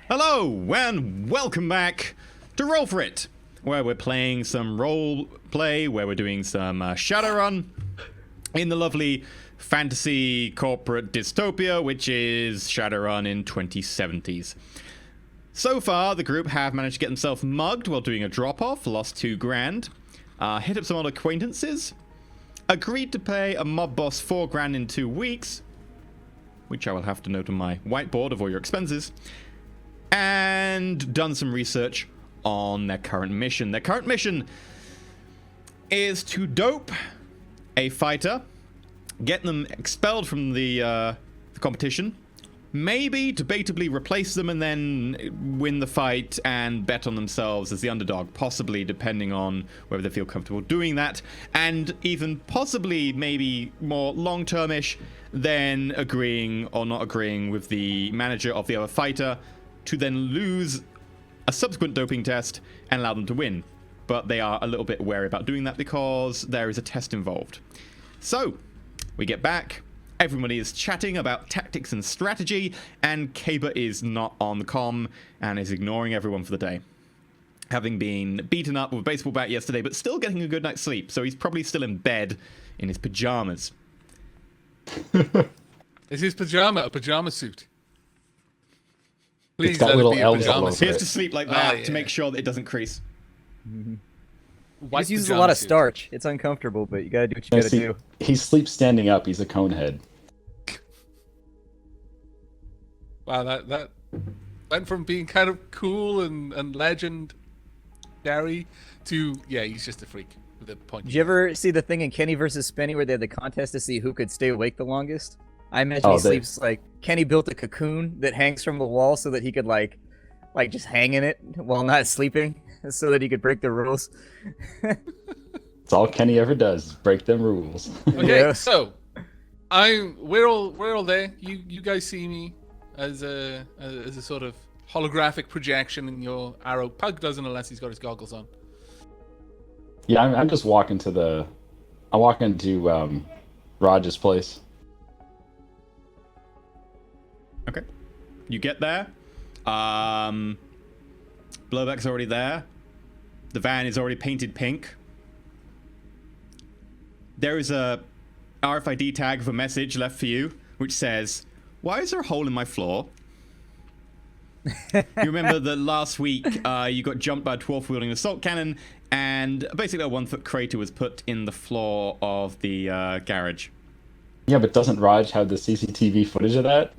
Hello, and welcome back to Roll for It, where we're playing some role play, where we're doing some Shadowrun in the lovely fantasy corporate dystopia, which is Shadowrun in 2070s. So far, the group have managed to get themselves mugged while doing a drop-off, lost $2,000, hit up some old acquaintances, agreed to pay a mob boss $4,000 in 2 weeks, which I will have to note on my whiteboard of all your expenses, and done some research on their current mission. Their current mission is to dope a fighter, get them expelled from the competition, maybe debatably replace them and then win the fight and bet on themselves as the underdog, possibly, depending on whether they feel comfortable doing that, and even possibly maybe more long-term-ish than agreeing or not agreeing with the manager of the other fighter to then lose a subsequent doping test and allow them to win. But they are a little bit wary about doing that because there is a test involved. So, we get back. Everybody is chatting about tactics and strategy, and Kaber is not on the comm and is ignoring everyone for the day. Having been beaten up with a baseball bat yesterday, but still getting a good night's sleep, so he's probably still in bed in his pajamas. Is his pajama a pajama suit? Please Please got let it little be a elves all pajama over He suit. has to sleep like that yeah. to make sure that it doesn't crease. White He uses a pajama lot of suit. starch. It's uncomfortable, but you gotta do what you gotta do. He sleeps standing up. He's a conehead. Wow, that went from being kind of cool and legendary to, yeah, he's just a freak with a point. Did you ever see the thing in Kenny versus Spenny where they had the contest to see who could stay awake the longest? I imagine Oh, he sleeps like Kenny built a cocoon that hangs from the wall so that he could like just hang in it while not sleeping, so that he could break the rules. It's all Kenny ever does, is break them rules. Okay, Yeah. so we're all there. You guys see me as a sort of holographic projection in your arrow. Pug doesn't unless he's got his goggles on. Yeah, I'm just walking to I'm walking to Raj's place. Okay. You get there. Blowback's already there. The van is already painted pink. There is a RFID tag with a message left for you, which says, "Why is there a hole in my floor?" You remember that last week you got jumped by a dwarf wielding an assault cannon, and basically a 1-foot crater was put in the floor of the garage. Yeah, but doesn't Raj have the CCTV footage of that?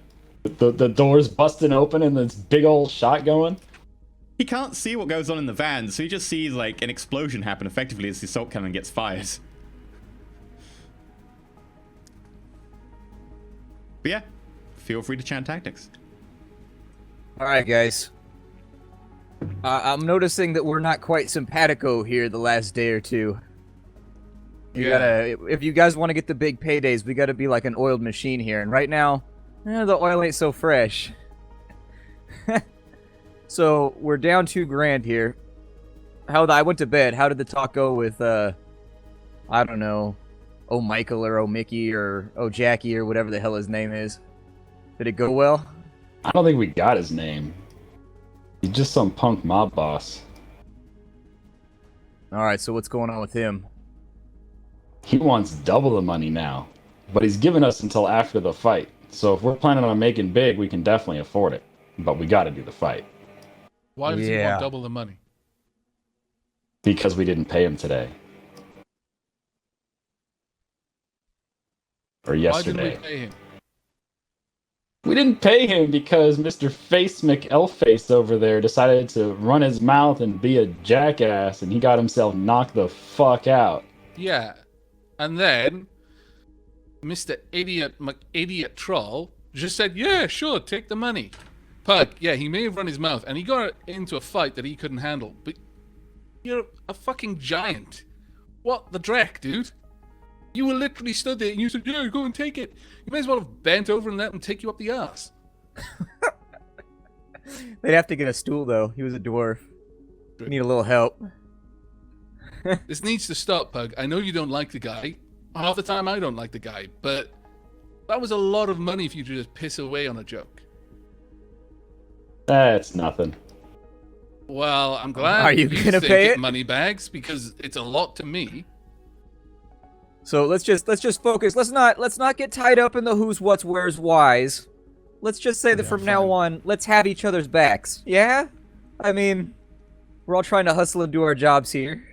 The doors busting open and this big old shot going? He can't see what goes on in the van, so he just sees like an explosion happen effectively as the assault cannon gets fired. But yeah, feel free to chant tactics. All right, guys. I'm noticing that we're not quite simpatico here the last day or two. If you guys want to get the big paydays, we gotta be like an oiled machine here. And right now, the oil ain't so fresh. So we're down $2,000 here. I went to bed. How did the talk go with I don't know, Michael or Mickey or Jackie or whatever the hell his name is? Did it go well? I don't think we got his name. He's just some punk mob boss. All right. So what's going on with him? He wants double the money now, but he's given us until after the fight. So if we're planning on making big, we can definitely afford it. But we got to do the fight. Why does he Yeah. want double the money? Because we didn't pay him today. Or Why yesterday. didn't we pay him? We didn't pay him because Mr. Face McElface over there decided to run his mouth and be a jackass, and he got himself knocked the fuck out. Yeah, and then Mr. Idiot Troll just said, "Yeah, sure, take the money." Pug, yeah, he may have run his mouth, and he got into a fight that he couldn't handle. But you're a fucking giant. What the dreck, dude? You were literally stood there and you said, "Yeah, go and take it." You may as well have bent over and let him take you up the ass. They'd have to get a stool though. He was a dwarf. Need a little help. This needs to stop, Pug. I know you don't like the guy. Half the time I don't like the guy, but that was a lot of money for you to just piss away on a joke. That's nothing. Well, I'm glad Are you gonna think pay it? money bags because it's a lot to me. So let's just focus. Let's not get tied up in the who's, what's, where's, whys. Let's just say that Yeah, from fine. now on, let's have each other's backs. Yeah? I mean, we're all trying to hustle and do our jobs here.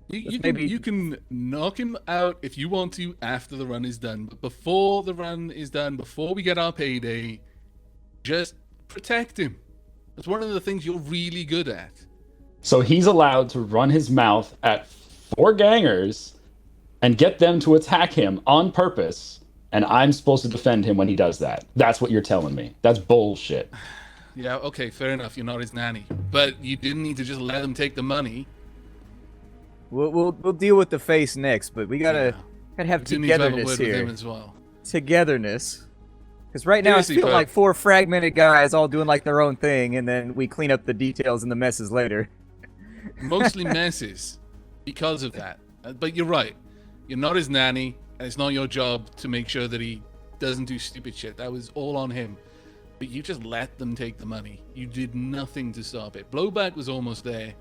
You can knock him out if you want to after the run is done. But before the run is done, before we get our payday, just protect him. That's one of the things you're really good at. So he's allowed to run his mouth at 4 gangers and get them to attack him on purpose, and I'm supposed to defend him when he does that. That's what you're telling me. That's bullshit. Yeah, okay, fair enough. You're not his nanny. But you didn't need to just let him take the money. We'll deal with the face next, but we gotta have You need to have a togetherness word with him here. as well. Togetherness. Because right now it's Seriously, feeling Bert. like 4 fragmented guys all doing like their own thing, and then we clean up the details and the messes later. Mostly messes because of that. But you're right. You're not his nanny, and it's not your job to make sure that he doesn't do stupid shit. That was all on him. But you just let them take the money. You did nothing to stop it. Blowback was almost there.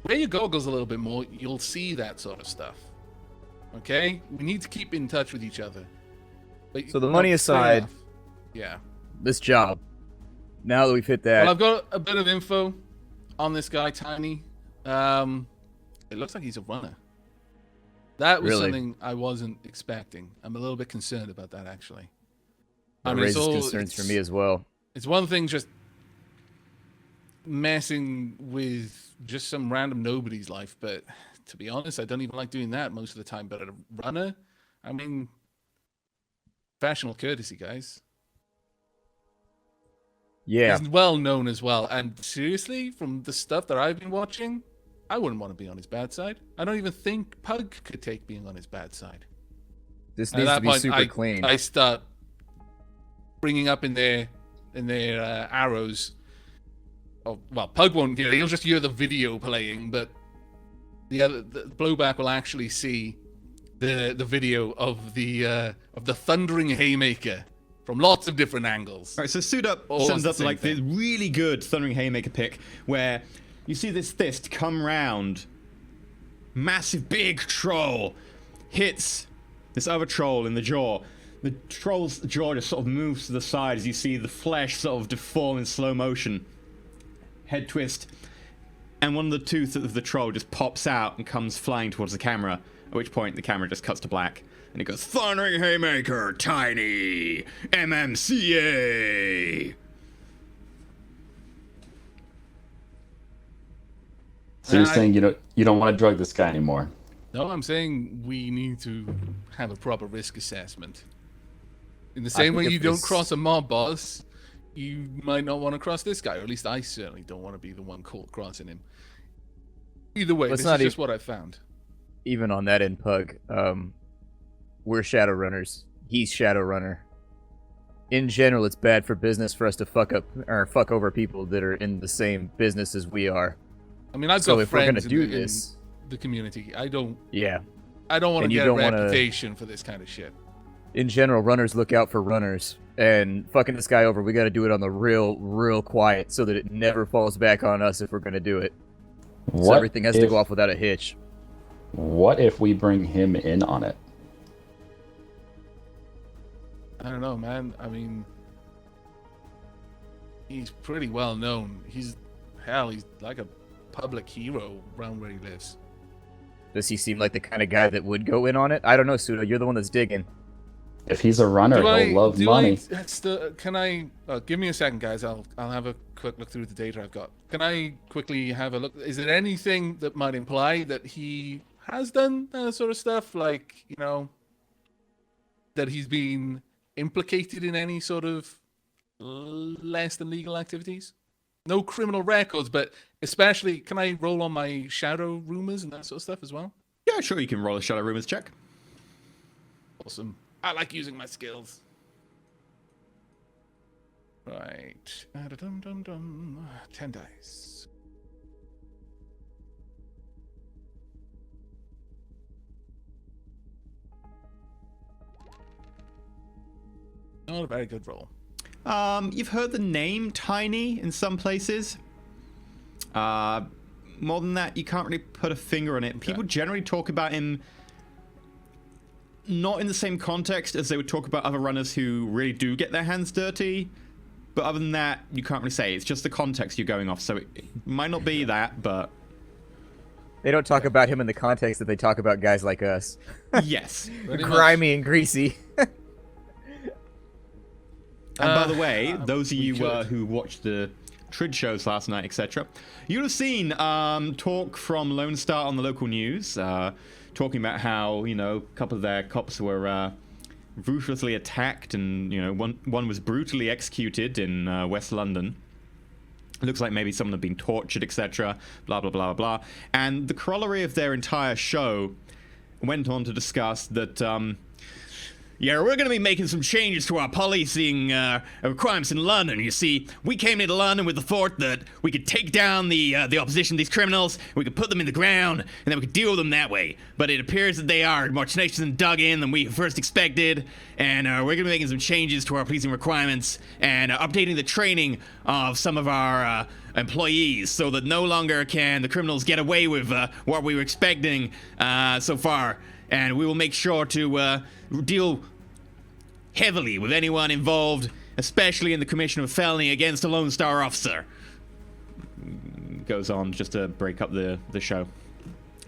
Wear your goggles a little bit more, you'll see that sort of stuff. Okay? We need to keep in touch with each other. But, So the money fair aside- enough. Yeah. This job. Now that we've hit that, Well, I've got a bit of info on this guy, Tiny. It looks like he's a runner. That was Really? something I wasn't expecting. I'm a little bit concerned about that, actually. that raises concerns for me as well. It's one thing just messing with just some random nobody's life, but to be honest, I don't even like doing that most of the time. But a runner, I mean, professional courtesy, guys. Yeah. He's well known as well. And seriously, from the stuff that I've been watching, I wouldn't want to be on his bad side. I don't even think Pug could take being on his bad side. This At needs that to be point, super I, clean. I start bringing up in their arrows. Oh, well, Pug won't hear. He'll just hear the video playing, but the Blowback will actually see the video of the thundering haymaker from lots of different angles. All right, so Suit Up All sends the up same like this thing. really good Thundering Haymaker pick where you see this fist come round, massive big troll hits this other troll in the jaw. The troll's jaw just sort of moves to the side as you see the flesh sort of deform in slow motion. Head twist. And one of the tooth of the troll just pops out and comes flying towards the camera, at which point the camera just cuts to black. And it goes, Thundering Haymaker, Tiny, MMCA. So you're I- saying you don't want to drug this guy anymore? No, I'm saying we need to have a proper risk assessment. In the same think way if you don't this- cross a mob boss, you might not want to cross this guy, or at least I certainly don't want to be the one caught crossing him. Either way, Let's this not is just what I found. Even on that end, Pug, we're Shadowrunners. He's Shadowrunner. In general, it's bad for business for us to fuck over people that are in the same business as we are. I mean, I've So got if we're gonna friends do in this, the community. I don't yeah. want to And you get a don't wanna- reputation for this kind of shit. In general, runners look out for runners. And fucking this guy over, we gotta do it on the real quiet so that it never falls back on us if we're gonna do it. So everything has to go off without a hitch. What if we bring him in on it? I don't know, man. I mean, he's pretty well known. He's like a public hero around where he lives. Does he seem like the kind of guy that would go in on it? I don't know, Suda. You're the one that's digging. If he's a runner, he'll love money. Can I give me a second, guys? I'll have a quick look through the data I've got. Can I quickly have a look? Is there anything that might imply that he has done that sort of stuff, like, you know, that he's been implicated in any sort of less than legal activities? No criminal records, but especially, can I roll on my shadow rumors and that sort of stuff as well? Yeah, sure, you can roll a Shadow Rumors check. Awesome. I like using my skills. Right. 10 dice. Not a very good roll. You've heard the name Tiny in some places. More than that, you can't really put a finger on it. Okay. People generally talk about him not in the same context as they would talk about other runners who really do get their hands dirty. But other than that, you can't really say. It's just the context you're going off. So it might not be that, but... They don't talk about him in the context that they talk about guys like us. Yes. Pretty Grimy and greasy. And by the way, those of we you could. who watched the Trid shows last night, etc., you'll have seen talk from Lone Star on the local news, talking about how, you know, a couple of their cops were ruthlessly attacked, and, you know, one was brutally executed in West London. It looks like maybe someone had been tortured, etc., blah, blah, blah, blah. And the corollary of their entire show went on to discuss that, yeah, we're going to be making some changes to our policing requirements in London. You see, we came into London with the thought that we could take down the opposition, these criminals, we could put them in the ground, and then we could deal with them that way. But it appears that they are more tenacious and dug in than we first expected, and we're going to be making some changes to our policing requirements and updating the training of some of our employees so that no longer can the criminals get away with what we were expecting so far. And we will make sure to deal heavily with anyone involved, especially in the commission of a felony against a Lone Star officer. Goes on just to break up the show.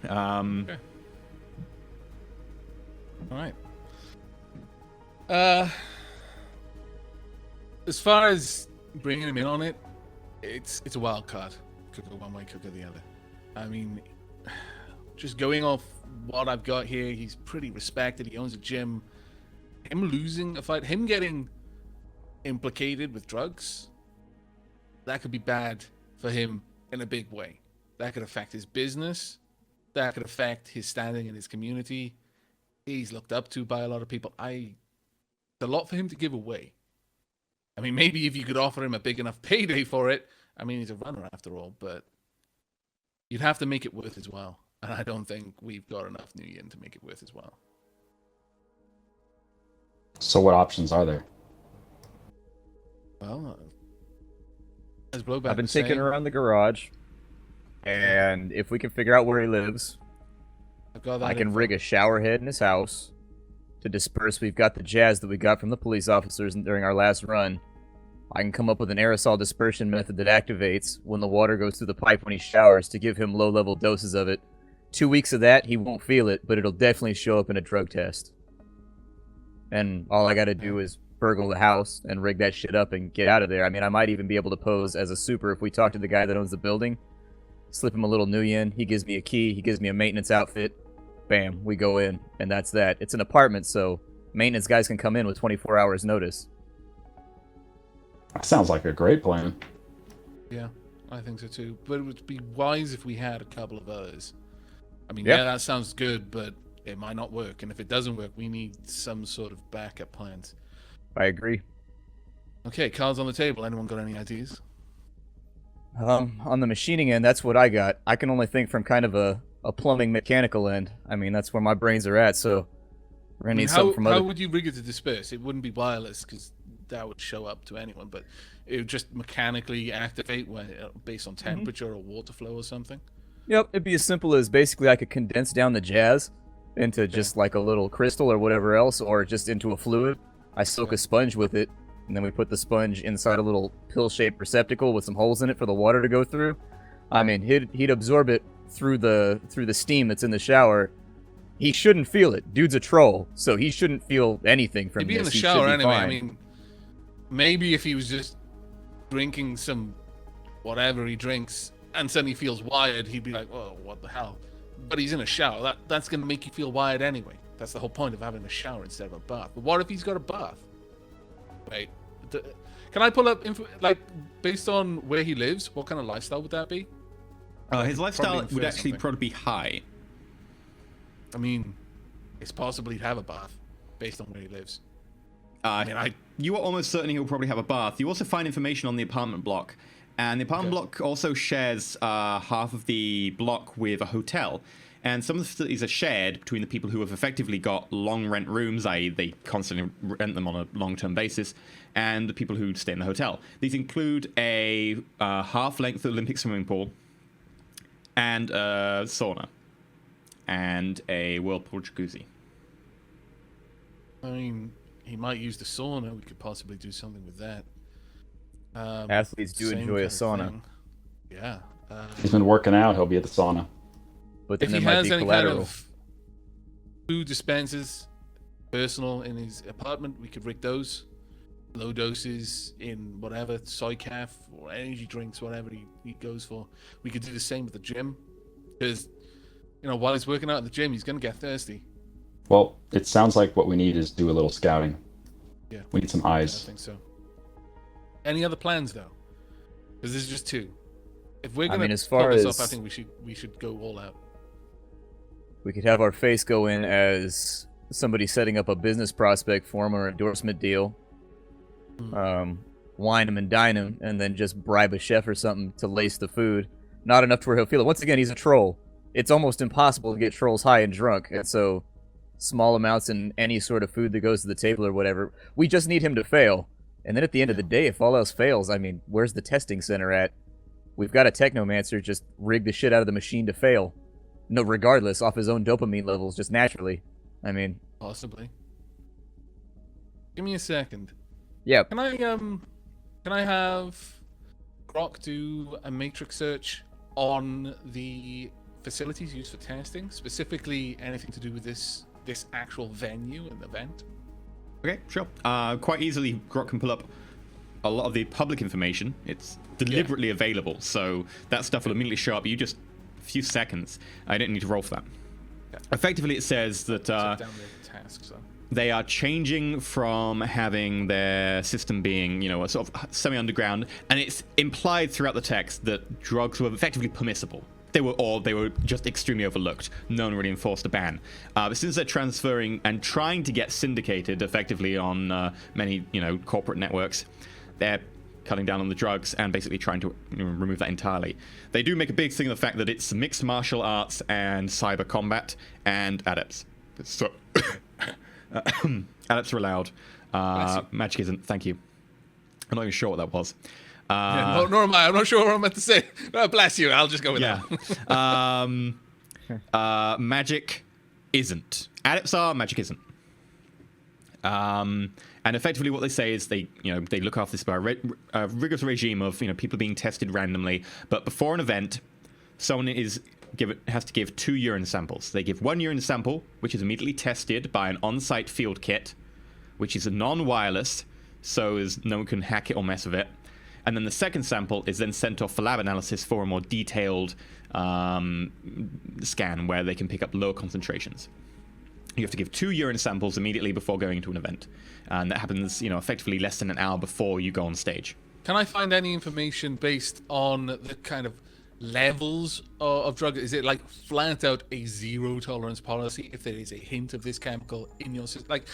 Okay. All right. As far as bringing him in on it, it's a wild card. Could go one way, could go the other. I mean, just going off what I've got here, he's pretty respected. He owns a gym. Him losing a fight, him getting implicated with drugs, that could be bad for him in a big way. That could affect his business. That could affect his standing in his community. He's looked up to by a lot of people. It's a lot for him to give away. I mean, maybe if you could offer him a big enough payday for it. I mean, he's a runner after all, but you'd have to make it worth his while. And I don't think we've got enough New Yen to make it worth his while. So what options are there? Well, as Blowback I've been was taking saying, around the garage, and if we can figure out where he lives, I've got that I can info. rig a shower head in his house to disperse. We've got the jazz that we got from the police officers during our last run. I can come up with an aerosol dispersion method that activates when the water goes through the pipe when he showers to give him low-level doses of it. 2 weeks of that, he won't feel it, but it'll definitely show up in a drug test. And all I gotta do is burgle the house and rig that shit up and get out of there. I mean, I might even be able to pose as a super if we talk to the guy that owns the building. Slip him a little New Yen, he gives me a key, he gives me a maintenance outfit. Bam, we go in, and that's that. It's an apartment, so maintenance guys can come in with 24 hours notice. That sounds like a great plan. Yeah, I think so too. But it would be wise if we had a couple of others. I mean, Yeah. yeah, that sounds good, but it might not work. And if it doesn't work, we need some sort of backup plans. I agree. Okay, cards on the table. Anyone got any ideas? On the machining end, that's what I got. I can only think from kind of a plumbing mechanical end. I mean, that's where my brains are at, so we're gonna need something from how other... would you rig it to disperse? It wouldn't be wireless because that would show up to anyone, but it would just mechanically activate based on temperature or water flow or something. Yep, it'd be as simple as basically I could condense down the jazz into just like a little crystal or whatever else, or just into a fluid. I soak a sponge with it, and then we put the sponge inside a little pill-shaped receptacle with some holes in it for the water to go through. I mean, he'd absorb it through the steam that's in the shower. He shouldn't feel it. Dude's a troll, so he shouldn't feel anything from He'd be this. in the He shower should be anyway. I fine. mean, maybe if he was just drinking some whatever he drinks and suddenly feels wired, he'd be like, "Oh, what the hell?" But he's in a shower. That's gonna make you feel wired anyway. That's the whole point of having a shower instead of a bath. But what if he's got a bath? Wait, can I pull up info, like based on where he lives? What kind of lifestyle would that be? His lifestyle Probably would infer actually something. probably be high. I mean, it's possible he'd have a bath based on where he lives. I you are almost certain he'll probably have a bath. You also find information on the apartment block, and the apartment block also shares half of the block with a hotel. And some of the facilities are shared between the people who have effectively got long rent rooms, i.e. they constantly rent them on a long-term basis, and the people who stay in the hotel. These include a half-length Olympic swimming pool, and a sauna, and a whirlpool jacuzzi. I mean, he might use the sauna. We could possibly do something with that. Athletes do Same enjoy a kind of sauna. thing. Yeah. He's been working out. He'll be at the sauna. But If then he there might has be any collateral. kind of food dispensers, personal in his apartment, we could rig those. Low doses in whatever, soy calf or energy drinks, whatever he goes for. We could do the same with the gym. Because, while he's working out at the gym, he's going to get thirsty. Well, it sounds like what we need is do a little scouting. Yeah. We need some I eyes. think so. Any other plans, though? Because this is just 2. If we're going to as far this as- up, I think we should go all out. We could have our face go in as somebody setting up a business prospect for him or endorsement deal. Wine him and dine him, and then just bribe a chef or something to lace the food. Not enough to where he'll feel it. Once again, he's a troll. It's almost impossible to get trolls high and drunk, and so small amounts in any sort of food that goes to the table or whatever. We just need him to fail. And then at the end of the day, if all else fails, I mean, where's the testing center at? We've got a technomancer just rig the shit out of the machine to fail. No, regardless, off his own dopamine levels, just naturally. I mean, Possibly. Give me a second. yeah. Can I have Grok do a matrix search on the facilities used for testing, specifically anything to do with this actual venue and event? Okay, sure. Quite easily, Grok can pull up a lot of the public information. It's deliberately available, so that stuff will immediately show up. You just a few seconds. I don't need to roll for that. Yeah. Effectively, it says that Down the task, so. they are changing from having their system being, a sort of semi-underground, and it's implied throughout the text that drugs were effectively permissible. They were just extremely overlooked. No one really enforced a ban. But since they're transferring and trying to get syndicated effectively on many, corporate networks, they're cutting down on the drugs and basically trying to remove that entirely. They do make a big thing of the fact that it's mixed martial arts and cyber combat and adepts. So adepts are allowed. Magic isn't. Thank you. I'm not even sure what that was. Nor am I. I'm not sure what I'm meant to say. Oh, bless you. I'll just go with that. Magic isn't. Adepts are. Magic isn't. And effectively, what they say is they look after this by a rigorous regime of people being tested randomly. But before an event, someone has to give 2 urine samples. They give 1 urine sample, which is immediately tested by an on-site field kit, which is a non-wireless, so as no one can hack it or mess with it. And then the second sample is then sent off for lab analysis for a more detailed scan where they can pick up lower concentrations. You have to give 2 urine samples immediately before going to an event. And that happens, effectively less than an hour before you go on stage. Can I find any information based on the kind of levels of drug? Is it like flat out a zero tolerance policy if there is a hint of this chemical in your system? Like,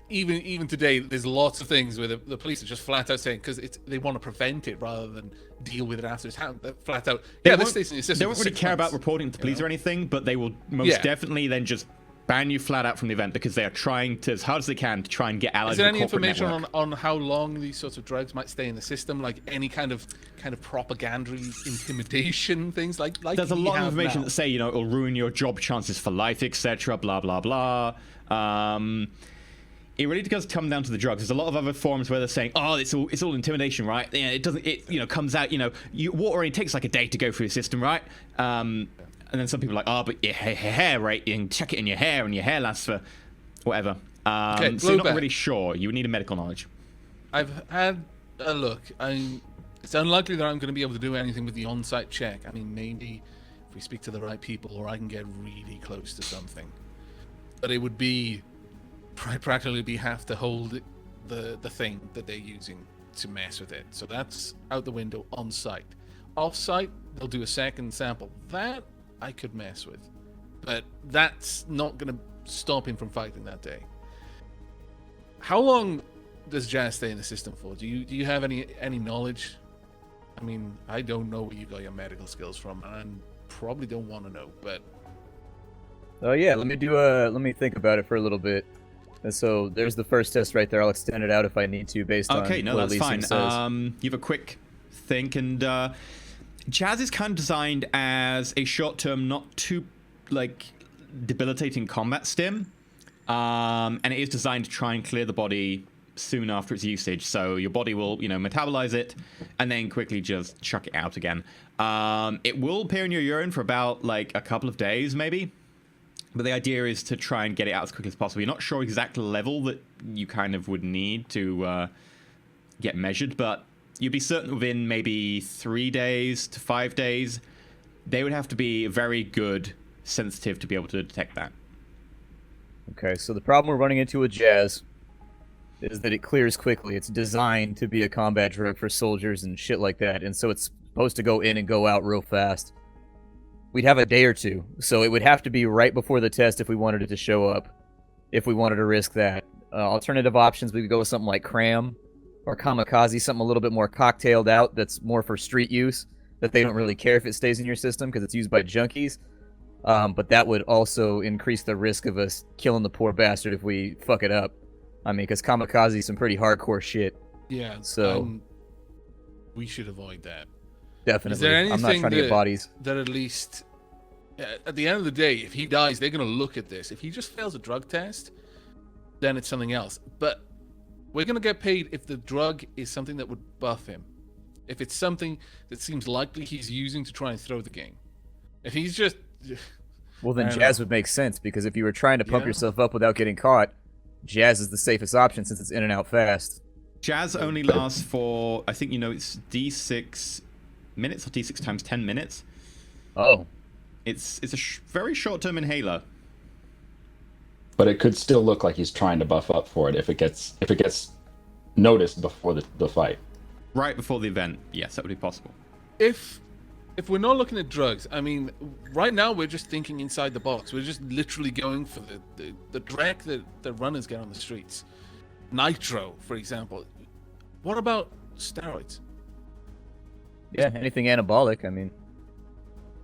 even today, there's lots of things where the police are just flat out saying, because they want to prevent it rather than deal with it after it's happened. They're flat out, this stays in your system. They won't really care about reporting to the police or anything, but they will most definitely then just ban you flat out from the event because they are trying to, as hard as they can, to try and get allies. Is there with any the corporate information network. on how long these sorts of drugs might stay in the system? Like any kind of propaganda, intimidation, things like There's a we lot of have information now. that say, it'll ruin your job chances for life, etc. Blah blah blah. It really does come down to the drugs. There's a lot of other forums where they're saying, "Oh, it's all intimidation, right? Yeah, it doesn't. It comes out. Water only takes like a day to go through the system, right?" And then some people are like, "Oh, but your hair, right? You can check it in your hair, and your hair lasts for whatever." Okay, so you're not blowback. really sure. You would need a medical knowledge. I've had a look. It's unlikely that I'm going to be able to do anything with the on-site check. I mean, maybe if we speak to the right people, or I can get really close to something. But it would be practically have to hold the thing that they're using to mess with it. So that's out the window on site. Off site, they'll do a second sample. That I could mess with, but that's not going to stop him from fighting that day. How long does Jazz stay in the system for? Do you have any knowledge? I mean, I don't know where you got your medical skills from, and I probably don't want to know, but Oh yeah, let me think about it for a little bit. And so there's the first test right there. I'll extend it out if I need to based on Okay, no, what that's Elysium fine. says. You have a quick think, and Jazz is kind of designed as a short-term, not too like debilitating combat stim, and it is designed to try and clear the body soon after its usage. So your body will, metabolize it, and then quickly just chuck it out again. It will appear in your urine for about like a couple of days, maybe. But the idea is to try and get it out as quickly as possible. You're not sure exact level that you kind of would need to get measured, but you'd be certain within maybe 3 days to 5 days, they would have to be very good sensitive to be able to detect that. Okay, so the problem we're running into with Jazz is that it clears quickly. It's designed to be a combat drug for soldiers and shit like that, and so it's supposed to go in and go out real fast. We'd have a day or two, so it would have to be right before the test if we wanted it to show up, if we wanted to risk that. Alternative options, we could go with something like Cram or Kamikaze, something a little bit more cocktailed out that's more for street use, that they don't really care if it stays in your system because it's used by junkies. But that would also increase the risk of us killing the poor bastard if we fuck it up. I mean, because Kamikaze is some pretty hardcore shit. Yeah, so we should avoid that. Definitely. Is there anything I'm not trying to get bodies. That at least, at the end of the day, if he dies, they're going to look at this. If he just fails a drug test, then it's something else. But we're going to get paid if the drug is something that would buff him. If it's something that seems likely he's using to try and throw the game. If he's just... Well, then Jazz would make sense, because if you were trying to pump yourself up without getting caught, Jazz is the safest option since it's in and out fast. Jazz only lasts for, I think, it's D6 minutes or D6 times 10 minutes. Oh. It's a very short-term inhaler. But it could still look like he's trying to buff up for it if it gets noticed before the fight. Right before the event, yes, that would be possible. If we're not looking at drugs, I mean, right now we're just thinking inside the box. We're just literally going for the drag that the runners get on the streets. Nitro, for example. What about steroids? Yeah, anything anabolic, I mean.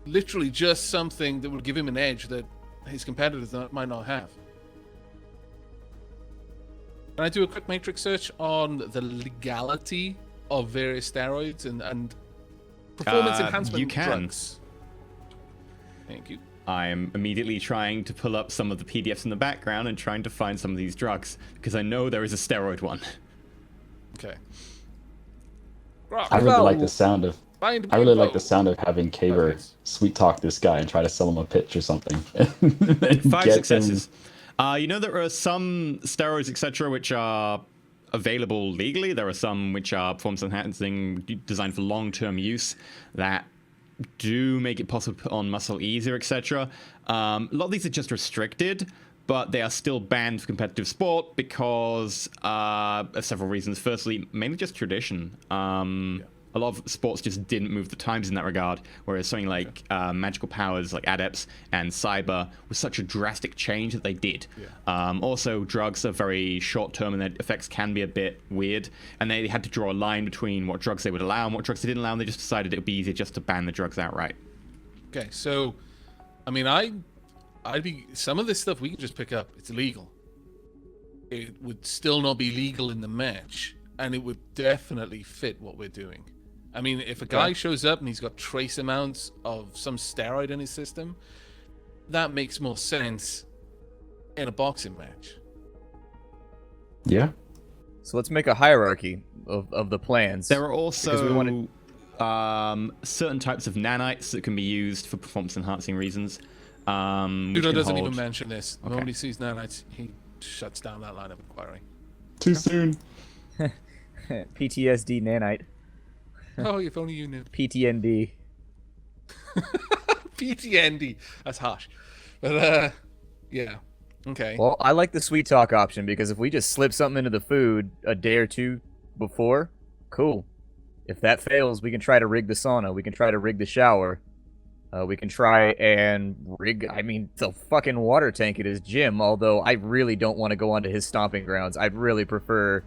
Literally just something that would give him an edge that his competitors might not have. Can I do a quick matrix search on the legality of various steroids and performance enhancement drugs? Thank you. I'm immediately trying to pull up some of the PDFs in the background and trying to find some of these drugs, because I know there is a steroid one. Okay. I really like the sound of having Kaver sweet talk this guy and try to sell him a pitch or something. 5 successes. There are some steroids, etc., which are available legally. There are some which are performance enhancing, designed for long-term use, that do make it possible to put on muscle easier, etc. A lot of these are just restricted, but they are still banned for competitive sport because of several reasons. Firstly, mainly just tradition. A lot of sports just didn't move the times in that regard, whereas something like magical powers like Adepts and Cyber was such a drastic change that they did. Also, drugs are very short-term and their effects can be a bit weird, and they had to draw a line between what drugs they would allow and what drugs they didn't allow, and they just decided it would be easier just to ban the drugs outright. Okay, so, I mean, some of this stuff we can just pick up. It's illegal. It would still not be legal in the match, and it would definitely fit what we're doing. I mean, if a guy shows up and he's got trace amounts of some steroid in his system, that makes more sense in a boxing match. Yeah. So let's make a hierarchy of the plans. There are also certain types of nanites that can be used for performance-enhancing reasons. Dudo doesn't even mention this. Okay. Nobody sees nanites. He shuts down that line of inquiry. Too soon. PTSD nanite. Oh, if only you knew. PTND. PTND. That's harsh. But, yeah. Okay. Well, I like the sweet talk option, because if we just slip something into the food a day or two before, cool. If that fails, we can try to rig the sauna. We can try to rig the shower. We can try and rig, the fucking water tank at his gym, although I really don't want to go onto his stomping grounds. I'd really prefer...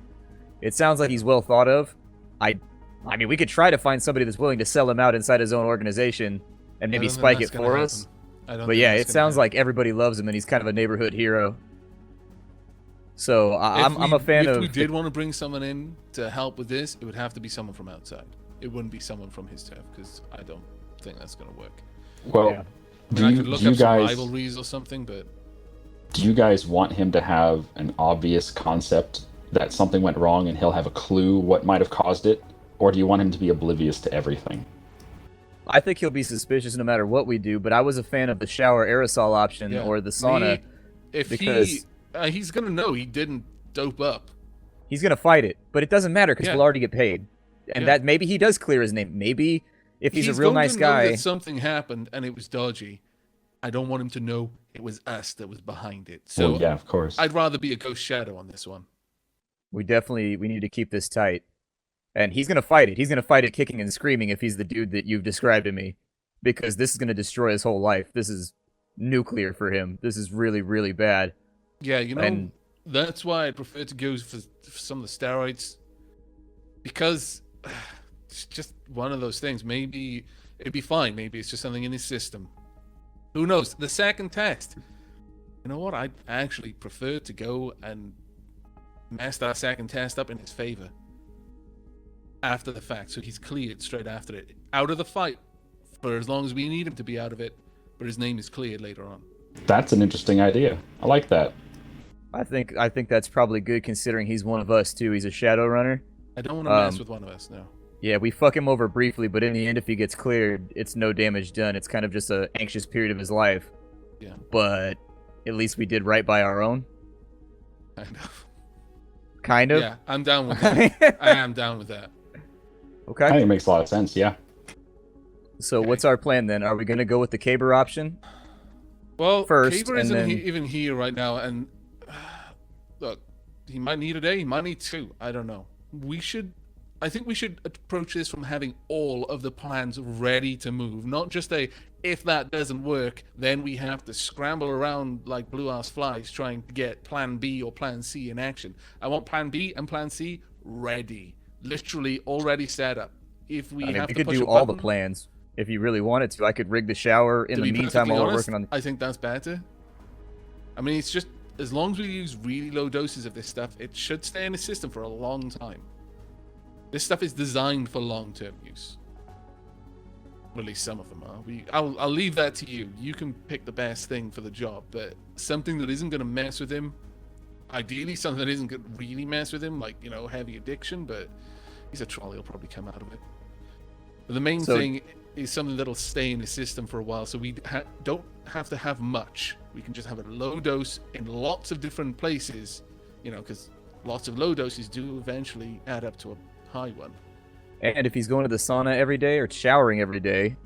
It sounds like he's well thought of. I mean, we could try to find somebody that's willing to sell him out inside his own organization and maybe spike it for us. I don't But think yeah, that's it gonna sounds happen. like everybody loves him, and he's kind of a neighborhood hero. So I'm a fan If of. we did want to bring someone in to help with this, it would have to be someone from outside. It wouldn't be someone from his turf, because I don't think that's going to work. Well, Yeah. I mean, I could look do you up some guys rivalries or something, but do you guys want him to have an obvious concept that something went wrong and he'll have a clue what might have caused it, or do you want him to be oblivious to everything? I think he'll be suspicious no matter what we do. But I was a fan of the shower aerosol option yeah. or the sauna. If because- he's going to know he didn't dope up. He's gonna fight it, but it doesn't matter because Yeah. we'll already get paid. And Yeah. that maybe he does clear his name. Maybe if he's a real going nice to know guy. that something happened and it was dodgy. I don't want him to know it was us that was behind it. So Well, yeah, of course. I'd rather be a ghost shadow on this one. We need to keep this tight. And he's gonna fight it. He's gonna fight it kicking and screaming if he's the dude that you've described to me. Because this is gonna destroy his whole life. This is nuclear for him. This is really, really bad. Yeah, you know, And- that's why I prefer to go for some of the steroids. Because it's just one of those things. Maybe it'd be fine. Maybe it's just something in his system. Who knows? The second test. You know what? I'd actually prefer to go and mess that second test up in his favor. After the fact. So he's cleared straight after it. Out of the fight. For as long as we need him to be out of it. But his name is cleared later on. That's an interesting idea. I like that. I think that's probably good considering he's one of us too. He's a shadow runner. I don't want to mess with one of us, no. Yeah, we fuck him over briefly, but in the end, if he gets cleared, it's no damage done. It's kind of just an anxious period of his life. Yeah. But at least we did right by our own. Kind of. Kind of. Yeah, I'm down with that. I am down with that. I Okay. think it makes a lot of sense, yeah. So what's our plan then? Are we gonna go with the Caber option? Well, First, Caber and isn't then- even here right now, and look, he might need a day, he might need two. I don't know. I think we should approach this from having all of the plans ready to move, not just if that doesn't work, then we have to scramble around like blue-ass flies trying to get plan B or plan C in action. I want plan B and plan C ready, literally already set up. If we I mean, have we to could push do a all the button, plans if you really wanted to. I could rig the shower in to the be meantime perfectly while we're honest, working on. I think that's better. I mean, it's just as long as we use really low doses of this stuff, it should stay in the system for a long time. This stuff is designed for long-term use. Well, at least some of them are. I'll leave that to you. You can pick the best thing for the job, but something that isn't going to mess with him. Ideally, something that isn't going to really mess with him, like, you know, heavy addiction, but he's a troll. He'll probably come out of it. But the main thing is something that'll stay in the system for a while, so we don't have to have much. We can just have a low dose in lots of different places, you know, because lots of low doses do eventually add up to a high one. And if he's going to the sauna every day or showering every day,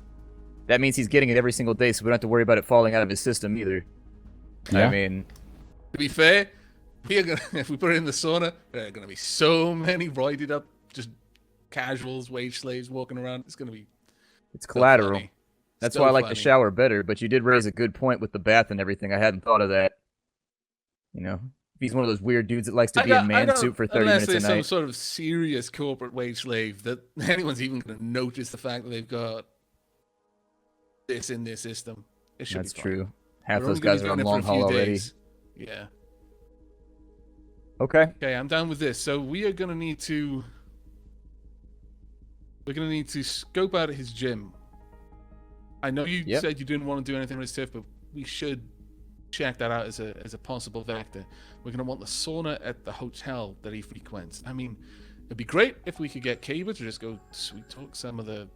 that means he's getting it every single day, so we don't have to worry about it falling out of his system either. Yeah. I mean, To be fair, we are gonna, if we put it in the sauna, there are going to be so many roided up, just casuals, wage slaves walking around. It's going to be it's so collateral. funny. That's So why I like the funny. shower better, but you did raise a good point with the bath and everything. I hadn't thought of that. You know, if he's one of those weird dudes that likes to be in man suit for 30 unless minutes a there's some night. sort of serious corporate wage slave that anyone's even going to notice the fact that they've got this in their system. It should That's be fine. true. Half We're those only gonna guys be are on doing it for long a few haul already. days. Yeah. Okay. Okay, I'm down with this. So we're gonna need to scope out his gym. I know you Yep. said you didn't want to do anything with his turf, but we should check that out as a possible vector. We're gonna want the sauna at the hotel that he frequents. I mean, it'd be great if we could get Caber to just go sweet talk some of the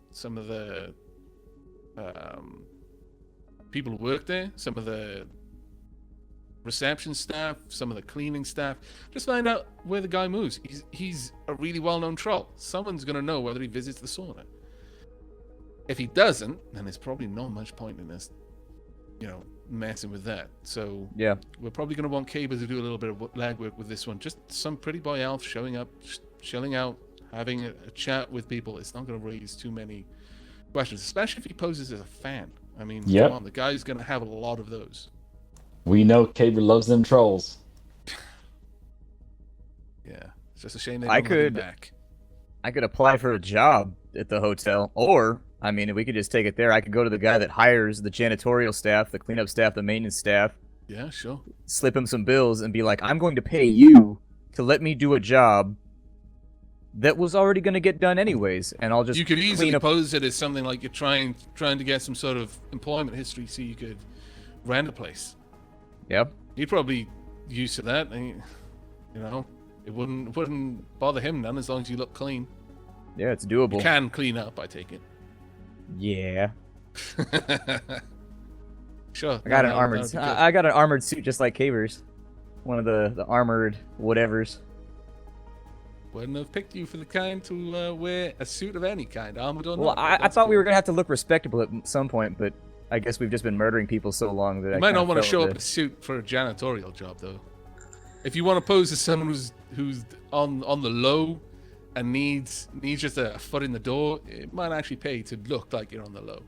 people who work there, some of the reception staff, some of the cleaning staff. Just find out where the guy moves. He's a really well-known troll. Someone's gonna know whether he visits the sauna. If he doesn't, then there's probably not much point in us, you know, messing with that. So Yeah. we're probably gonna want Caber to do a little bit of legwork with this one. Just some pretty boy elf showing up, just chilling out, having a chat with people. It's not gonna raise too many questions, especially if he poses as a fan. I mean, Yep. come on, the guy's gonna have a lot of those. We know Caber loves them trolls. Yeah, it's just a shame they I don't let him could- back. I could apply for a job at the hotel, or I mean, if we could just take it there, I could go to the guy that hires the janitorial staff, the cleanup staff, the maintenance staff, Yeah, sure. slip him some bills, and be like, I'm going to pay you to let me do a job that was already going to get done anyways, and I'll just You could easily clean up. pose it as something like you're trying to get some sort of employment history so you could rent a place. Yep. He'd probably used to that. And, you know, it wouldn't bother him none as long as you look clean. Yeah, it's You doable. can clean up, I take it. Yeah. Sure. I got an that armored. would be good. I got an armored suit just like Caver's. One of the armored whatevers. Wouldn't have picked you for the kind to wear a suit of any kind, armored or Well, not. I That's thought we cool. were gonna have to look respectable at some point, but I guess we've just been murdering people so long that You I might kinda not want to fell show up in into- a suit for a janitorial job, though. If you want to pose as someone who's on the low and needs just a foot in the door, it might actually pay to look like you're on the low.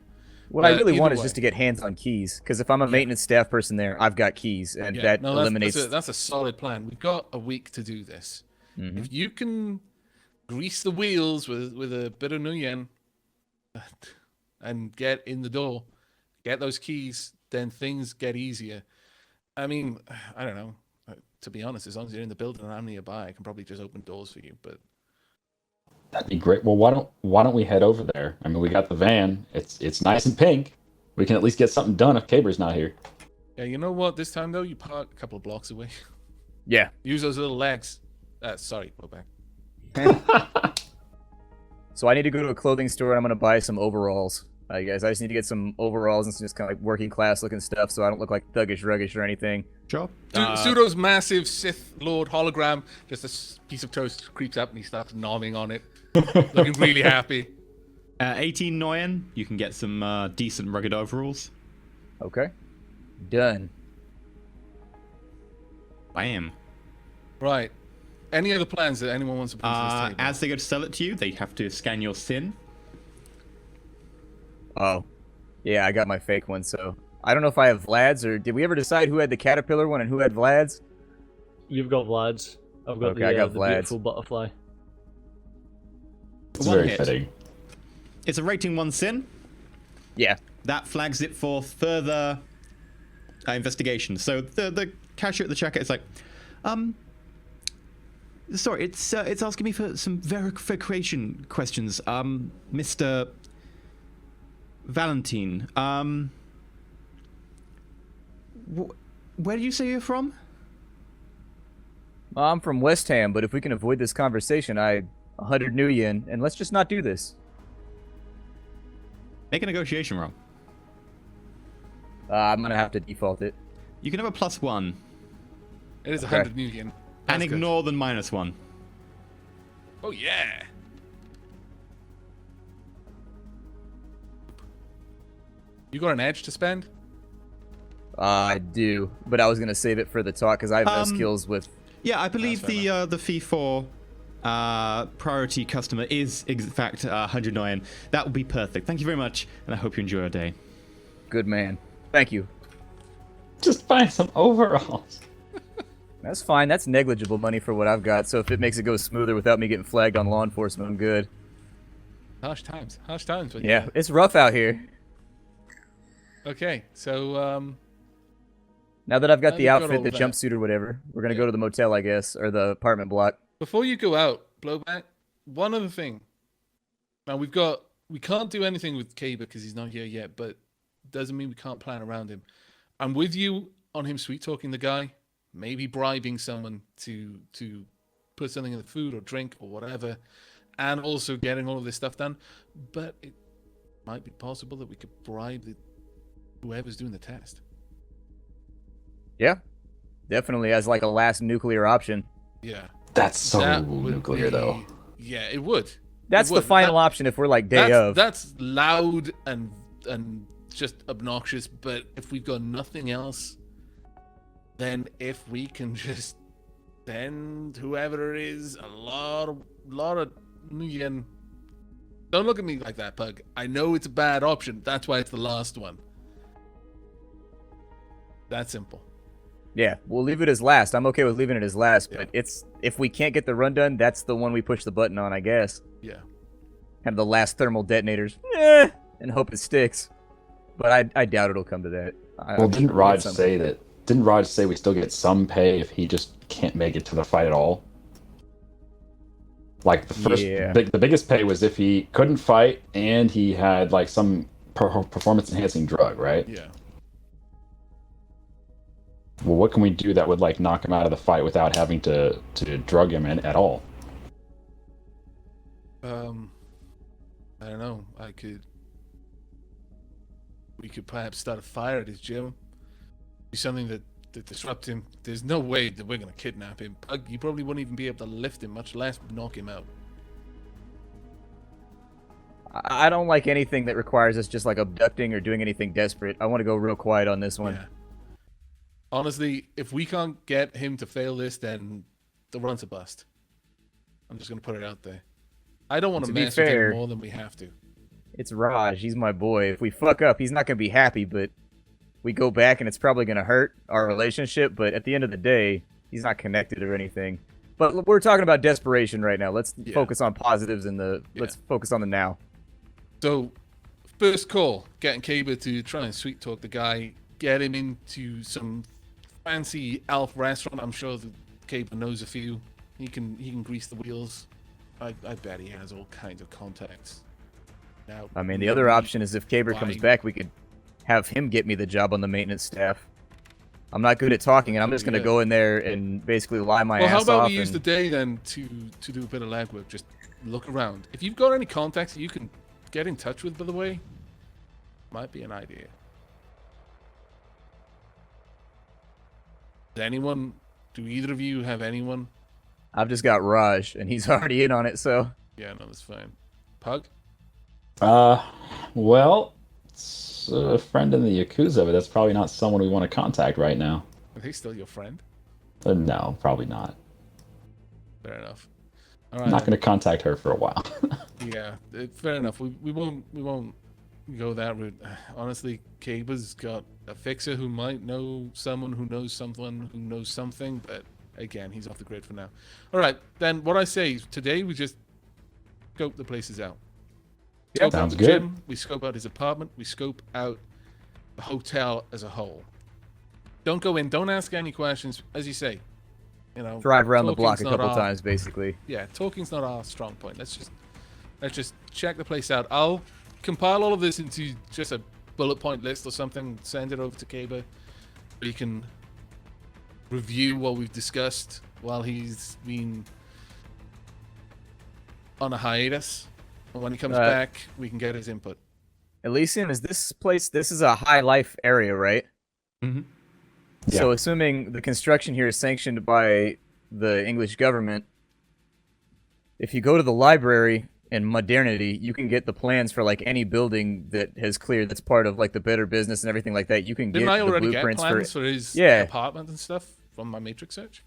What I really either want is way. just to get hands on keys, because if I'm a maintenance staff person there, I've got keys, and Yeah, that no, eliminates. that's a solid plan. We've got a week to do this. Mhm. If you can grease the wheels with a bit of nuyen and get in the door, get those keys, then things get easier. I mean, I don't know. To be honest, as long as you're in the building and I'm nearby, I can probably just open doors for you. But That'd be great. Well, why don't we head over there? I mean, we got the van. It's nice and pink. We can at least get something done if Caber's not here. yeah, you know what? This time though, you park a couple of blocks away. Yeah. Use those little legs. Sorry, go back. So I need to go to a clothing store and I'm gonna buy some overalls. Guys, I just need to get some overalls and some just kind of like working class looking stuff, so I don't look like thuggish, ruggish, or anything. Sure. Pseudo's massive Sith Lord hologram, just a piece of toast creeps up and he starts nomming on it, looking really happy. 18 Noyen, you can get some decent rugged overalls. Okay. Done. Bam. Right. Any other plans that anyone wants to bring to this table? As they go to sell it to you, they have to scan your sin. Oh. Yeah, I got my fake one, so I don't know if I have Vlad's, or did we ever decide who had the caterpillar one and who had Vlad's? You've got Vlad's. I've got Okay, I got the Vlad's. beautiful butterfly. It's One very hit. fitting. It's a rating 1 sin. Yeah. That flags it for further investigation. So the cashier at the checkout is like, sorry, it's asking me for some verification questions. Mr. Valentine, where do you say you're from? I'm from West Ham, but if we can avoid this conversation, 100 new yen, and let's just not do this. Make a negotiation roll. I'm gonna have to default it. You can have a +1 It is Okay. 100 million. and That's good. ignore the -1. Oh, yeah. You got an edge to spend? I do, but I was gonna save it for the talk because I have no skills with. Yeah, I believe That's fair the fee for priority customer is in fact 100 Noyen. That would be perfect. Thank you very much, and I hope you enjoy your day. Good man. Thank you. Just buy some overalls. That's fine. That's negligible money for what I've got. So if it makes it go smoother without me getting flagged on law enforcement, I'm good. Harsh times. Harsh times. But Yeah, it's rough out here. Okay, so Now that I've got Now the you've got outfit, all the that. jumpsuit or whatever, we're gonna go to the motel, I guess, or the apartment block. before you go out, Blowback, one other thing. Now we can't do anything with Kaber because he's not here yet, but doesn't mean we can't plan around him. I'm with you on him sweet talking the guy, maybe bribing someone to put something in the food or drink or whatever, and also getting all of this stuff done. But it might be possible that we could bribe whoever's doing the test. Yeah, definitely as like a last nuclear option. Yeah. That's so That would nuclear, be- though. Yeah, it would. That's It the would. final option if we're like day that's, of. That's loud and just obnoxious. But if we've got nothing else, then if we can just send whoever it is a lot of yen. Don't look at me like that, Pug. I know it's a bad option. That's why it's the last one. That simple. Yeah, we'll leave it as last. I'm okay with leaving it as last, but it's if we can't get the run done, that's the one we push the button on, I guess. Yeah. Kind of the last thermal detonators. Eh. and hope it sticks. But I doubt it'll come to that. Well, didn't Raj say that? Didn't Raj say we still get some pay if he just can't make it to the fight at all? Like the biggest pay was if he couldn't fight and he had like some performance enhancing drug, right? Yeah. Well, what can we do that would like knock him out of the fight without having to drug him in at all? I don't know. We could perhaps start a fire at his gym. Do something that disrupt him. There's no way that we're gonna kidnap him. You probably wouldn't even be able to lift him, much less knock him out. I don't like anything that requires us just like abducting or doing anything desperate. I want to go real quiet on this one. Yeah. Honestly, if we can't get him to fail this, then the run's a bust. I'm just gonna put it out there. I don't want to mess with him more than we have to. It's Raj. He's my boy. If we fuck up, he's not gonna be happy, but we go back and it's probably gonna hurt our relationship. But at the end of the day, he's not connected or anything. But we're talking about desperation right now. Let's focus on positives and let's focus on the now. So, first call, getting Kaber to try and sweet talk the guy, get him into some fancy elf restaurant. I'm sure that Kaber knows a few. He can grease the wheels. I bet he has all kinds of contacts. Now, I mean, the other option is if Kaber comes back, we could have him get me the job on the maintenance staff. I'm not good at talking, and I'm just going to go in there and basically lie my ass off. Well, how about we use the day then to do a bit of legwork? Just look around. If you've got any contacts that you can get in touch with, by the way, might be an idea. Do either of you have anyone? I've just got Raj, and he's already in on it, so... Yeah, no, that's fine. Pug? Well, it's a friend in the Yakuza, but that's probably not someone we want to contact right now. Are they still your friend? No, probably not. Fair enough. All right, I'm not going to contact her for a while. Yeah, fair enough. We won't go that route. Honestly, Kaber's got a fixer who might know someone who knows someone who knows something, but again, he's off the grid for now. All right, then what I say is today we just scope the places out. Yeah, sounds good. Gym, we scope out his apartment. We scope out the hotel as a whole. Don't go in. Don't ask any questions. As you say, drive around the block a couple times, basically. Yeah, talking's not our strong point. Let's just check the place out. I'll compile all of this into just a bullet point list or something. Send it over to Kaber. We can review what we've discussed while he's been on a hiatus. And when he comes back, we can get his input. Elysium, is this place? This is a high life area, right? Mm-hmm. Yeah. So, assuming the construction here is sanctioned by the English government, if you go to the library in Modernity, you can get the plans for like any building that has cleared that's part of like the Better Business and everything like that. You can Didn't get I the already get blueprints plans for his Yeah. apartment and stuff from my Matrix search?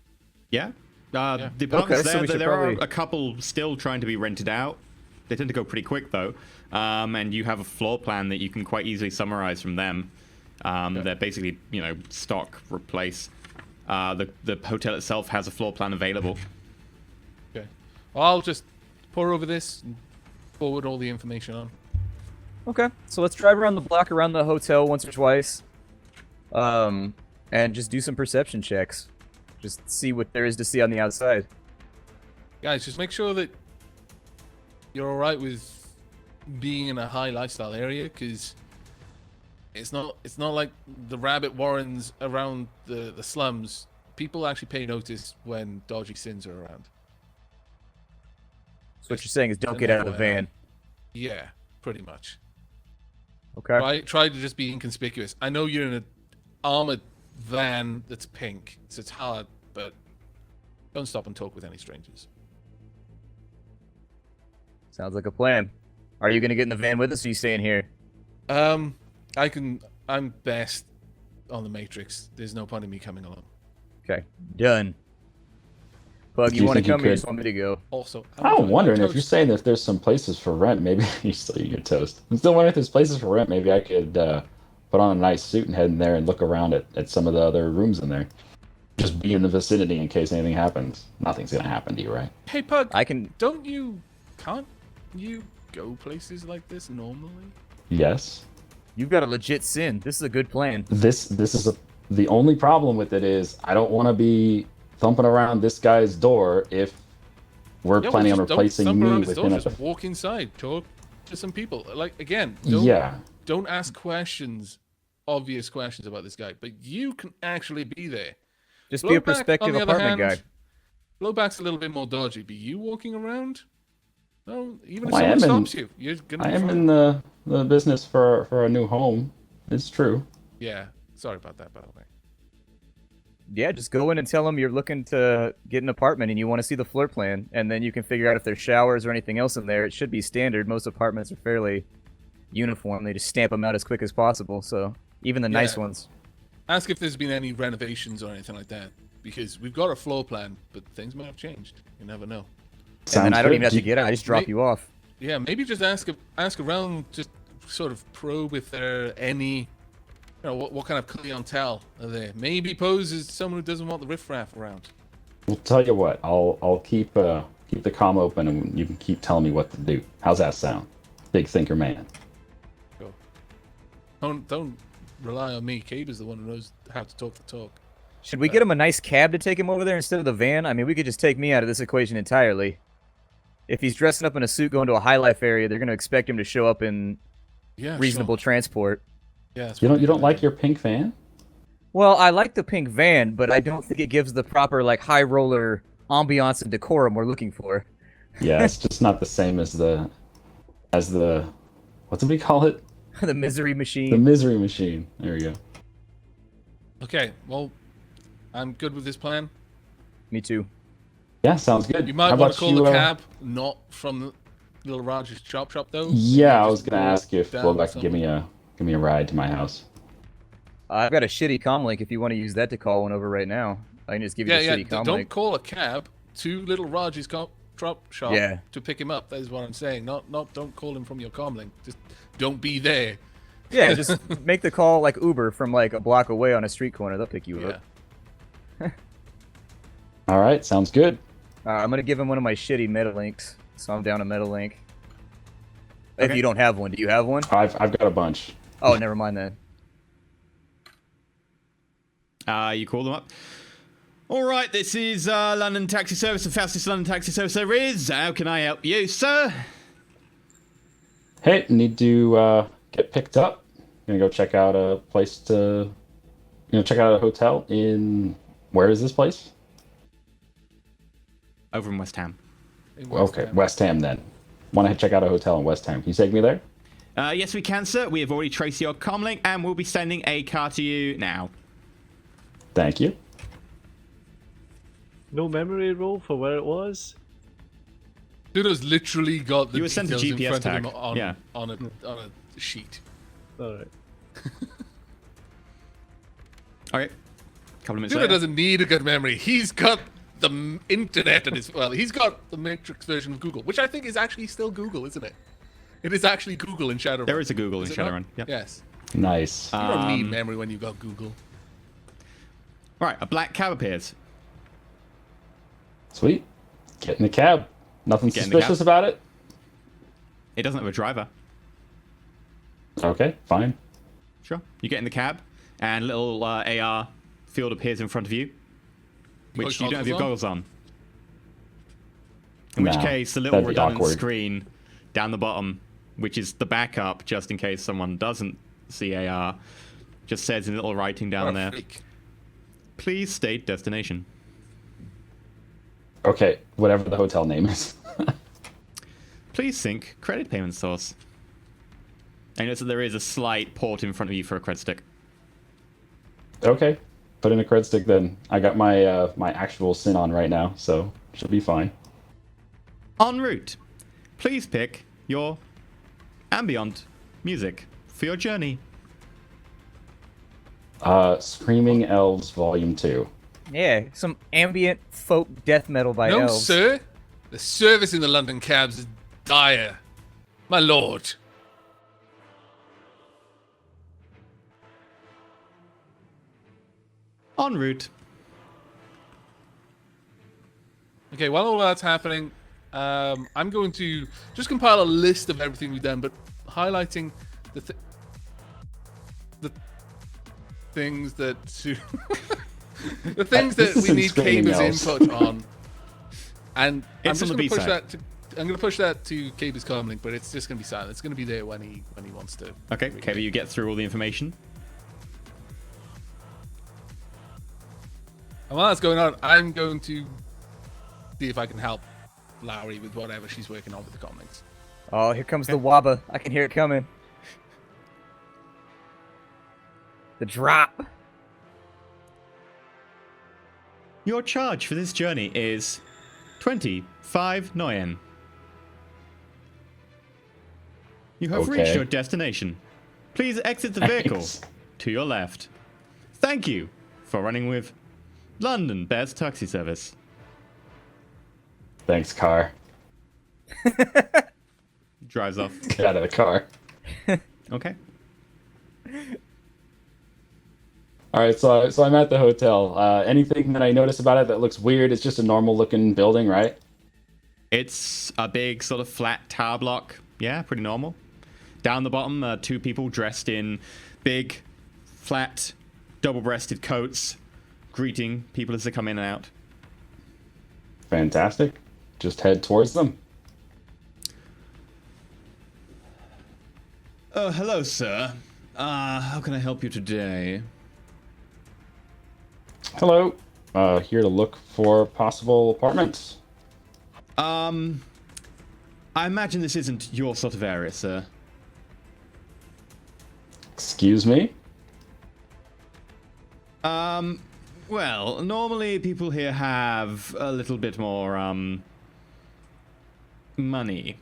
Yeah. Yeah. The apartments Okay, so we should there are probably- a couple still trying to be rented out. They tend to go pretty quick, though. And you have a floor plan that you can quite easily summarize from them. They're basically, stock, replace. The hotel itself has a floor plan available. Okay. I'll just pour over this and forward all the information on. Okay, so let's drive around the block around the hotel once or twice, and just do some perception checks. Just see what there is to see on the outside. Guys, just make sure that you're all right with being in a high lifestyle area, because it's not like the rabbit warrens around the slums. People actually pay notice when dodgy sins are around. So what you're saying is don't get out of the van. Yeah, pretty much. Okay. Try to just be inconspicuous. I know you're in an armored van that's pink, so it's hard, but don't stop and talk with any strangers. Sounds like a plan. Are you gonna get in the van with us, or are you staying here? I'm best on the Matrix. There's no point in me coming along. Okay, done. Bug, Do you you want to think you come or you could- just want me to go? Also, I'm wondering if you're toast. saying that there's some places for rent. Maybe you still eat your toast. I'm still wondering if there's places for rent. Maybe I could put on a nice suit and head in there and look around at some of the other rooms in there. Just be in the vicinity in case anything happens. Nothing's gonna happen to you, right? Hey, Pug, I can. can't you go places like this normally? Yes. You've got a legit sin. This is a good plan. This is the only problem with it is I don't want to be thumping around this guy's door if we're Yeah, planning on just don't replacing stump me around his with door, him at just the. walk inside, talk to some people. Like, again, don't ask questions, obvious questions about this guy, but you can actually be there. Just be a Blowback, prospective on the other apartment hand, guy. Blowback's a little bit more dodgy. Be you walking around? No, even if Well, I someone am stops you, you're gonna I be am fine. in the business for a new home. It's true. Yeah, sorry about that, by the way. Yeah, just go in and tell them you're looking to get an apartment and you want to see the floor plan, and then you can figure out if there's showers or anything else in there. It should be standard. Most apartments are fairly uniform. They just stamp them out as quick as possible. So even the nice Yeah. ones. Ask if there's been any renovations or anything like that, because we've got a floor plan, but things might have changed. You never know. And then I don't good. even have to get it. I just drop Mate- you off. Yeah, maybe just ask around, just sort of probe if there are any, what kind of clientele are there. Maybe pose as someone who doesn't want the riffraff around. We'll tell you what. I'll keep the comm open and you can keep telling me what to do. How's that sound? Big thinker man. Go. Don't rely on me. Cabe is the one who knows how to talk the talk. Should we get him a nice cab to take him over there instead of the van? I mean, we could just take me out of this equation entirely. If he's dressing up in a suit going to a high life area, they're going to expect him to show up in Yeah, reasonable Sure. transport. Yeah, that's You what don't I like do. your pink van? Well, I like the pink van, but I don't think it gives the proper like high roller ambiance and decorum we're looking for. Yeah, it's just not the same as the what did we call it? The misery machine. The misery machine. There we go. Okay, well, I'm good with this plan. Me too. Yeah, sounds good. You might How want about to call you, the cab, not from Little Roger's chop shop, though. Yeah, I Maybe was just gonna walk ask if down Blowback could give somewhere. me a ride to my house. I've got a shitty comlink if you want to use that to call one over right now. I can just give you Yeah, the yeah. shitty comlink. Don't call a cab to Little Roger's chop shop Yeah. to pick him up. That is what I'm saying. Not. Don't call him from your comlink. Just don't be there. Yeah, just make the call like Uber from like a block away on a street corner. They'll pick you Yeah. up. All right, sounds good. I'm gonna give him one of my shitty Metalinks, so I'm down a Metalink. If Okay. you don't have one, do you have one? I've got a bunch. Oh, never mind then. You call them up. All right, this is London Taxi Service, the fastest London taxi service there is. How can I help you, sir? Hey, need to get picked up. Gonna go check out a place to, check out a hotel in. Where is this place? Over in West Ham. In West Okay, Ham. West Ham then. Want to check out a hotel in West Ham? Can you take me there? Yes, we can, sir. We have already traced your comlink, and we'll be sending a car to you now. Thank you. No memory roll for where it was. Dudo's literally got the You were sent a details in GPS front tag. of him on, Yeah. on a sheet. All right. Okay. Couple of minutes Dudo later. doesn't need a good memory. He's got the internet at his he's got the Matrix version of Google, which I think is actually still Google, isn't it? It is actually Google in Shadowrun. There is a Google in it not? Shadowrun. Yep. Yes. Nice. You don't need memory when you've got Google. All right, a black cab appears. Sweet. Get in the cab. Nothing Get in the suspicious cab. about it? It doesn't have a driver. Okay, fine. Sure. You get in the cab, and a little AR field appears in front of you, which you don't have your goggles on. In which No, case, the little that'd be redundant awkward. screen down the bottom, which is the backup, just in case someone doesn't see AR, just says in little writing What down a there, freak. please state destination. Okay, whatever the hotel name is. Please sync credit payment source. And notice that there is a slight port in front of you for a credit stick. Okay, put in a cred stick then. I got my my actual SIN on right now, so should be fine. En route, please pick your ambient music for your journey. Screaming Elves Volume 2. Yeah, some ambient folk death metal by No, elves. sir. The service in the London cabs is dire. My lord. En route. Okay, while all that's happening, I'm going to just compile a list of everything we've done, but highlighting the things that the things that This we isn't need screaming Kaber's elves. input on, and I'm It's on just the going to push B-side. that. I'm going to push that to Kaber's comlink, but it's just going to be silent. It's going to be there when he wants to. Okay, Kevin, you get through all the information. And while that's going on, I'm going to see if I can help Lowry with whatever she's working on with the comlinks. Oh, here comes the wabba. I can hear it coming. The drop. Your charge for this journey is 25 Noyen. You have reached Okay. your destination. Please exit the vehicle Thanks. to your left. Thank you for running with London Best Taxi Service. Thanks, car. Drives off. Get out of the car. Okay. All right, so I'm at the hotel. Anything that I notice about it that looks weird? It's just a normal looking building, right? It's a big sort of flat tower block. Yeah, pretty normal. Down the bottom, two people dressed in big, flat, double-breasted coats, greeting people as they come in and out. Fantastic. Just head towards them. Hello, sir. How can I help you today? Hello. Here to look for possible apartments. I imagine this isn't your sort of area, sir. Excuse me? Well, normally people here have a little bit more, money.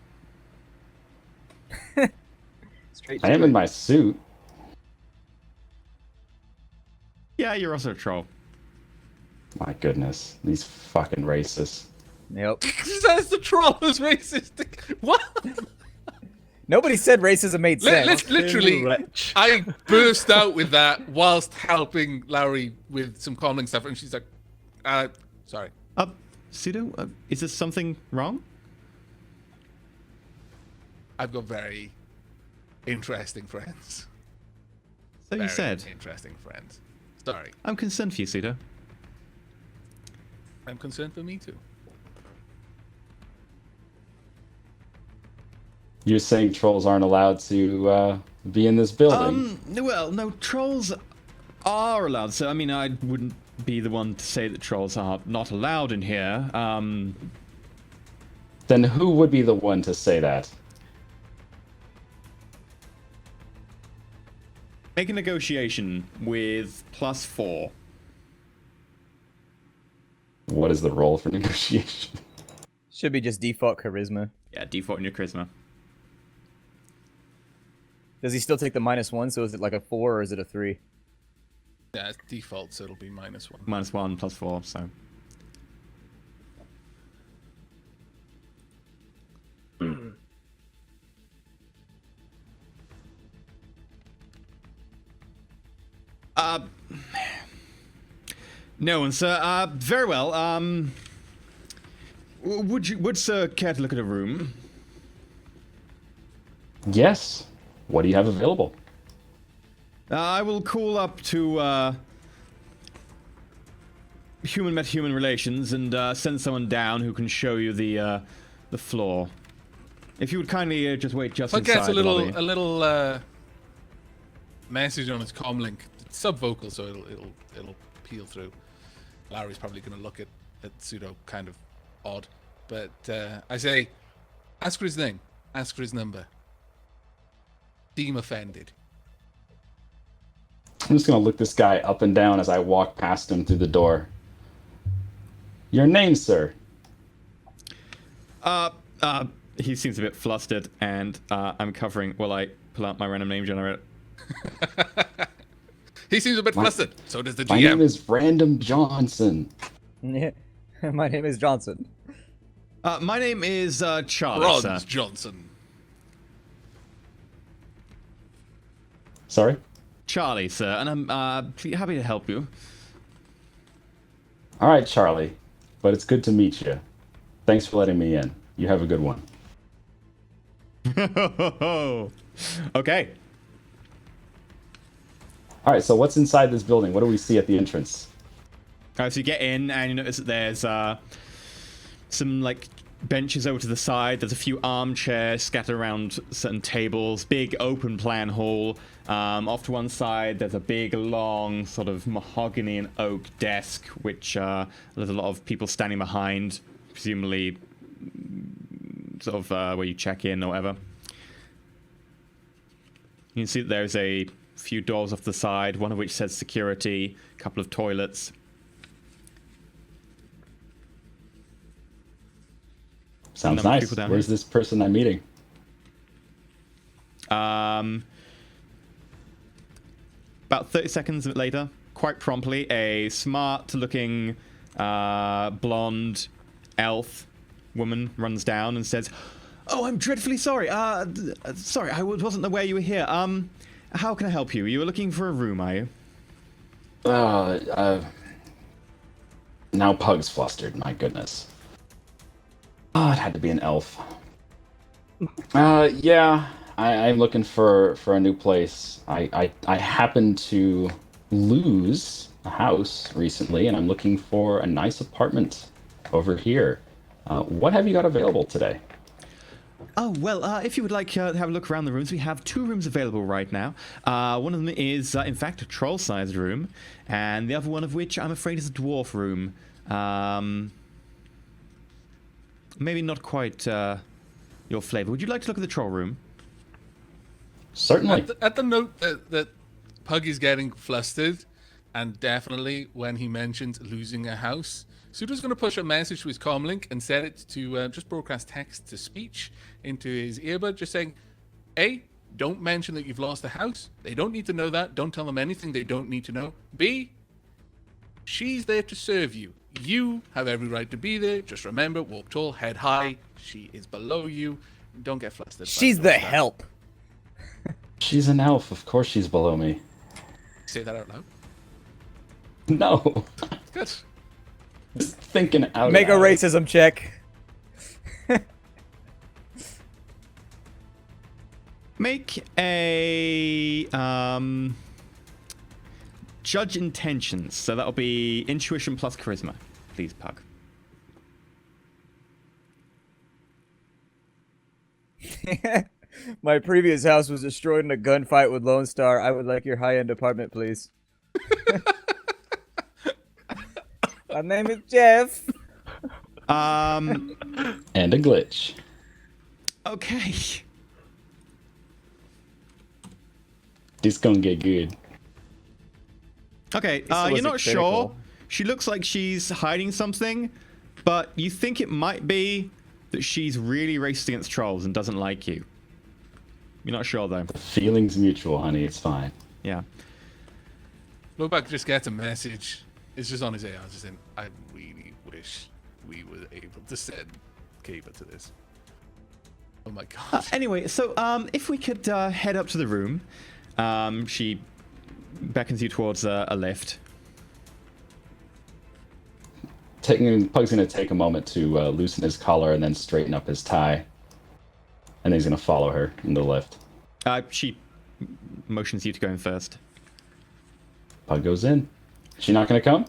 Straight I to am it. in my suit. Yeah, you're also a troll. My goodness. These fucking racists. Yep. That's the troll who's racist. What? Nobody said racism made sense. Literally, Wretch. I burst out with that whilst helping Lowry with some comlink stuff, and she's like, sorry. Pseudo, is there something wrong? I've got very interesting friends. So you Very said. interesting friends. Sorry. I'm concerned for you, Pseudo. I'm concerned for me too. You're saying trolls aren't allowed to be in this building? Well, no, trolls are allowed. So, I mean, I wouldn't be the one to say that trolls are not allowed in here. Then who would be the one to say that? Make a negotiation with +4. What is the role for negotiation? Should be just default charisma. Yeah, default in your charisma. Does he still take the -1? So is it like a 4 or is it a 3? Yeah, it's default, so it'll be -1. -1 +4, so. No one, sir. Very well. Would sir care to look at a room? Yes. What do you have available? I will call up to human met human relations and send someone down who can show you the floor. If you would kindly just wait just But inside gets a the lobby. little message on his comlink. It's subvocal, so it'll peel through. Larry's probably going to look at Pseudo kind of odd, but I say, ask for his name, ask for his number. Seem offended. I'm just gonna look this guy up and down as I walk past him through the door. Your name, sir? He seems a bit flustered, and I'm covering while I pull out my random name generator. He seems a bit flustered. So does the GM. My name is Random Johnson. My name is Johnson. My name is Charlie, Rod sir. Johnson. Sorry? Charlie, sir, and I'm happy to help you. All right, Charlie. But it's good to meet you. Thanks for letting me in. You have a good one. Okay. All right, so what's inside this building? What do we see at the entrance? So you get in and you notice that there's some like benches over to the side. There's a few armchairs scattered around certain tables. Big open plan hall. Off to one side, there's a big, long, sort of mahogany and oak desk, which there's a lot of people standing behind, presumably sort of where you check in or whatever. You can see that there's a few doors off the side, one of which says security, a couple of toilets. Sounds nice. Where's this person I'm meeting? About 30 seconds later, quite promptly, a smart-looking blonde elf woman runs down and says, "Oh, I'm dreadfully sorry. Sorry, I wasn't aware you were here. How can I help you? You were looking for a room, are you?" Now Pug's flustered, my goodness. Oh, it had to be an elf. Yeah, I'm looking for a new place. I happened to lose a house recently, and I'm looking for a nice apartment over here. What have you got available today? Oh, well, if you would like to have a look around the rooms, we have 2 rooms available right now. One of them is, in fact, a troll-sized room, and the other one of which, I'm afraid, is a dwarf room. Maybe not quite your flavor. Would you like to look at the troll room? Certainly. At the note that Pug is getting flustered, and definitely when he mentions losing a house, Sudo's going to push a message to his comlink and set it to just broadcast text to speech into his earbud, just saying, A, don't mention that you've lost a house. They don't need to know that. Don't tell them anything they don't need to know. B, she's there to serve you. You have every right to be there. Just remember, walk tall, head high. She is below you. Don't get flustered. She's the help. She's an elf. Of course she's below me. Say that out loud. No. Good. Just thinking out Make a loud. racism check. Make a judge intentions. So that'll be intuition plus charisma, please, Pug. My previous house was destroyed in a gunfight with Lone Star. I would like your high-end apartment, please. My name is Jeff. And a glitch. Okay. This gonna get good. Okay, This was you're not a sure. critical. She looks like she's hiding something, but you think it might be that she's really racist against trolls and doesn't like you. You're not sure, though. Feelings mutual, honey. It's fine. Yeah. Lobak just gets a message. It's just on his AR, just saying, I really wish we were able to send Kiva to this. Oh my god. Anyway, so if we could head up to the room. She beckons you towards a lift. Pug's gonna take a moment to loosen his collar and then straighten up his tie. And then he's gonna follow her in the lift. She motions you to go in first. Pug goes in. She not gonna come?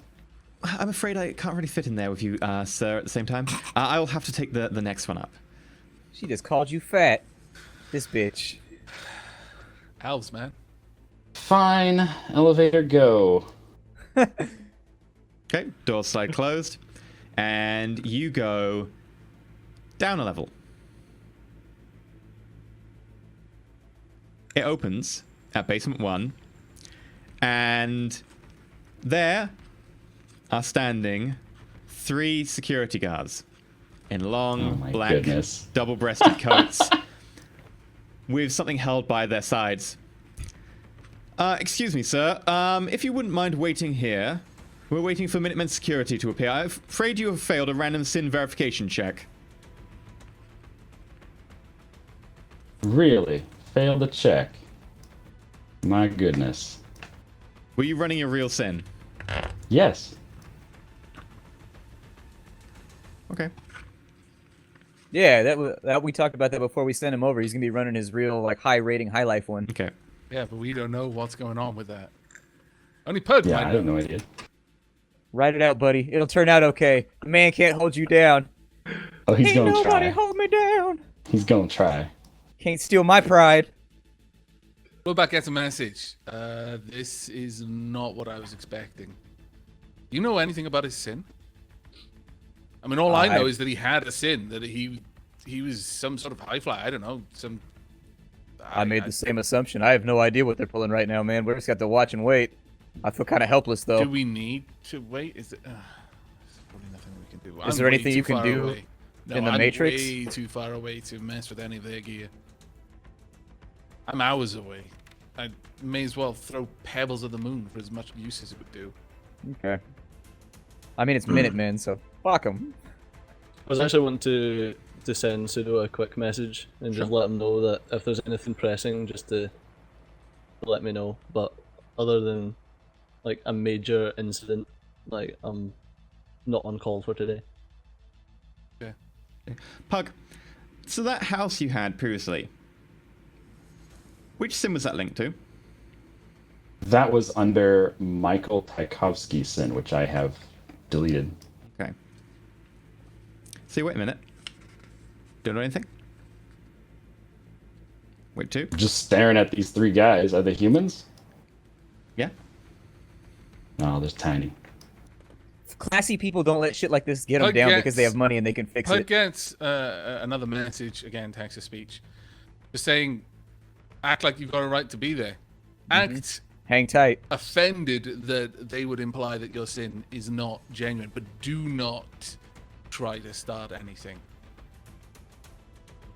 I'm afraid I can't really fit in there with you, sir, at the same time. I'll have to take the next one up. She just called you fat. This bitch. Elves, man. Fine. Elevator go. Okay, door slide closed. And you go down a level. It opens at basement 1. And there are standing 3 security guards in long, Oh my black, goodness. double-breasted coats with something held by their sides. Excuse me, sir. If you wouldn't mind waiting here, we're waiting for Minutemen security to appear. I'm afraid you have failed a random sin verification check. Really? Failed to check. My goodness. Were you running a real sin? Yes. Okay. Yeah, that we talked about that before we sent him over. He's gonna be running his real like high rating, high life one. Okay. Yeah, but we don't know what's going on with that. Only Pug Yeah, might I know. have no idea. Write it out, buddy. It'll turn out okay. The man can't hold you down. Oh, he's Ain't gonna nobody try. hold me down. He's gonna try. Can't steal my pride. Blowback gets a message. This is not what I was expecting. Do you know anything about his sin? I mean, all I know is that he had a sin, that he was some sort of high fly. I don't know. I made the same assumption. I have no idea what they're pulling right now, man. We're just got to watch and wait. I feel kind of helpless, though. Do we need to wait? Is it? There's probably nothing we can do. Is there way anything too you can far do away. No, in the I'm Matrix? way too far away to mess with any of their gear. I'm hours away. I may as well throw pebbles at the moon for as much use as it would do. Okay. I mean, it's Minutemen, so fuck them. I was actually wanting to send Pseudo a quick message and just let him know that if there's anything pressing, just to let me know. But other than like a major incident, like I'm not on call for today. Okay. Pug, so that house you had previously, which sim was that linked to? That was under Michael Tchaikovsky's sin, which I have deleted. Okay. See, wait a minute. Don't know anything? Wait, two? Just staring at these three guys. Are they humans? Yeah. No, there's Tiny. Classy people don't let shit like this get them Pug down gets- because they have money and they can fix Pug it. gets another message, again, text to speech, just saying, act like you've got a right to be there. Act Hang tight. offended that they would imply that your sin is not genuine, but do not try to start anything.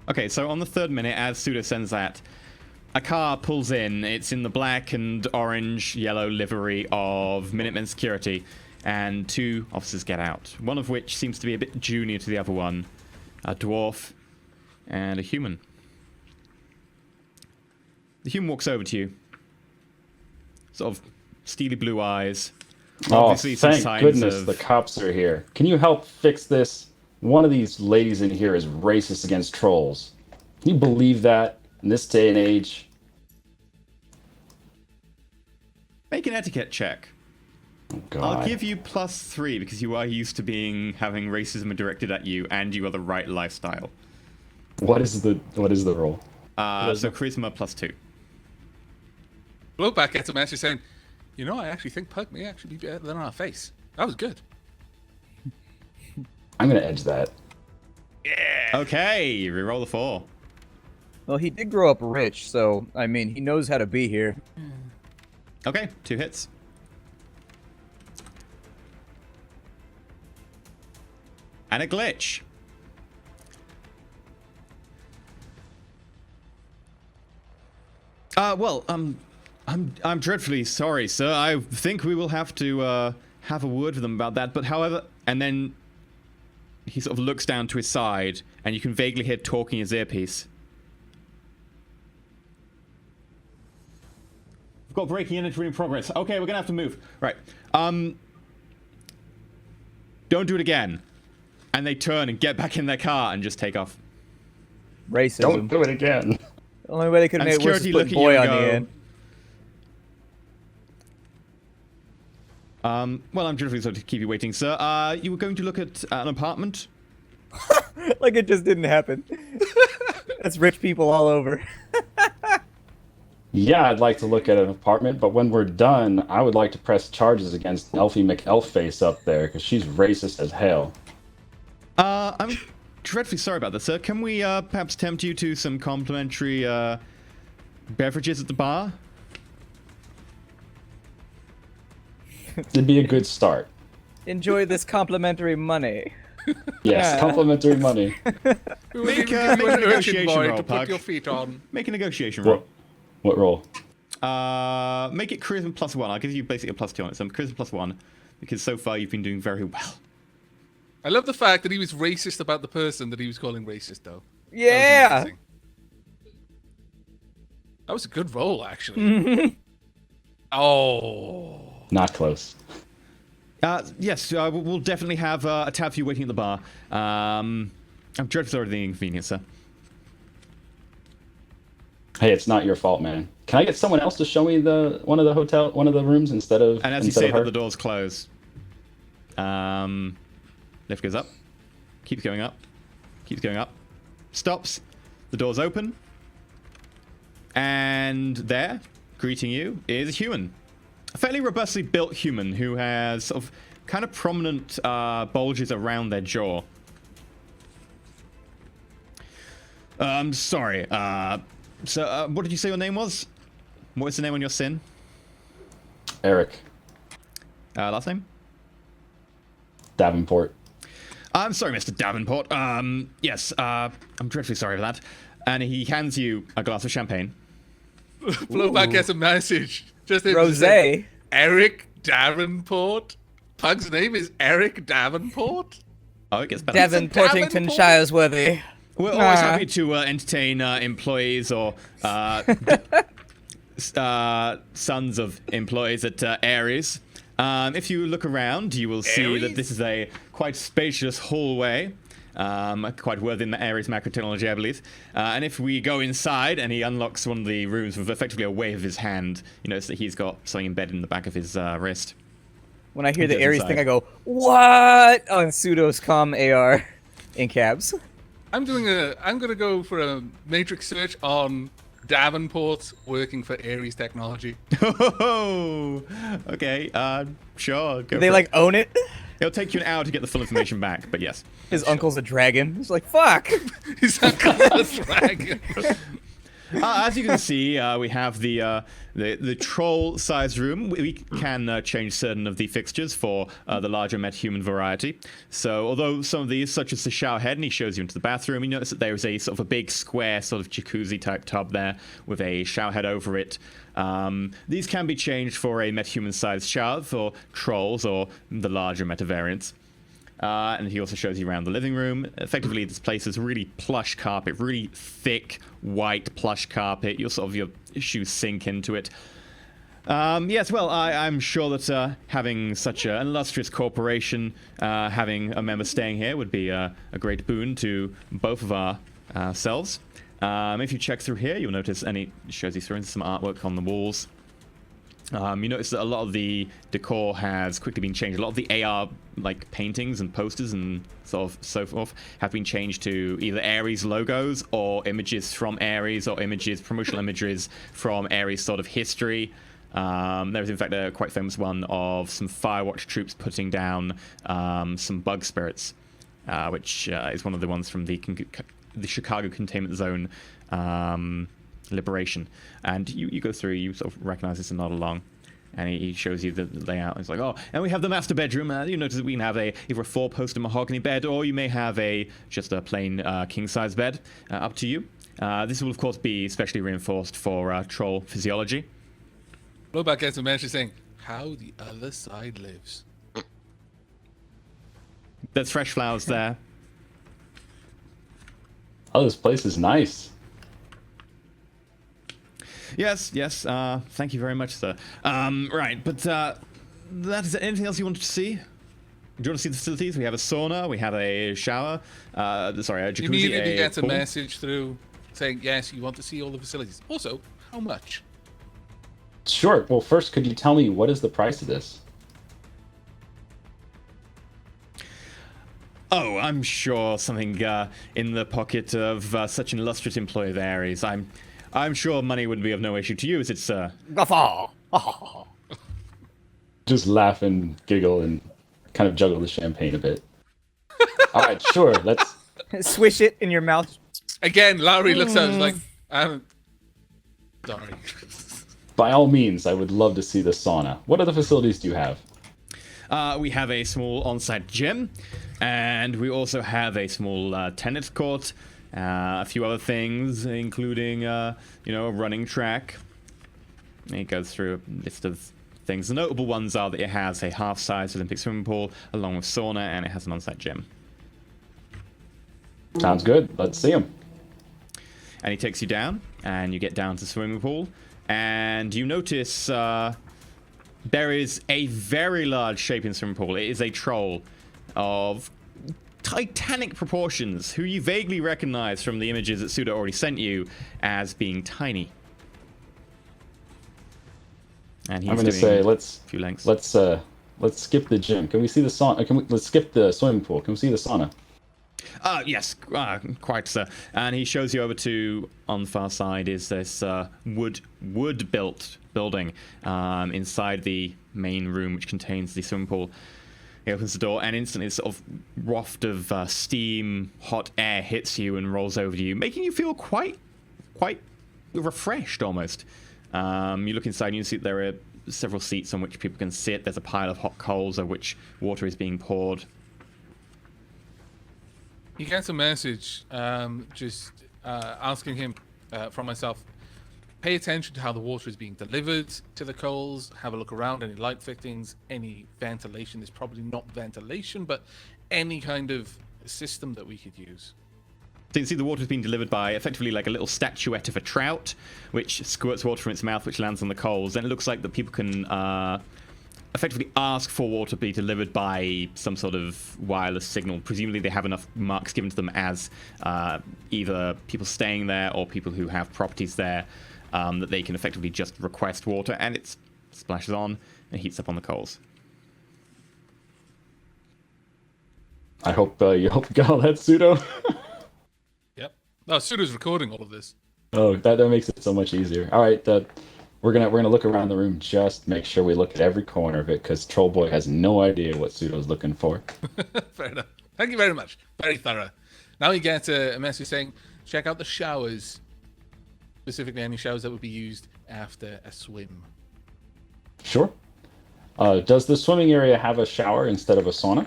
Okay, so on the third minute, as Suda sends that, a car pulls in. It's in the black and orange, yellow livery of Minutemen Security, and two officers get out. One of which seems to be a bit junior to the other one. A dwarf and a human. The human walks over to you. Sort of steely blue eyes. Oh, Obviously some thank signs goodness of- the cops are here. Can you help fix this? One of these ladies in here is racist against trolls. Can you believe that in this day and age? Make an etiquette check. Oh, God. I'll give you +3 because you are used to having racism directed at you, and you are the right lifestyle. What is the roll? So charisma +2. Blowback gets a message saying, you know, I actually think Pug may actually be better than our face. That was good. I'm gonna edge that. Okay, reroll the 4. Well, he did grow up rich, so, I mean, he knows how to be here. Okay, 2 hits. And a glitch. Well, I'm dreadfully sorry, sir. I think we will have to have a word with them about that. But however, and then he sort of looks down to his side, and you can vaguely hear talking in his earpiece. We've got breaking and entry in progress. Okay, we're gonna have to move. Right. Don't do it again. And they turn and get back in their car and just take off. Racism. Don't do it again. The only way they could And have made it was security to look put at you boy and on the go, end. Well, I'm dreadfully sorry to keep you waiting, sir. You were going to look at an apartment? Like it just didn't happen. That's rich people all over. Yeah, I'd like to look at an apartment, but when we're done, I would like to press charges against Elfie McElfface up there, because she's racist as hell. I'm dreadfully sorry about this, sir. Can we perhaps tempt you to some complimentary beverages at the bar? It'd be a good start. Enjoy this complimentary money. Yes, Yeah. complimentary money. Make You a give you an urchin negotiation boy roll, to Pug. put your feet on. Make a negotiation roll. What roll? Make it charisma +1. I'll give you basically a +2 on it. So charisma +1, because so far you've been doing very well. I love the fact that he was racist about the person that he was calling racist, though. That was Yeah. amazing. That was a good roll, actually. Oh. Not close. Yes, we'll definitely have a tab for you waiting at the bar. I'm dreadfully sorry for the inconvenience, sir. Hey, it's not your fault, man. Can I get someone else to show me one of the rooms instead of And as you instead say of that, her? the doors close. Lift goes up. Keeps going up. Keeps going up. Stops. The doors open. And there, greeting you, is a human. A fairly robustly built human who has sort of kind of prominent bulges around their jaw. Sorry. So, what did you say your name was? What was the name on your sin? Eric Last name? Davenport. I'm sorry, Mr. Davenport. Yes, I'm dreadfully sorry for that. And he hands you a glass of champagne. Flowback gets a message. Just Rosé. Eric Davenport. Pug's name is Eric Davenport. Oh, it gets better. Davenportington Shiresworthy. We're always happy to entertain employees or sons of employees at Ares. If you look around, you will see that this is a quite spacious hallway. Quite worthy in the Ares macro technology, I believe. And if we go inside and he unlocks one of the rooms with effectively a wave of his hand, you notice that he's got something embedded in the back of his wrist. When I hear the goes Ares inside. thing, I go, what? On pseudos com AR in cabs. I'm gonna go for a matrix search on Davenport working for Ares Technology. Oh, okay. Sure. Go Do they for like it. own it? It'll take you an hour to get the full information back, but yes. His uncle's a dragon. He's like, fuck. He's a dragon. As you can see, we have the troll-sized room. We can change certain of the fixtures for the larger metahuman variety. So, although some of these, such as the shower head, and he shows you into the bathroom, you notice that there is a sort of a big square sort of jacuzzi-type tub there with a shower head over it. These can be changed for a metahuman-sized shower for trolls or the larger meta variants. And he also shows you around the living room. Effectively, this place is really plush carpet, really thick, white plush carpet. Your shoes sink into it. Yes, well, I'm sure that having such an illustrious corporation, having a member staying here would be a great boon to both of ourselves. If you check through here, you'll notice, and it shows you through some artwork on the walls. You notice that a lot of the decor has quickly been changed. A lot of the AR like paintings and posters and so forth have been changed to either Ares logos or images from Ares or promotional images from Ares sort of history. There is in fact a quite famous one of some Firewatch troops putting down some bug spirits, which is one of the ones from the Chicago Containment Zone liberation. And you go through, you sort of recognize this and nod along, and he shows you the layout. He's like, oh, and we have the master bedroom. You notice that we can have either a 4-poster mahogany bed, or you may have just a plain king-size bed. Up to you. This will of course be specially reinforced for troll physiology. Flowback gets a message saying, how the other side lives. There's fresh flowers there. Oh, this place is nice. Yes. Thank you very much, sir. Right, but that is it. Anything else you wanted to see? Do you want to see the facilities? We have a sauna, we have a shower, a jacuzzi, Immediately a gets a pool. message through saying, yes, you want to see all the facilities. Also, how much? Sure. Well, first, could you tell me what is the price of this? Oh, I'm sure something in the pocket of such an illustrious employee of Ares. I'm sure money would be of no issue to you, is it, sir? Guffaw. Just laugh and giggle and kind of juggle the champagne a bit. All right, sure. Let's. Swish it in your mouth. Again, Lowry looks at us like, sorry. By all means, I would love to see the sauna. What other facilities do you have? We have a small on-site gym, and we also have a small tennis court, a few other things, including, a running track. And it goes through a list of things. The notable ones are that it has a half-size Olympic swimming pool, along with sauna, and it has an on-site gym. Sounds good. Let's see them. And he takes you down, and you get down to the swimming pool, and you notice there is a very large shape in the swimming pool. It is a troll of titanic proportions, who you vaguely recognize from the images that Suda already sent you as being tiny. And he's I'm gonna doing say a few lengths. let's skip the gym. Can we see the sauna? Let's skip the swimming pool. Can we see the sauna? Yes, quite, sir. And he shows you over to, on the far side, is this wood-built building inside the main room, which contains the swimming pool. He opens the door, and instantly, a sort of waft of steam, hot air hits you and rolls over you, making you feel quite refreshed, almost. You look inside, and you see there are several seats on which people can sit. There's a pile of hot coals over which water is being poured. He gets a message asking him from myself, pay attention to how the water is being delivered to the coals, have a look around, any light fittings, any ventilation. There's probably not ventilation, but any kind of system that we could use. So you can see the water is being delivered by effectively like a little statuette of a trout, which squirts water from its mouth, which lands on the coals. Then it looks like that people can effectively ask for water to be delivered by some sort of wireless signal. Presumably they have enough marks given to them as either people staying there or people who have properties there that they can effectively just request water, and it splashes on and heats up on the coals. I hope you got all that, Pseudo. Yep. No, Suda's recording all of this. Oh, that makes it so much easier. All right, we're gonna look around the room, just make sure we look at every corner of it, because Troll Boy has no idea what Pseudo's looking for. Fair enough. Thank you very much. Very thorough. Now you get a message saying, check out the showers. Specifically, any showers that would be used after a swim. Sure. Does the swimming area have a shower instead of a sauna?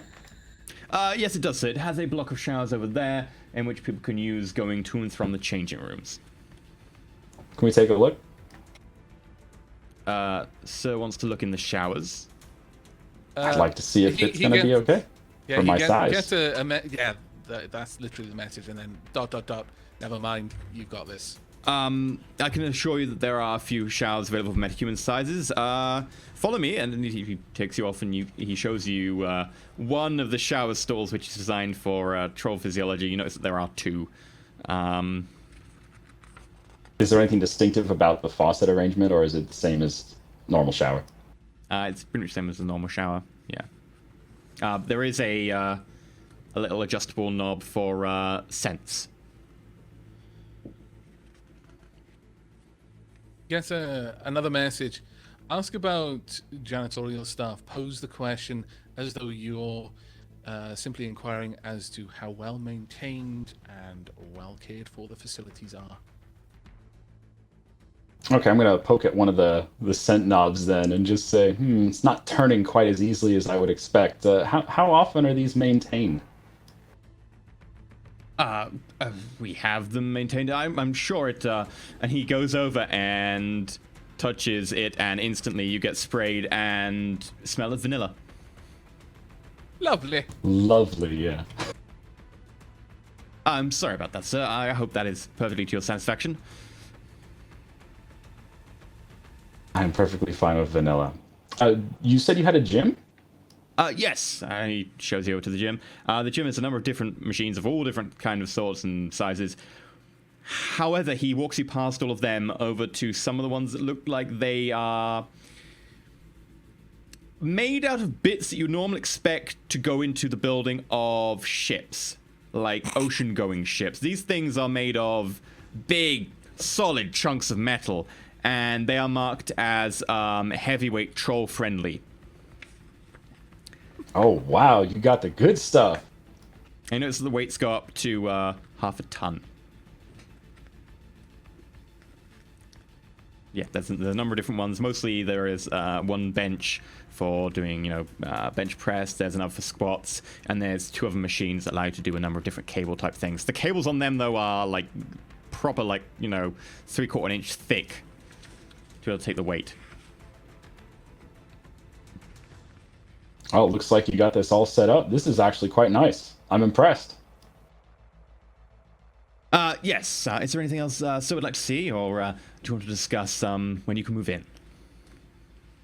Yes, it does. So it has a block of showers over there in which people can use going to and from the changing rooms. Can we take a look? Sir wants to look in the showers. I'd like to see if it's going to be okay for my size. That's literally the message, and then ... Never mind, you've got this. I can assure you that there are a few showers available for metahuman sizes. Follow me, and then he takes you off, and he shows you one of the shower stalls, which is designed for troll physiology. You notice that there are two. Is there anything distinctive about the faucet arrangement, or is it the same as normal shower? It's pretty much the same as a normal shower, yeah. There is a little adjustable knob for scents. Get another message. Ask about janitorial staff. Pose the question as though you're simply inquiring as to how well maintained and well cared for the facilities are. Okay, I'm gonna poke at one of the scent knobs then and just say, it's not turning quite as easily as I would expect. How often are these maintained? We have them maintained. I'm sure it. And he goes over and touches it, and instantly you get sprayed and smell of vanilla. Lovely. Lovely, yeah. I'm sorry about that, sir. I hope that is perfectly to your satisfaction. I'm perfectly fine with vanilla. You said you had a gym? Yes, he shows you over to the gym. The gym has a number of different machines of all different kind of sorts and sizes. However, he walks you past all of them over to some of the ones that look like they are made out of bits that you normally expect to go into the building of ships, like ocean-going ships. These things are made of big, solid chunks of metal, and they are marked as heavyweight troll-friendly. Oh, wow, you got the good stuff. I notice that the weights go up to half a ton. Yeah, there's a number of different ones. Mostly there is one bench for doing, bench press. There's another for squats. And there's two other machines that allow you to do a number of different cable type things. The cables on them, though, are like proper, 3/4 inch thick to be able to take the weight. Oh, it looks like you got this all set up. This is actually quite nice. I'm impressed. Yes. Is there anything else Sir would like to see, or do you want to discuss when you can move in?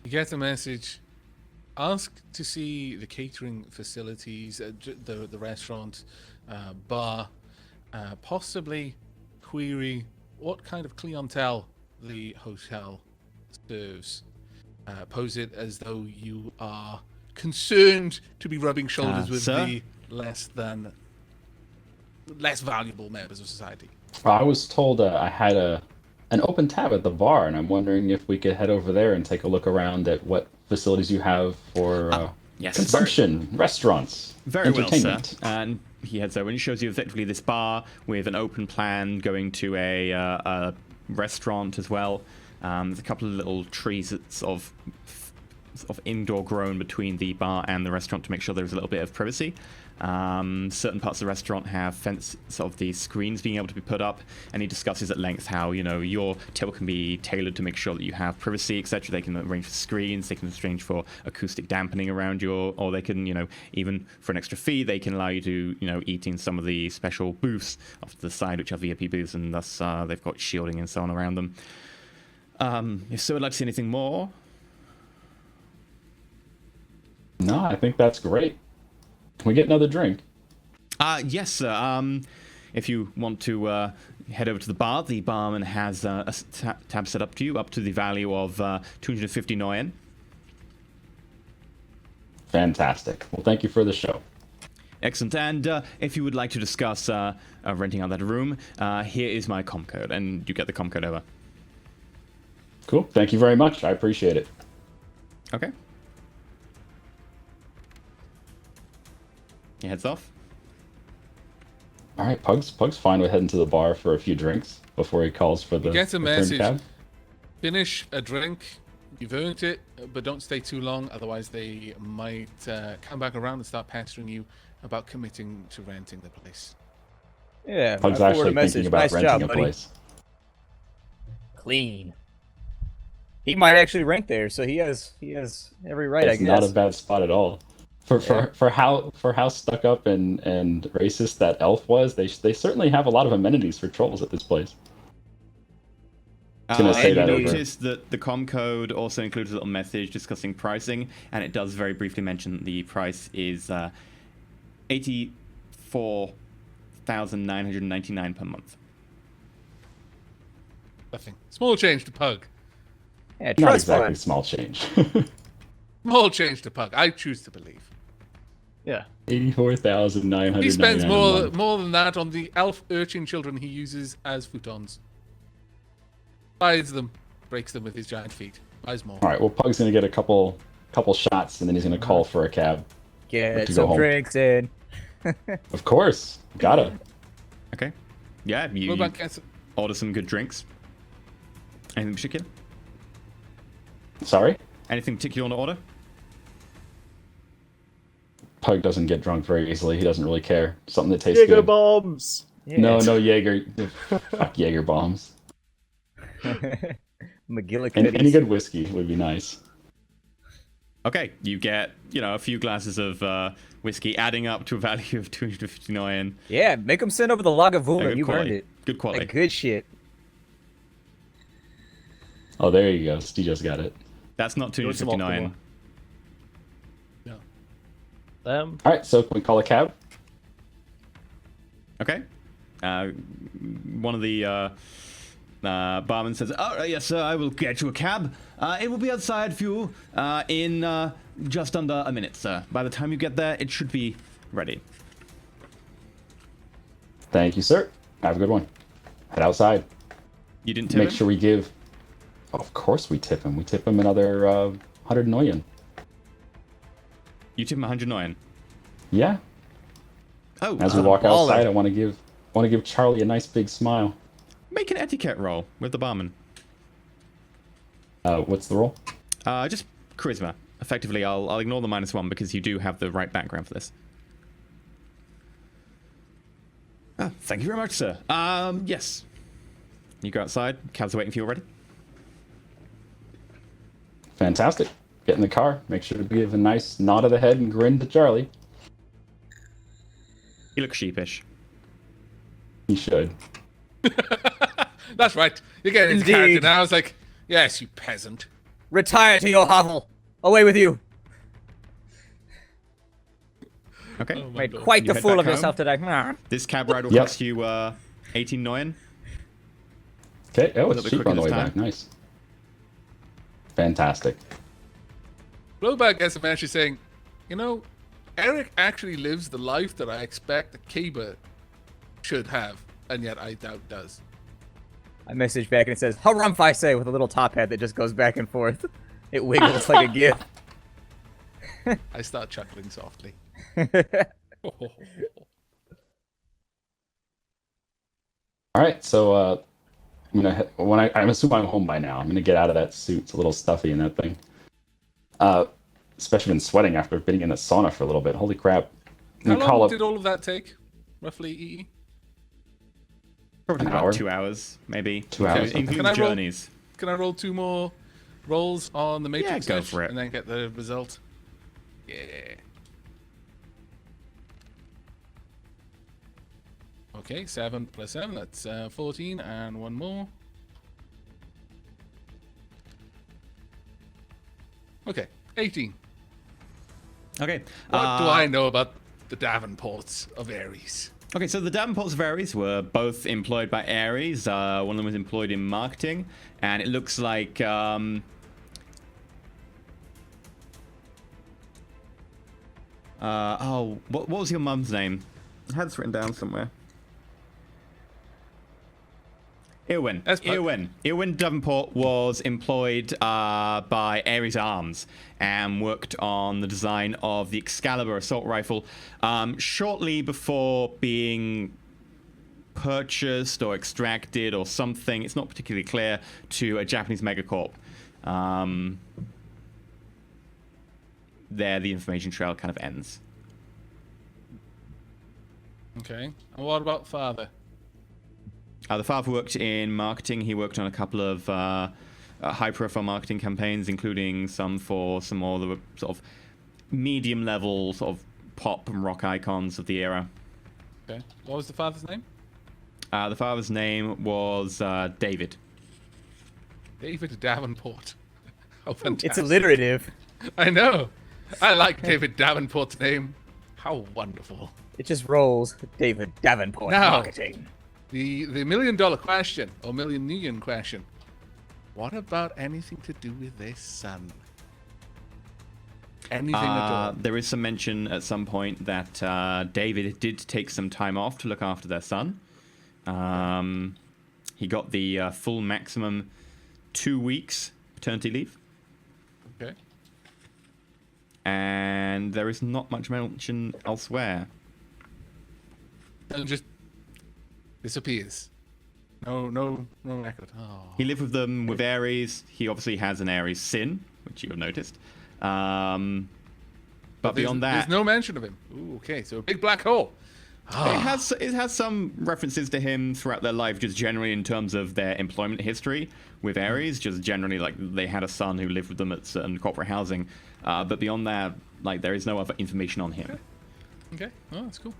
You get a message. ask to see the catering facilities, the restaurant, bar, possibly query what kind of clientele the hotel serves. Pose it as though you are concerned to be rubbing shoulders with sir? the less valuable members of society. I was told I had an open tab at the bar, and I'm wondering if we could head over there and take a look around at what facilities you have for yes, consumption, restaurants, Very well, sir. entertainment. And he heads over and he shows you effectively this bar with an open plan going to a restaurant as well. There's a couple of little trees that's of indoor grown between the bar and the restaurant to make sure there's a little bit of privacy. Certain parts of the restaurant have fence of the screens being able to be put up, and he discusses at length how your table can be tailored to make sure that you have privacy, etc. They can arrange for screens, they can arrange for acoustic dampening around or they can even for an extra fee they can allow you to eat in some of the special booths off to the side, which are VIP booths, and thus they've got shielding and so on around them. If so, would like to see anything more? No, I think that's great. Can we get another drink? Yes, sir. If you want to head over to the barman has a tab set up to you up to the value of 250 Noyen. Fantastic. Well, thank you for the show. Excellent. And if you would like to discuss renting out that room, here is my com code, and you get the com code over. Cool. Thank you very much. I appreciate it. Okay. He heads off. All right, Pug's fine with heading to the bar for a few drinks before he calls for the Gets a return message. cab. Finish a drink. You've earned it, but don't stay too long. Otherwise, they might come back around and start pestering you about committing to renting the place. Yeah, Pug's I forward actually a message. thinking about Nice renting job, a buddy. place. Clean. He might actually rent there, so he has every right, I It's guess. not a bad spot at all. For how stuck up and racist that elf was, they certainly have a lot of amenities for trolls at this place. Gonna say You that over. notice that the com code also includes a little message discussing pricing, and it does very briefly mention that the price is 84,999 per month. Nothing. Small change to Pug. Yeah, Not trust exactly fund. small change. Small change to Pug. I choose to believe. Yeah. 84,999. He spends a more month. than that on the elf urchin children he uses as futons. Buys them, breaks them with his giant feet. Buys more. All right. Well, Pug's gonna get a couple shots, and then he's gonna call for a cab. Get to go some home. drinks in. Of course, gotta. Okay. Yeah, you What about Cass- order some good drinks. Anything particular? Sorry, Anything particular on the order? Pug doesn't get drunk very easily. He doesn't really care. Something that tastes Jaeger good. bombs. Yeah. No Jaeger. Fuck Jaeger bombs. McGillicuddy's. Any good whiskey would be nice. Okay, you get, a few glasses of whiskey, adding up to a value of 259. Yeah, make him send over the Lagavulin. Good You quality. earned it. Good quality. Like, good shit. Oh, there you go. Steve just got it. That's not Go to 259. No. All right, so can we call a cab? Okay. One of the barmen says, "Oh, yes, sir, I will get you a cab. It will be outside for you in just under a minute, sir. By the time you get there, it should be ready." Thank you, sir. Have a good one. Head outside. You didn't tip Make him? sure we give. Of course, we tip him. We tip him another 100 Noyen. You tip him 109. Yeah. Oh, As we walk baller. outside, I want to give Charlie a nice big smile. make an etiquette roll with the barman. What's the roll? Just charisma. Effectively, I'll ignore the -1 because you do have the right background for this. Thank you very much, sir. Yes. You go outside. Cabs are waiting for you already. Fantastic. Get in the car. Make sure to give a nice nod of the head and grin to Charlie. You look sheepish. He should. That's right. You're getting into Indeed. character now. I was like, yes, you peasant. Retire to your hovel. Away with you. Okay. Oh my Made God. quite You the head fool back of yourself home? today. This cab ride will Yep. cost you 18 noyen. Okay. Oh, little it's bit cheaper quicker on the way this time. back. Nice. Fantastic. Blowback gets a message saying, you know, Eric actually lives the life that I expect a Kiba should have, and yet I doubt does. I message back and it says, "Harumph I say," with a little top hat that just goes back and forth. It wiggles like a GIF. I start chuckling softly. All right. So I'm gonna I'm assuming I'm home by now. I'm gonna get out of that suit. It's a little stuffy in that thing. Especially been sweating after being in the sauna for a little bit. Holy crap! I'm How gonna call long up did all of that take? Roughly, EE? Probably An about hour? 2 hours, maybe. 2 hours. Okay. Including Can I roll- journeys. Can I roll 2 more rolls on the Matrix go Edge for it. and then get the result? Yeah. Okay, 7 plus 7, that's 14, and 1 more. Okay, 18. Okay. What do I know about the Davenports of Ares? Okay, so the Davenports of Ares were both employed by Ares. One of them was employed in marketing, and it looks like what was your mum's name? I had this written down somewhere. Irwin. That's per- Irwin Davenport was employed by Ares Arms and worked on the design of the Excalibur assault rifle shortly before being purchased or extracted or something. It's not particularly clear, to a Japanese megacorp. There, the information trail kind of ends. Okay, and what about father? The father worked in marketing. He worked on a couple of high-profile marketing campaigns, including some for some more of the sort of medium-level sort of pop and rock icons of the era. Okay, what was the father's name? The father's name was David. David Davenport. Oh, fantastic. It's alliterative. I know. I like David Davenport's name. How wonderful. It just rolls. David Davenport Now. marketing. The $1 million question, or million question. What about anything to do with their son? Anything at all? There is some mention at some point that David did take some time off to look after their son. He got the full maximum 2 weeks paternity leave. Okay. And there is not much mention elsewhere. And just disappears. No record. Oh. He lived with them with Ares. He obviously has an Ares sin, which you have noticed. But beyond that, there's no mention of him. Ooh, okay, so a big black hole. it has some references to him throughout their life, just generally in terms of their employment history with Ares. Just generally, like, they had a son who lived with them at certain corporate housing. But beyond that, like, there is no other information on him. Okay, oh, that's cool.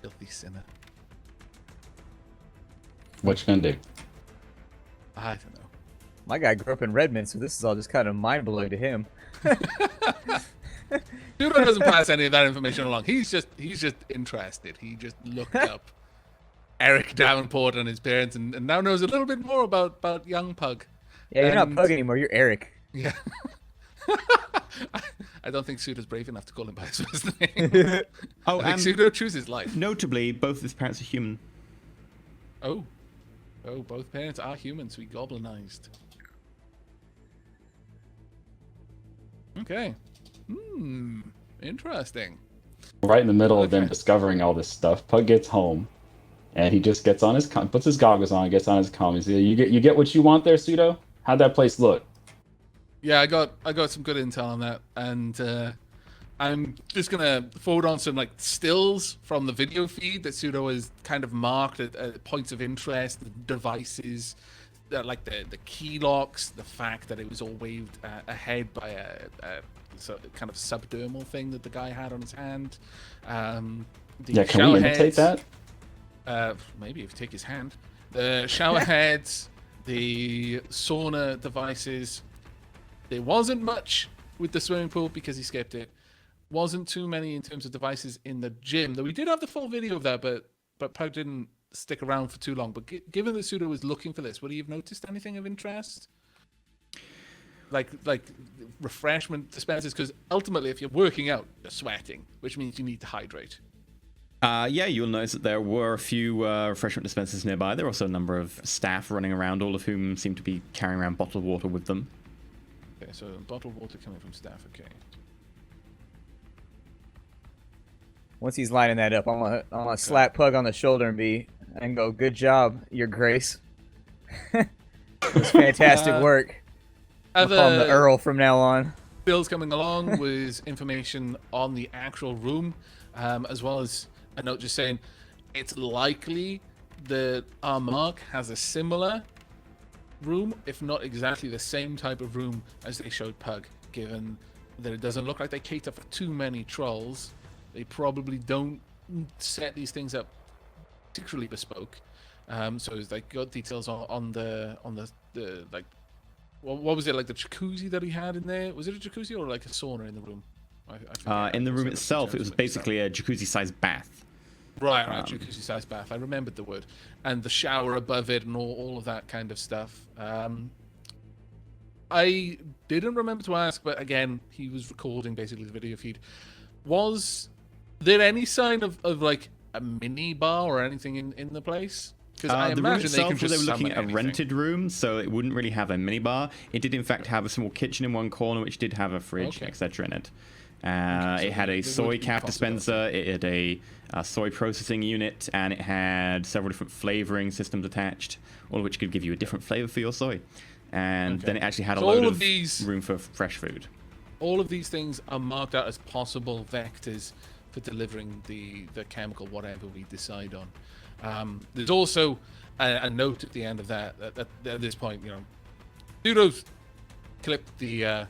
Filthy sinner. what you gonna do. I don't know. My guy grew up in Redmond, so this is all just kind of mind-blowing to him. Dude doesn't pass any of that information along. He's just interested. He just looked up Eric Davenport and his parents, and now knows a little bit more about young Pug. Yeah, you're not And- Pug anymore. You're Eric. Yeah. I don't think Suda's brave enough to call him by his first name. Oh, I think and Suda chooses life. notably, both his parents are human. Oh, both parents are humans. We goblinized. Okay. Interesting. Right in the middle of them Okay. discovering all this stuff, Pug gets home, and he just gets on his puts his goggles on, gets on his comm. He's like, you get what you want there, Pseudo? How'd that place look? Yeah, I got some good intel on that, and I'm just gonna forward on some like stills from the video feed that Pseudo has kind of marked at points of interest, the devices, like the key locks, the fact that it was all waved ahead by a kind of subdermal thing that the guy had on his hand. The Yeah, can shower we imitate heads, that? maybe if you take his hand. The shower heads, the sauna devices. There wasn't much with the swimming pool because he skipped it. Wasn't too many in terms of devices in the gym. Though we did have the full video of that, but Pug didn't stick around for too long. But given that Pseudo was looking for this, would he have noticed anything of interest? Like refreshment dispensers? Because ultimately, if you're working out, you're sweating, which means you need to hydrate. Yeah, you'll notice that there were a few refreshment dispensers nearby. There were also a number of staff running around, all of whom seem to be carrying around bottled water with them. Okay, so bottled water coming from staff. Okay. Once he's lining that up, I'm gonna slap Pug on the shoulder and go, "Good job, Your Grace. It was fantastic work." I'll call him the Earl from now on. Bills coming along with information on the actual room, as well as a note just saying it's likely that our mark has a similar room, if not exactly the same type of room as they showed Pug, given that it doesn't look like they cater for too many trolls. They probably don't set these things up particularly bespoke. So it's like got details on the like, what was it, like the jacuzzi that he had in there? Was it a jacuzzi or like a sauna in the room? In the room itself, it was basically a jacuzzi-sized bath. Right, jacuzzi-sized bath. I remembered the word. And the shower above it and all of that kind of stuff. I didn't remember to ask, but again, he was recording basically the video feed. Was there any sign of like a mini bar or anything in the place? Because I the room imagine itself, they they were looking summon at a anything. rented room, so it wouldn't really have a minibar. It did, in fact, have a small kitchen in one corner, which did have a fridge, Okay. etc. in it. So It had a there soy would be cap possibility. dispenser, it had a soy processing unit, and it had several different flavoring systems attached, all of which could give you a different flavor for your soy. And Okay. then it actually had a So load all of of these- room for fresh food. All of these things are marked out as possible vectors for delivering the chemical whatever we decide on. There's also a note at the end of that at this point, Pseudo's clipped the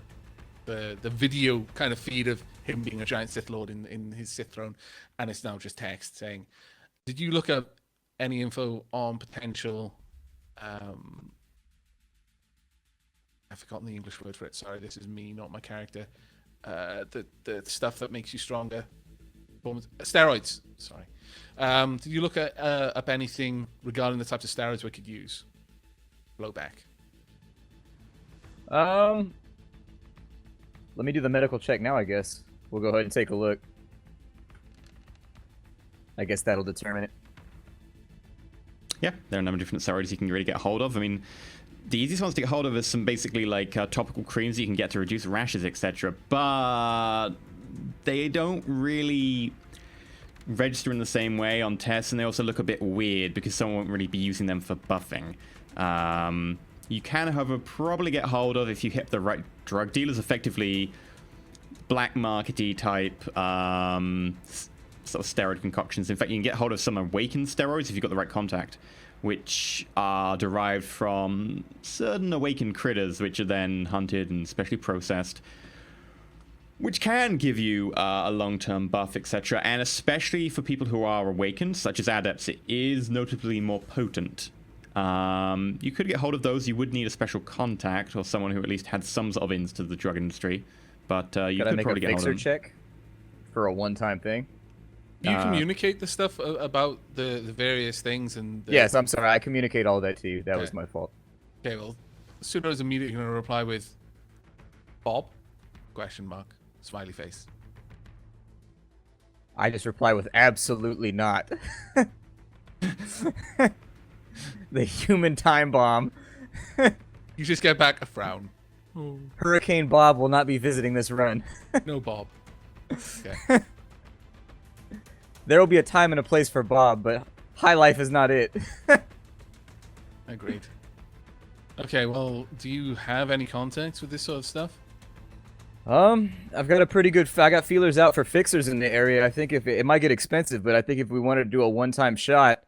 video kind of feed of him being a giant Sith Lord in his Sith throne, and it's now just text saying, "Did you look up any info on potential?" I've forgotten the English word for it. Sorry, this is me, not my character. The stuff that makes you stronger. Steroids. Sorry. Did you look at up anything regarding the types of steroids we could use? Blowback. Let me do the medical check now, I guess. We'll go ahead and take a look. I guess that'll determine it. Yeah, there are a number of different steroids you can really get hold of. I mean, the easiest ones to get hold of is some basically like topical creams you can get to reduce rashes, etc. But they don't really register in the same way on tests, and they also look a bit weird because someone won't really be using them for buffing. You can, however, probably get hold of, if you hit the right drug dealers, effectively black markety type sort of steroid concoctions. In fact, you can get hold of some awakened steroids if you've got the right contact, which are derived from certain awakened critters, which are then hunted and specially processed, which can give you a long-term buff, etc. And especially for people who are awakened, such as adepts, it is notably more potent. You could get hold of those. You would need a special contact or someone who at least had some sort of ins to the drug industry. But you Could I could make probably a get hold of fixer them. check for a one-time thing? Do you communicate the stuff about the various things and? Yes, I'm sorry. I communicate all that to you. That was Okay. my fault. Okay, well, Pseudo's immediately going to reply with Bob? Question mark. Smiley face. I just reply with absolutely not. The human time bomb. You just get back a frown. Hurricane Bob will not be visiting this run. No Bob. Okay. There will be a time and a place for Bob, but high life is not it. Agreed. Okay, well, do you have any contacts with this sort of stuff? I've got a pretty good. I got feelers out for fixers in the area. I think if it might get expensive, but I think if we wanted to do a one-time shot,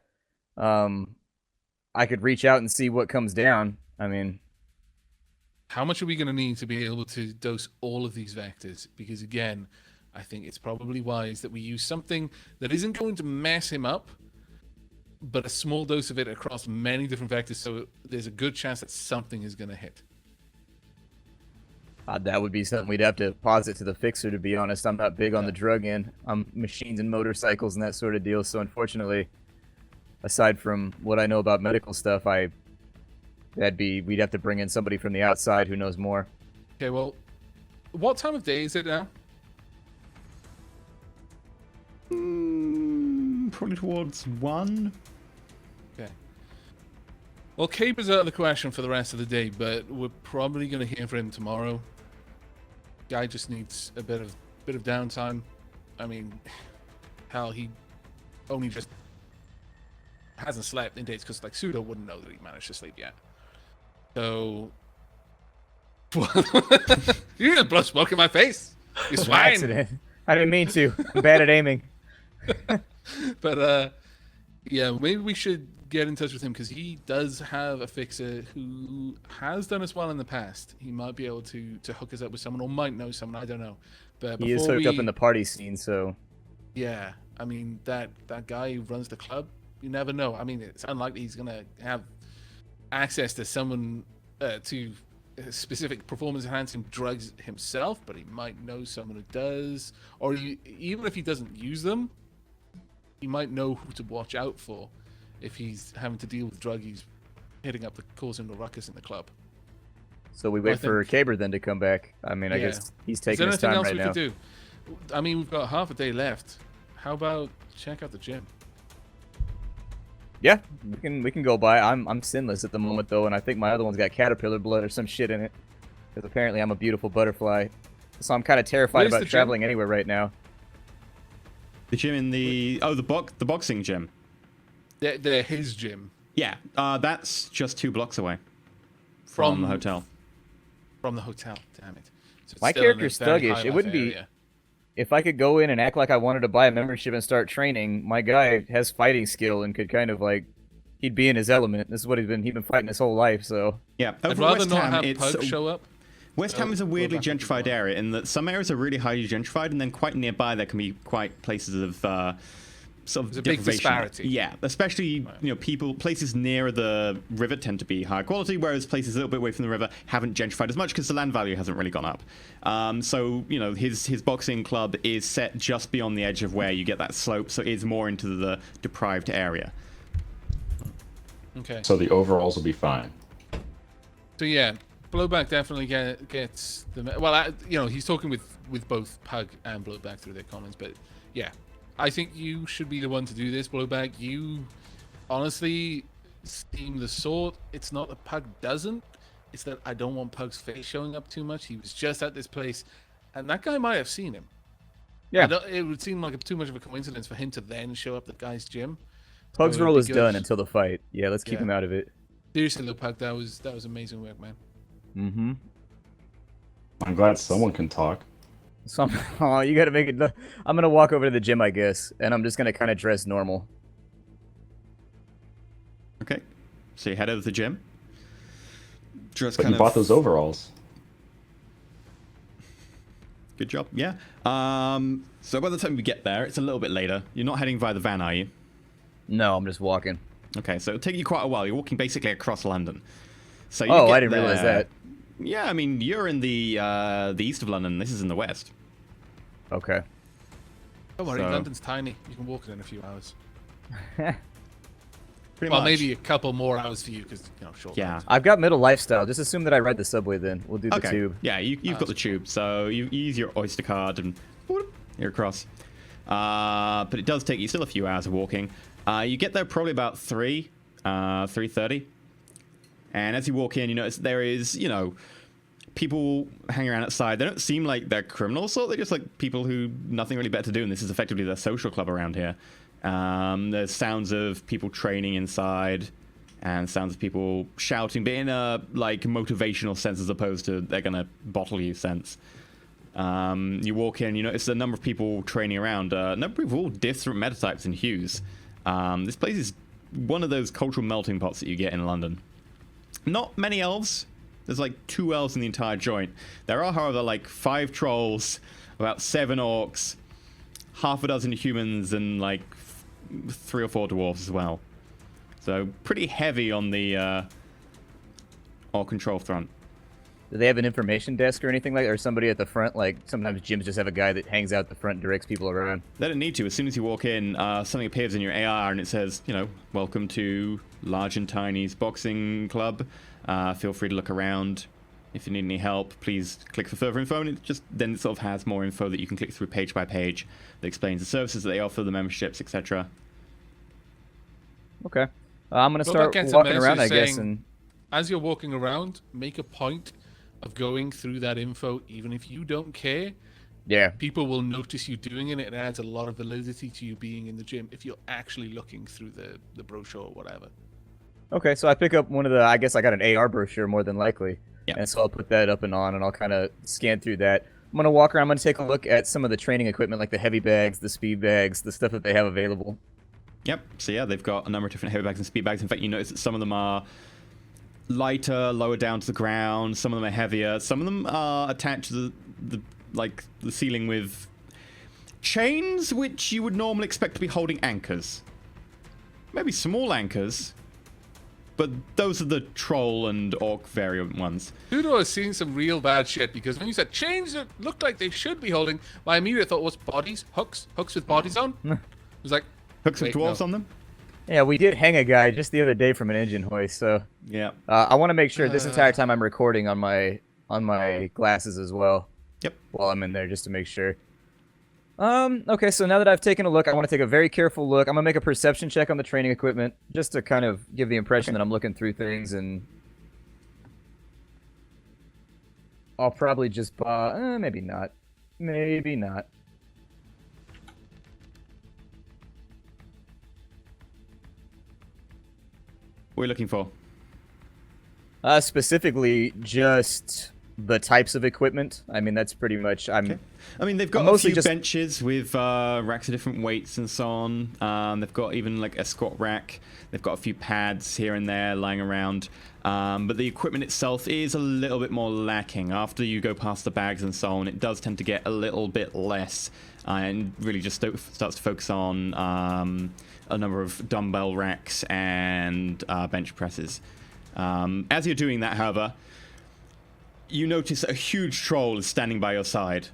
I could reach out and see what comes down. I mean, How much are we going to need to be able to dose all of these vectors? Because again, I think it's probably wise that we use something that isn't going to mess him up, but a small dose of it across many different vectors, so there's a good chance that something is going to hit. That would be something we'd have to posit to the fixer, to be honest. I'm not big on the drug end. I'm machines and motorcycles and that sort of deal. So unfortunately, aside from what I know about medical stuff, we'd have to bring in somebody from the outside who knows more. Okay, well, what time of day is it now? Probably towards 1. Okay. Well, Cape is out of the question for the rest of the day, but we're probably going to hear from him tomorrow. Guy just needs a bit of downtime. I mean, hell, he only just hasn't slept in days because like Pseudo wouldn't know that he managed to sleep yet. So you just blow smoke in my face. You swine. Accident. I didn't mean to. I'm bad at aiming. But yeah, maybe we should get in touch with him because he does have a fixer who has done us well in the past. He might be able to hook us up with someone, or might know someone. I don't know. But He is hooked up in the party scene, so yeah, I mean that guy who runs the club, you never know. I mean, it's unlikely he's gonna have access to someone to specific performance enhancing drugs himself, but he might know someone who does, or even if he doesn't use them, he might know who to watch out for if he's having to deal with druggies hitting up causing the ruckus in the club. So we wait for Caber then to come back. I mean, I guess he's taking his time right now. Is there anything else we could do? I mean, we've got half a day left. How about check out the gym? Yeah, we can go by. I'm sinless at the moment though, and I think my other one's got caterpillar blood or some shit in it. Because apparently I'm a beautiful butterfly. So I'm kind of terrified about traveling anywhere right now. The gym in the the boxing gym. They're his gym. Yeah, that's just 2 blocks away from the hotel. From the hotel, damn it. So My character's thuggish. It wouldn't be if I could go in and act like I wanted to buy a membership and start training. My guy has fighting skill and could kind of like he'd be in his element. This is what he's been fighting his whole life. So yeah, I'd rather not have Pug show up. West Ham is a weirdly gentrified area in that some areas are really highly gentrified, and then quite nearby there can be quite places of sort of There's a big disparity. Yeah, especially places near the river tend to be high quality, whereas places a little bit away from the river haven't gentrified as much because the land value hasn't really gone up. So his boxing club is set just beyond the edge of where you get that slope, so it's more into the deprived area. Okay. So the overalls will be fine. So yeah, Blowback definitely gets the he's talking with both Pug and Blowback through their comments, but yeah. I think you should be the one to do this, Blowback. You honestly seem the sort. It's not that Pug doesn't. It's that I don't want Pug's face showing up too much. He was just at this place, and that guy might have seen him. Yeah. It would seem like too much of a coincidence for him to then show up at the guy's gym. Pug's role is done until the fight. Yeah, let's keep him out of it. Seriously, though, Pug, that was amazing work, man. Mm-hmm. I'm glad someone can talk. Oh, you gotta make it. I'm gonna walk over to the gym, I guess, and I'm just gonna kind of dress normal. Okay, so you head over to the gym. But you bought those overalls. Good job. Yeah. So by the time we get there, it's a little bit later. You're not heading via the van, are you? No, I'm just walking. Okay, so it'll take you quite a while. You're walking basically across London. So I didn't realize that. Yeah, I mean, you're in the east of London. This is in the west. Okay. Don't worry, London's tiny. You can walk it in a few hours. Pretty much. Maybe a couple more hours for you because short. Yeah. I've got middle lifestyle. Just assume that I ride the subway. Then we'll do the tube. Yeah, you've got the tube, so you use your Oyster card and you're across. But it does take you still a few hours of walking. You get there probably about 3:30. And as you walk in, you notice there is, people hanging around outside. They don't seem like they're criminals, they're just like people who nothing really better to do, and this is effectively their social club around here. There's sounds of people training inside, and sounds of people shouting, but in a motivational sense as opposed to they're gonna bottle you sense. You walk in, you notice a number of people training around, a number of all different metatypes and hues. This place is one of those cultural melting pots that you get in London. Not many elves. There's 2 elves in the entire joint. There are, however, 5 trolls, about 7 orcs, half a dozen humans, and 3 or 4 dwarves as well. So pretty heavy on the orc control front. Do they have an information desk or anything like that? Or somebody at the front? Like, sometimes gyms just have a guy that hangs out the front and directs people around. They don't need to. As soon as you walk in, something appears in your AR and it says, you know, welcome to Large and Tiny's boxing club. Feel free to look around. If you need any help, please click for further info. And it just then it sort of has more info that you can click through page by page that explains the services that they offer, the memberships, etc. Okay. I'm going to Well, that start gets a walking around, I message guess. saying- And As you're walking around, make a point of going through that info, even if you don't care. yeah. People will notice you doing it. It adds a lot of validity to you being in the gym if you're actually looking through the brochure or whatever. Okay, so I pick up one of the, I guess I got an AR brochure more than likely. Yeah. And so I'll put that up and on, and I'll kind of scan through that. I'm going to walk around, I'm going to take a look at some of the training equipment, like the heavy bags, the speed bags, the stuff that they have available. Yep. So yeah, they've got a number of different heavy bags and speed bags. In fact, you notice that some of them are lighter, lower down to the ground. Some of them are heavier. Some of them are attached to the ceiling with chains, which you would normally expect to be holding anchors. Maybe small anchors, but those are the troll and orc variant ones. Hudo has seen some real bad shit because when you said chains that looked like they should be holding, my immediate thought was bodies, hooks with bodies on. It was like, Hooks with wait, dwarves no. on them. Yeah, we did hang a guy just the other day from an engine hoist, so Yeah. I want to make sure this entire time I'm recording on my glasses as well. Yep. While I'm in there, just to make sure. Okay, so now that I've taken a look, I want to take a very careful look. I'm gonna make a perception check on the training equipment, just to kind of give the impression that I'm looking through things, and I'll probably just buy. Maybe not. Maybe not. What are you looking for? Specifically, just the types of equipment. I mean, that's pretty much. I mean, they've got a mostly few just- benches with racks of different weights and so on. They've got even like a squat rack. They've got a few pads here and there lying around. But the equipment itself is a little bit more lacking. After you go past the bags and so on, it does tend to get a little bit less and really just starts to focus on a number of dumbbell racks and bench presses. As you're doing that, however, you notice a huge troll is standing by your side.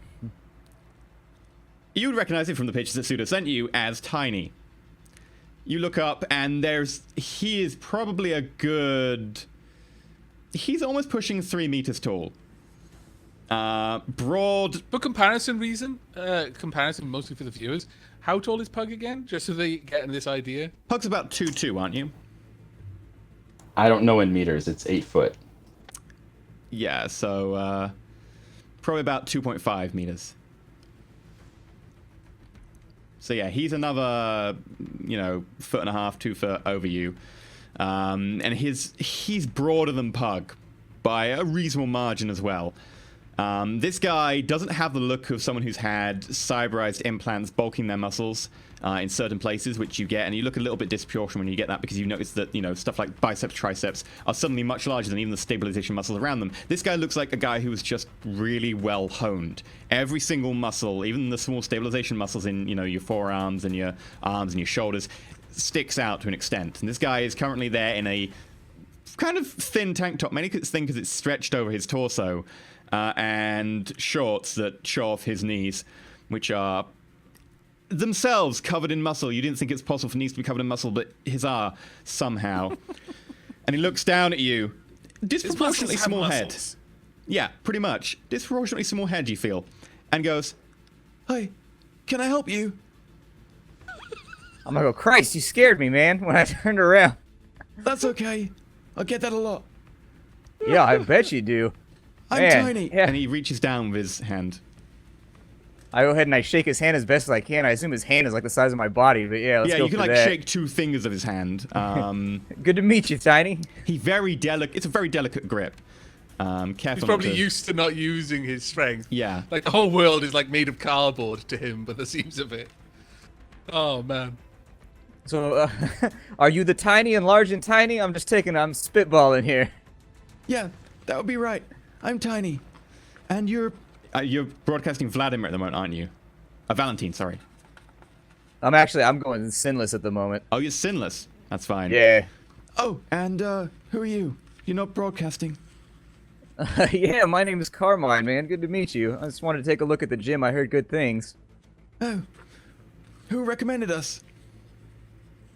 You would recognize it from the pictures that Suda sent you as Tiny. You look up and he is probably a good... He's almost pushing 3 meters tall. Broad... For comparison mostly for the viewers, how tall is Pug again? Just so they get this idea. Pug's about 2'2", aren't you? I don't know in meters. It's 8 foot. Yeah, so probably about 2.5 meters. So yeah, he's another, 1.5 2 foot over you. And he's broader than Pug by a reasonable margin as well. This guy doesn't have the look of someone who's had cyberized implants bulking their muscles in certain places, which you get, and you look a little bit disproportionate when you get that because you notice that, stuff like biceps, triceps are suddenly much larger than even the stabilization muscles around them. This guy looks like a guy who was just really well honed. Every single muscle, even the small stabilization muscles in, your forearms and your arms and your shoulders, sticks out to an extent. And this guy is currently there in a kind of thin tank top, mainly it's thin because it's stretched over his torso, and shorts that show off his knees, which are themselves covered in muscle. You didn't think it's possible for knees to be covered in muscle, but his are somehow. And he looks down at you. Disproportionately His muscles small have head. muscles. Yeah, pretty much. Disproportionately small head, you feel. And goes, "Hi, can I help you?" I'm gonna go, Christ, you scared me, man, when I turned around. "That's okay. I get that a lot. Yeah, I bet you do. I'm Man, tiny." yeah. And he reaches down with his hand. I go ahead and I shake his hand as best as I can. I assume his hand is like the size of my body, but yeah, let's Yeah, go you can for like that. shake 2 fingers of his hand. Good to meet you, Tiny. It's a very delicate grip. Careful He's not probably to- used to not using his strength. Yeah. Like the whole world is like made of cardboard to him, but the seams of it. Oh man. So, are you the Tiny and Large and Tiny? I'm spitballing here. Yeah, that would be right. I'm tiny. And you're broadcasting Vladimir at the moment, aren't you? Valentine, sorry. I'm going sinless at the moment. Oh, you're sinless. That's fine. Yeah. Oh, and who are you? You're not broadcasting. Yeah, my name is Carmine, man. Good to meet you. I just wanted to take a look at the gym. I heard good things. Oh, who recommended us?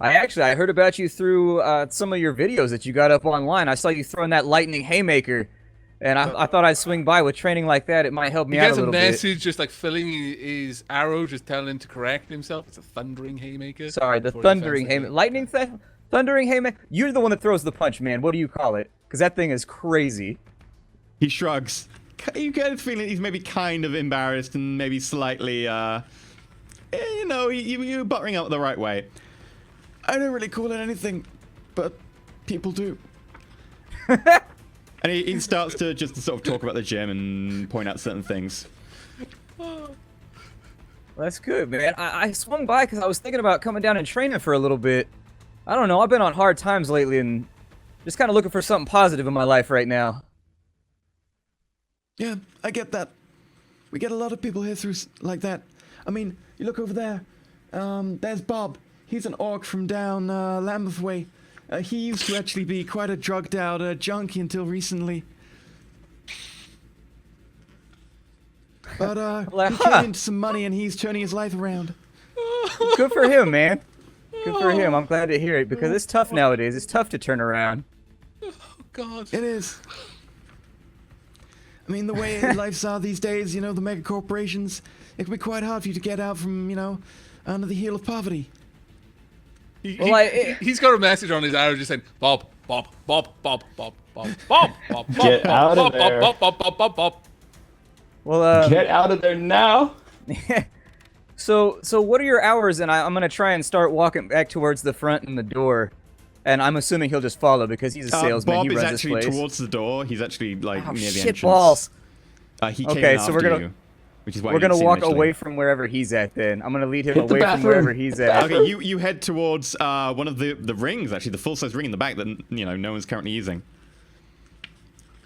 I heard about you through some of your videos that you got up online. I saw you throwing that lightning haymaker, and I thought I'd swing by. With training like that, it might help me out a little bit. He gets a message just like filling his arrow, just telling him to correct himself. It's a thundering haymaker. Sorry, the thundering haymaker. Lightning thundering haymaker? You're the one that throws the punch, man. What do you call it? Because that thing is crazy. He shrugs. You get a feeling he's maybe kind of embarrassed and maybe slightly, you're buttering up the right way. I don't really call it anything, but people do. And he starts to just sort of talk about the gym and point out certain things. Well, that's good, man. I swung by because I was thinking about coming down and training for a little bit. I don't know. I've been on hard times lately and just kind of looking for something positive in my life right now. Yeah, I get that. We get a lot of people here through like that. I mean, you look over there. There's Bob. He's an orc from down Lambeth Way. He used to actually be quite a drugged-out junkie until recently. But he came into some money and he's turning his life around. Good for him, man. Good for him. I'm glad to hear it because it's tough nowadays. It's tough to turn around. Oh, God. It is. I mean, the way lives are these days, the mega corporations, it can be quite hard for you to get out from, under the heel of poverty. He's got a message on his arrow just saying, Bob, Bob, Bob, Bob, Bob, Bob, Bob, Bob, Get out of there. Bob, Bob, Bob, Bob, Bob. Well, Get out of there now. So what are your hours? And I'm gonna try and start walking back towards the front and the door. And I'm assuming he'll just follow because he's a salesman. Bob he is runs this actually place. towards the door. He's actually near the shit entrance. balls. He came Okay, in so after we're gonna you, which is why we're you didn't gonna see him walk initially. away from wherever he's at. Then I'm gonna lead him Hit the away from bathroom. wherever he's at. Okay, you head towards one of the rings, actually, the full-size ring in the back that no one's currently using.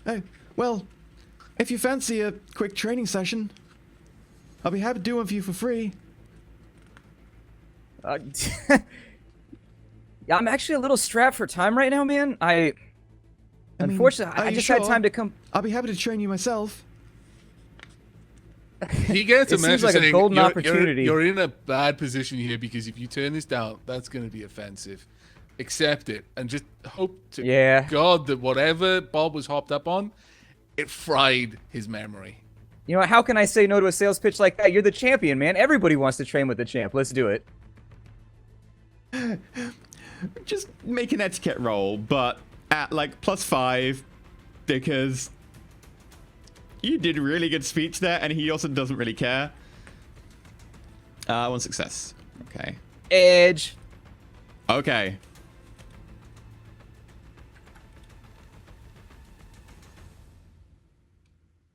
Oh, well, if you fancy a quick training session, I'll be happy to do one for you for free. Yeah, I'm actually a little strapped for time right now, man. I mean, Unfortunately, are I you just had sure? time to come. I'll be happy to train you myself. He gets a It seems message like a saying, golden you're, opportunity. You're in a bad position here because if you turn this down, that's going to be offensive. Accept it and just hope to God that whatever Bob was hopped up on, it fried his memory. You know what? How can I say no to a sales pitch like that? You're the champion, man. Everybody wants to train with the champ. Let's do it. Just make an etiquette roll, but at like +5, because you did a really good speech there, and he also doesn't really care. One success. Okay. Edge. Okay.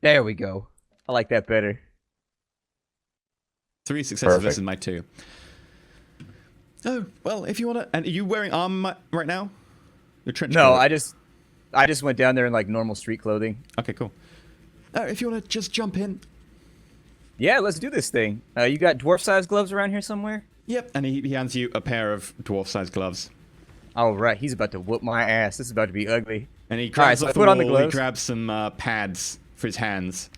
There we go. I like that better. 3 successes Perfect. versus my 2. Oh, well, if you want to... And are you wearing armor right now? Your trench No, coat? I just went down there in like normal street clothing. Okay, cool. If you want to just jump in. Yeah, let's do this thing. You got dwarf-sized gloves around here somewhere? Yep, and he hands you a pair of dwarf-sized gloves. All right, he's about to whoop my ass. This is about to be ugly. And he All right, grabs so I off the put wall, on the he gloves. grabs some pads for his hands.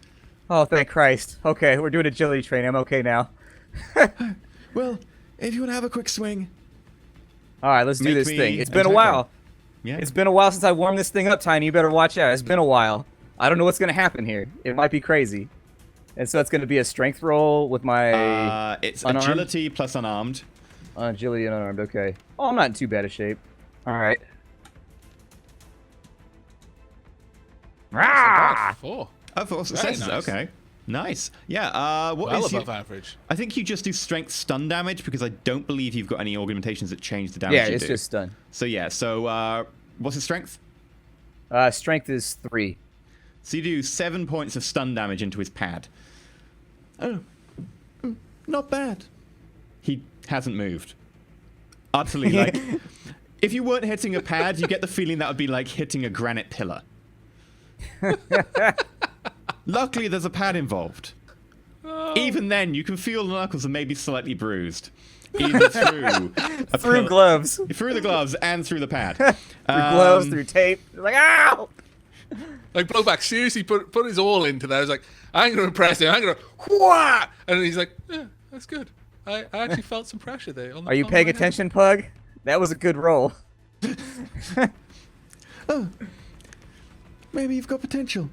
Oh, thank Christ. Okay, we're doing agility training. I'm okay now. Well, if you want to have a quick swing. All right, let's do Make this me thing. It's an been a attack while. roll. Yeah. It's been a while since I warmed this thing up, Tiny. You better watch out. It's been a while. I don't know what's going to happen here. It might be crazy. And so it's going to be a strength roll with my It's unarmed? agility plus unarmed. Agility and unarmed. Okay. Oh, I'm not in too bad a shape. All right. Ah! 4. Oh, 4 successes. nice. Okay. Nice. Yeah, what Well is above your... average. I think you just do strength stun damage because I don't believe you've got any augmentations that change the damage Yeah, you it's do. just stun. So yeah, what's his strength? Strength is 3. So you do 7 points of stun damage into his pad. Oh, not bad. He hasn't moved. Utterly, like, if you weren't hitting a pad, you get the feeling that would be like hitting a granite pillar. Luckily, there's a pad involved. Even then, you can feel the knuckles are maybe slightly bruised. Even through Through gloves. through the gloves and through the pad. Through gloves, through tape. Like, ow! Like Blowback seriously put his all into that. I was like, I'm going to impress him. I'm going to whah! And he's like, yeah, that's good. I actually felt some pressure there. Are you paying attention, Pug? That was a good roll. Oh, maybe you've got potential.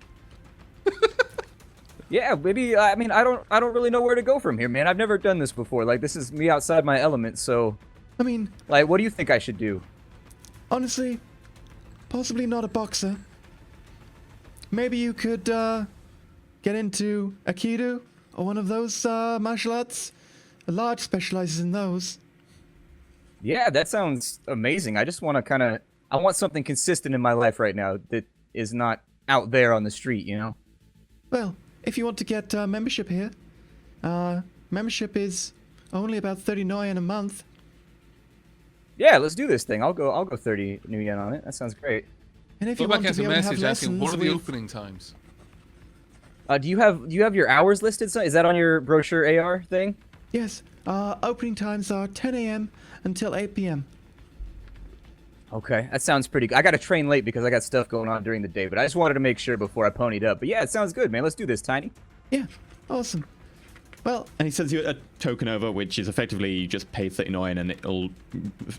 Yeah, maybe. I mean, I don't really know where to go from here, man. I've never done this before. Like, this is me outside my element. So, I mean, like, what do you think I should do? honestly, possibly not a boxer. Maybe you could get into Aikido or one of those martial arts. A large specializes in those. Yeah, that sounds amazing. I just want to kind of. I want something consistent in my life right now that is not out there on the street. You know. Well, if you want to get membership here, membership is only about 30 yen a month. Yeah, let's do this thing. I'll go 30 new yen on it. That sounds great. And if you Blowback want to has be a able to have message asking, lessons what are the with... opening times? Do you have your hours listed? So is that on your brochure AR thing? Yes, opening times are 10 a.m. until 8 p.m. Okay, that sounds pretty good. I got to train late because I got stuff going on during the day, but I just wanted to make sure before I ponied up. But yeah, it sounds good, man. Let's do this, Tiny. Yeah, awesome. Well, and he sends you a token over, which is effectively you just pay 39 and it'll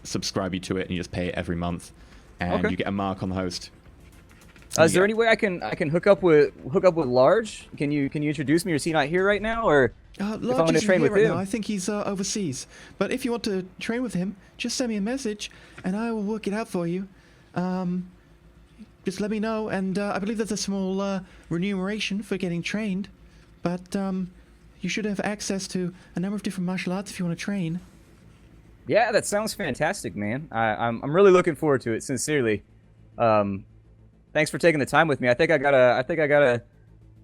subscribe you to it, and you just pay it every month, and Okay. you get a mark on the host. Is there any way I can hook up with Large? Can you introduce me, or is he not here right now? Or if I Lodge want to isn't train here with right him? now. I think he's overseas. But if you want to train with him, just send me a message, and I will work it out for you. Just let me know, and I believe there's a small remuneration for getting trained. But you should have access to a number of different martial arts if you want to train. Yeah, that sounds fantastic, man. I'm really looking forward to it, sincerely. Thanks for taking the time with me. I think I gotta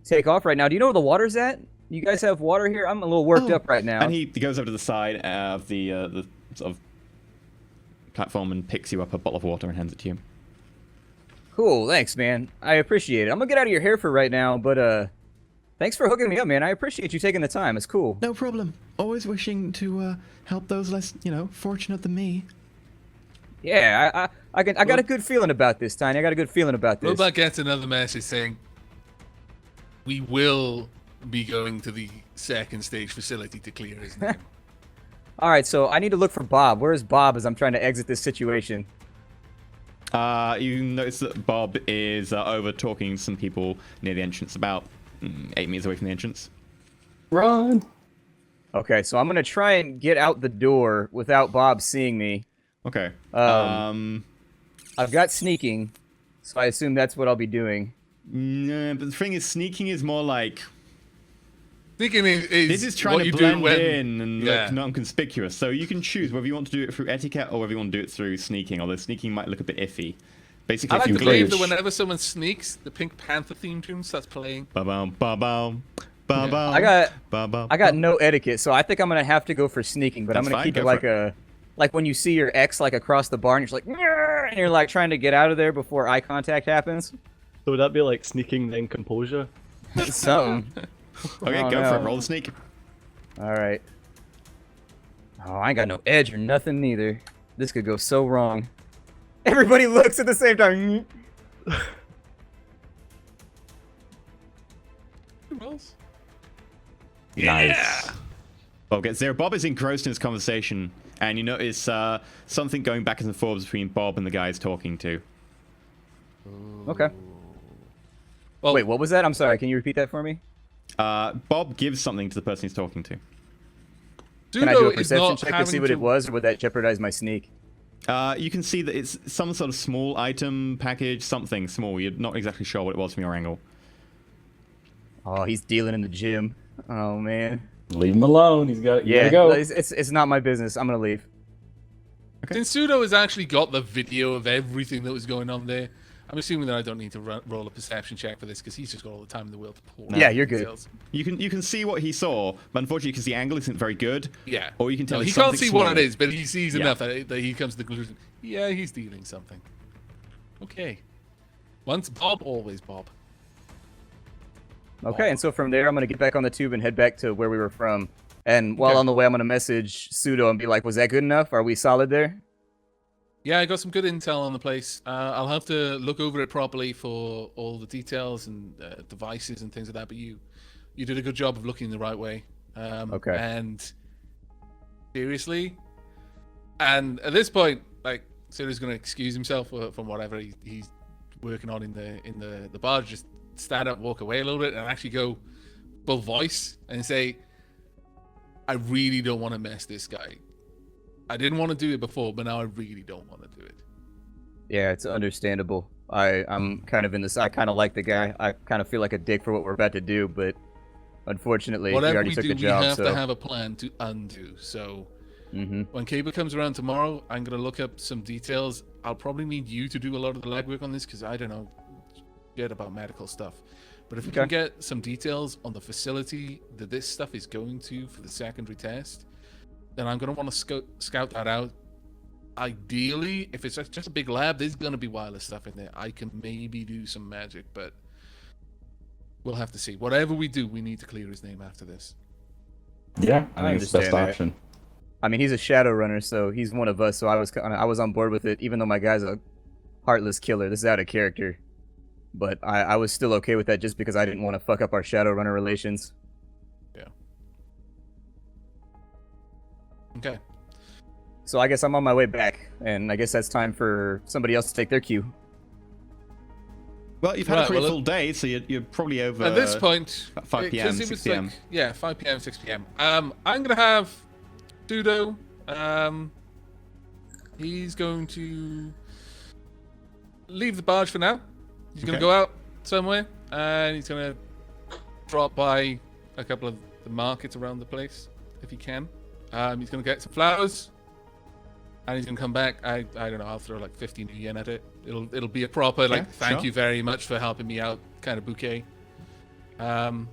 take off right now. Do you know where the water's at? You guys have water here? I'm a little worked up right now. And he goes over to the side of the sort of platform and picks you up a bottle of water and hands it to you. Cool, thanks, man. I appreciate it. I'm gonna get out of your hair for right now, but thanks for hooking me up, man. I appreciate you taking the time. It's cool. No problem. Always wishing to help those less, fortunate than me. Yeah, I got a good feeling about this, Tiny. I got a good feeling about this. Blowback gets another message saying, we will be going to the second stage facility to clear his name. All right, so I need to look for Bob. Where is Bob as I'm trying to exit this situation? You notice that Bob is over talking to some people near the entrance, about 8 meters away from the entrance. Run! Okay, so I'm gonna try and get out the door without Bob seeing me. Okay. I've got sneaking, so I assume that's what I'll be doing. But the thing is, sneaking is more like... Thinking is This is trying what to you blend do when, in and yeah. look non-conspicuous. So you can choose whether you want to do it through etiquette or whether you want to do it through sneaking, although sneaking might look a bit iffy. Basically, I if like you to believe glitch. that whenever someone sneaks, the Pink Panther theme tune starts playing. Ba-bum, ba-bum, ba-bum, I got no etiquette, so I think I'm gonna have to go for sneaking, but I'm That's gonna fine, keep go it like for like when you see your ex like across the bar and you're just like, "Nyeh," and you're like trying to get out of there before eye contact happens. So would that be like sneaking then composure? Something. Okay, Oh, go for no. it. Roll the sneak. All right. Oh, I ain't got no edge or nothing neither. This could go so wrong. Everybody looks at the same time. Who else? Nice. Bob gets there. Bob is engrossed in his conversation, and you notice something going back and forth between Bob and the guy he's talking to. Okay. Well, Wait, what was that? I'm sorry. Can you repeat that for me? Bob gives something to the person he's talking to. Can I do a Pseudo is perception not check to see having what it was, or would that jeopardize my sneak? You can see that it's some sort of small item package, something small. You're not exactly sure what it was from your angle. Oh, he's dealing in the gym. Oh man. Leave him alone. He's got. You Yeah, gotta go. it's not my business. I'm gonna leave. Since Pseudo has actually got the video of everything that was going on there, I'm assuming that I don't need to roll a perception check for this because he's just got all the time in the world to pull. Yeah, you're good. details. You can see what he saw, but unfortunately, because the angle isn't very good. Yeah. Or you can tell No, it's he can't something see what small. it is, but he sees Yeah. enough that he comes to the conclusion. Yeah, he's dealing something. Okay. Once Bob, always Bob. Okay, and so from there, I'm gonna get back on the tube and head back to where we were from. And while Okay. on the way, I'm gonna message Pseudo and be like, "Was that good enough? Are we solid there?" Yeah, I got some good intel on the place. I'll have to look over it properly for all the details and devices and things like that. But you did a good job of looking the right way. Okay. And seriously, and at this point, like, Sudo's going to excuse himself from whatever he's working on in the bar. Just stand up, walk away a little bit, and actually go full voice and say, "I really don't want to mess this guy. I didn't want to do it before, but now I really don't want to do it." Yeah, it's understandable. I'm kind of in this. I kind of like the guy. I kind of feel like a dick for what we're about to do, but unfortunately, he Whatever already we took do, the job. we have So to have a plan to undo. So when Cable comes around tomorrow, I'm going to look up some details. I'll probably need you to do a lot of the legwork on this because I don't know shit about medical stuff. But if we can get some details on the facility that this stuff is going to for the secondary test, then I'm going to want to scout that out. Ideally, if it's just a big lab, there's going to be wireless stuff in there. I can maybe do some magic, but we'll have to see. Whatever we do, we need to clear his name after this. Yeah, I think it's the best understand that. option. I mean, he's a Shadowrunner, so he's one of us. So I was on board with it, even though my guy's a heartless killer. This is out of character, but I was still okay with that just because I didn't want to fuck up our Shadowrunner relations. Yeah. Okay. So I guess I'm on my way back, and I guess that's time for somebody else to take their cue. Well, you've had a Right, pretty well, full day, so you're probably over. At this point, at 5 p.m., 'cause it 6 was p.m. Like, yeah, 5 p.m., 6 p.m. I'm gonna have Sudo. He's going to leave the barge for now. He's gonna Okay. go out somewhere, and he's gonna drop by a couple of the markets around the place if he can. He's gonna get some flowers, and he's gonna come back. I don't know. I'll throw like 15 yen at it. It'll be a proper like thank sure. you very much for helping me out kind of bouquet. And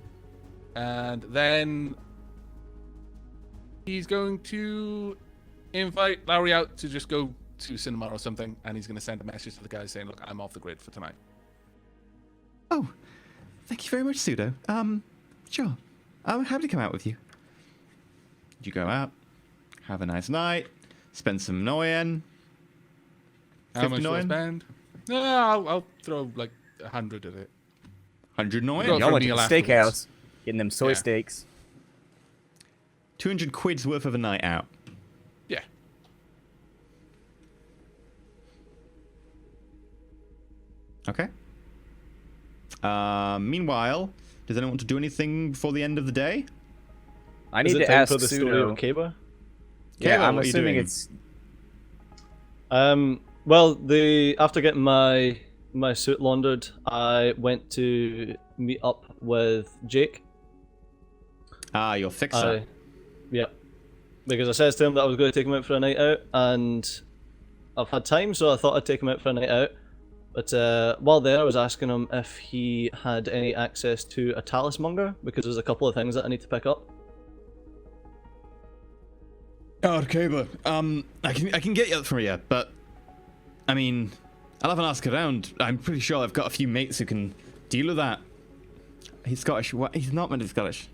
then he's going to invite Lowry out to just go to cinema or something, and he's going to send a message to the guys saying, "Look, I'm off the grid for tonight." Oh, thank you very much, Sudo. Sure. I'm happy to come out with you. You go out, have a nice night, spend some Noyen. How much do I 59? spend? No, I'll throw like 100 at it. 100 Go Noyen? for Y'all a went to the meal afterwards. steakhouse, getting them soy Yeah. steaks. 200 quid's worth of a night out. Yeah. Okay. Meanwhile, does anyone want to do anything before the end of the day? I Is need it to time ask for the story Sudo. of Kaba? Yeah, Kayla, I'm what are you assuming doing? it's. Well, after getting my suit laundered, I went to meet up with Jake. Ah, your fixer. Yeah, because I said to him that I was going to take him out for a night out, and I've had time, so I thought I'd take him out for a night out. But while there, I was asking him if he had any access to a talismonger, because there's a couple of things that I need to pick up. Oh, Kayla. I can get you from you, but I mean, I'll have an ask around. I'm pretty sure I've got a few mates who can deal with that. He's Scottish. What? He's not meant to be Scottish.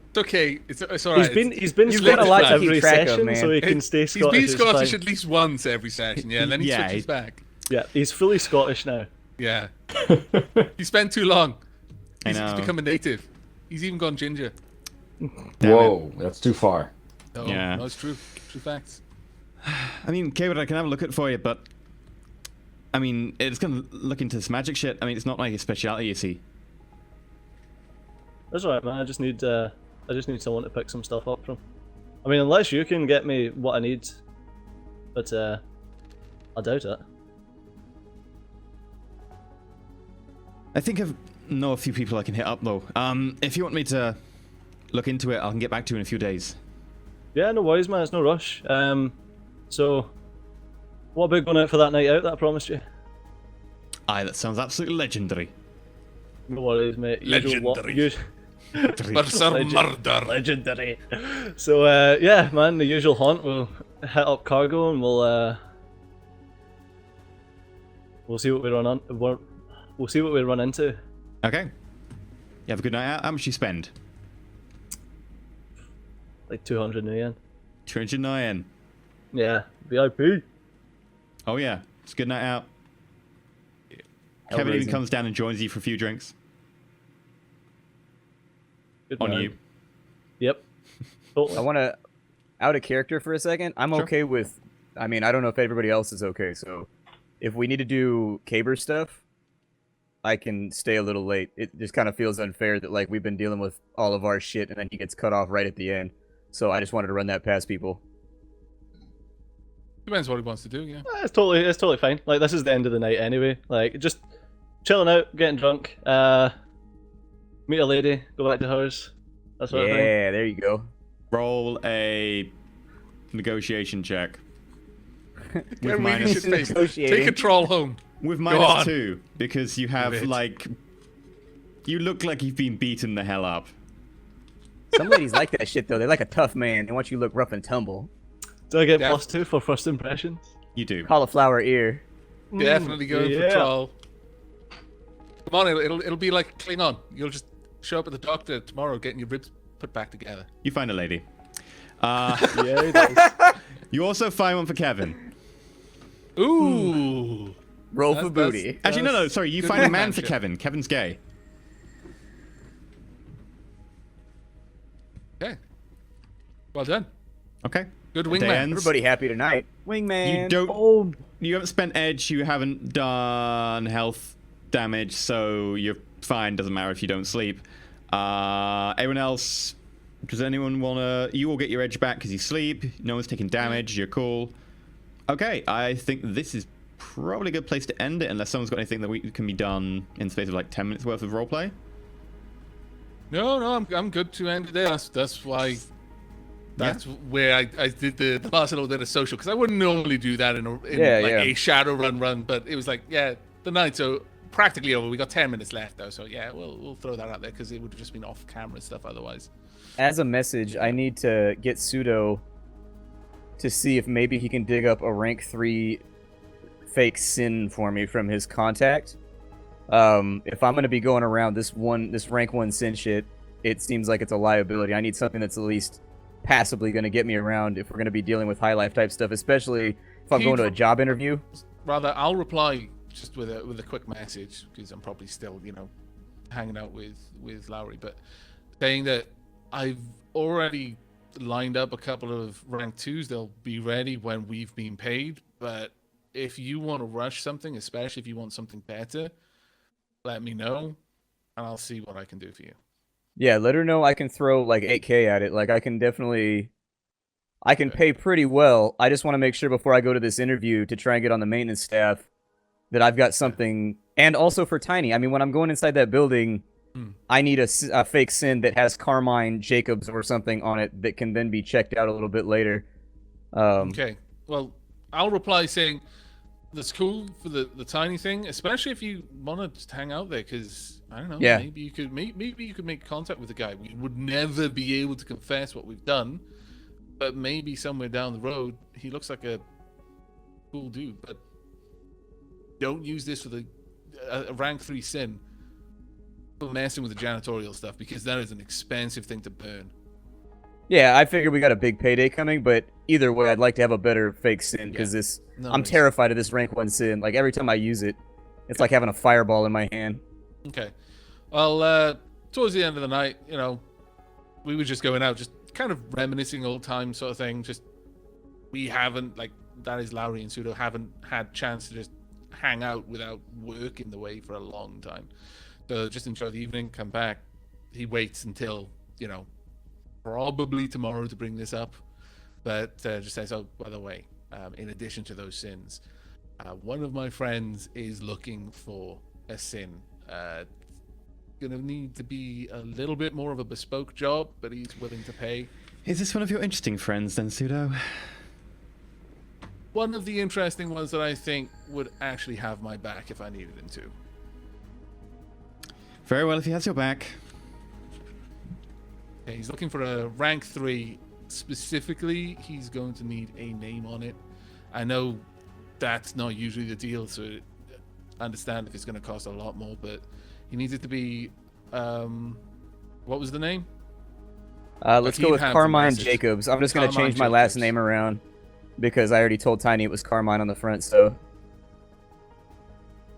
It's okay. It's all right. He's been He's Scottish got a lot to every keep track of, session, man. so he can stay He's Scottish. been it's Scottish fine. at least once every session, yeah, and then he Yeah, switches back. Yeah, he's fully Scottish now. Yeah. He spent too long. I He's know. become a native. He's even gone ginger. Damn Whoa, that's too far. No, Yeah. no, it's true. True facts. I mean, Kayla, I can have a look at it for you, but I mean, it's gonna look into this magic shit. I mean, it's not like a speciality, you see. That's alright, man. I just need someone to pick some stuff up from. I mean, unless you can get me what I need, but I doubt it. I think I know a few people I can hit up though. If you want me to look into it, I can get back to you in a few days. Yeah, no worries, man. It's no rush. So, what about going out for that night out that I promised you? Aye, that sounds absolutely legendary. No worries, mate. Legendary. Mercer murder. Legendary. So, yeah, man, the usual haunt. We'll hit up cargo and we'll see what we run on. We'll see what we run into. Okay. You have a good night out. How much you spend? Like 200 yen. 209. Yeah, VIP. Oh yeah, it's a good night out. Kevin even Hellraising. comes down and joins you for a few drinks. Good On man. you. Yep. Totally. I want to out of character for a second. I'm Sure. okay with. I mean, I don't know if everybody else is okay. So, if we need to do Caber stuff, I can stay a little late. It just kind of feels unfair that like we've been dealing with all of our shit and then he gets cut off right at the end. So I just wanted to run that past people. Depends what he wants to do. Yeah. It's totally fine. Like, this is the end of the night anyway. Like, just chilling out, getting drunk, meet a lady, go back to hers. That sort of thing. Yeah, there you go. Roll a negotiation check. Yeah, With really should face- Negotiating. Take a troll home. With on. -2, because you have, it. like... You look like you've been beaten the hell up. Some ladies like that shit though. They like a tough man. They want you to look rough and tumble. Do I get Yeah. +2 for first impressions? You do. Cauliflower ear. Definitely going for yeah. troll. Come on, it'll be like Klingon. You'll just show up at the doctor tomorrow, getting your ribs put back together. You find a lady. Yeah, he does. You also find one for Kevin. Ooh. Roll for That's- booty. Actually, no, sorry. You Good find a man for workmanship. Kevin. Kevin's gay. Okay. Well done. Okay. Good Day wingman. ends. Everybody happy tonight. Wingman. You don't. Oh, You haven't spent edge. You haven't done health damage, so you're fine. Doesn't matter if you don't sleep. Everyone else. Does anyone wanna? You all get your edge back because you sleep. No one's taking damage. You're cool. Okay, I think this is probably a good place to end it, unless someone's got anything that can be done in the space of like 10 minutes worth of roleplay. No, I'm good to end it there. That's why. That's where I did the last little bit of social, because I wouldn't normally do that in a Shadowrun run, but it was like, yeah, the night's so practically over. We got 10 minutes left though, so yeah, we'll throw that out there because it would have just been off camera stuff otherwise. As a message, I need to get Pseudo to see if maybe he can dig up a rank 3 fake sin for me from his contact. If I'm gonna be going around this rank 1 sin shit, it seems like it's a liability. I need something that's at least passably gonna get me around if we're gonna be dealing with high life type stuff, especially if I'm going to a job interview. Rather, I'll reply just with a quick message because I'm probably still, hanging out with Lowry, but saying that I've already lined up a couple of rank 2s. They'll be ready when we've been paid. But if you want to rush something, especially if you want something better, let me know, and I'll see what I can do for you. Yeah, let her know I can throw like 8K at it. Like I can pay pretty well. I just want to make sure before I go to this interview to try and get on the maintenance staff that I've got something. And also for Tiny, I mean, when I'm going inside that building, I need a fake sin that has Carmine Jacobs or something on it that can then be checked out a little bit later. Okay. Well, I'll reply saying that's cool for the Tiny thing, especially if you want to just hang out there, because I don't know. Yeah. Maybe you could make contact with the guy. We would never be able to confess what we've done, but maybe somewhere down the road he looks like a cool dude. But don't use this for a rank 3 sin for messing with the janitorial stuff, because that is an expensive thing to burn. Yeah, I figure we got a big payday coming, but either way, I'd like to have a better fake sin because I'm terrified of this rank 1 sin. Like every time I use it, it's like having a fireball in my hand. Okay. Well, towards the end of the night, we were just going out, just kind of reminiscing old times sort of thing. Just, we haven't, that is Lowry and Pseudo, haven't had chance to just hang out without work in the way for a long time. So just enjoy the evening, come back. He waits until, probably tomorrow to bring this up. But just says, oh, by the way, in addition to those sins, one of my friends is looking for a sin. Gonna need to be a little bit more of a bespoke job, but he's willing to pay. Is this one of your interesting friends then, Pseudo? One of the interesting ones that I think would actually have my back if I needed him to. Very well, if he has your back. Okay, he's looking for a rank 3. Specifically, he's going to need a name on it. I know that's not usually the deal, so I understand if it's going to cost a lot more, but he needs it to be, what was the name? Let's go with have the Carmine message. Jacobs. I'm just going to Carmine change my last Jacobs. name around. because I already told Tiny it was Carmine on the front. So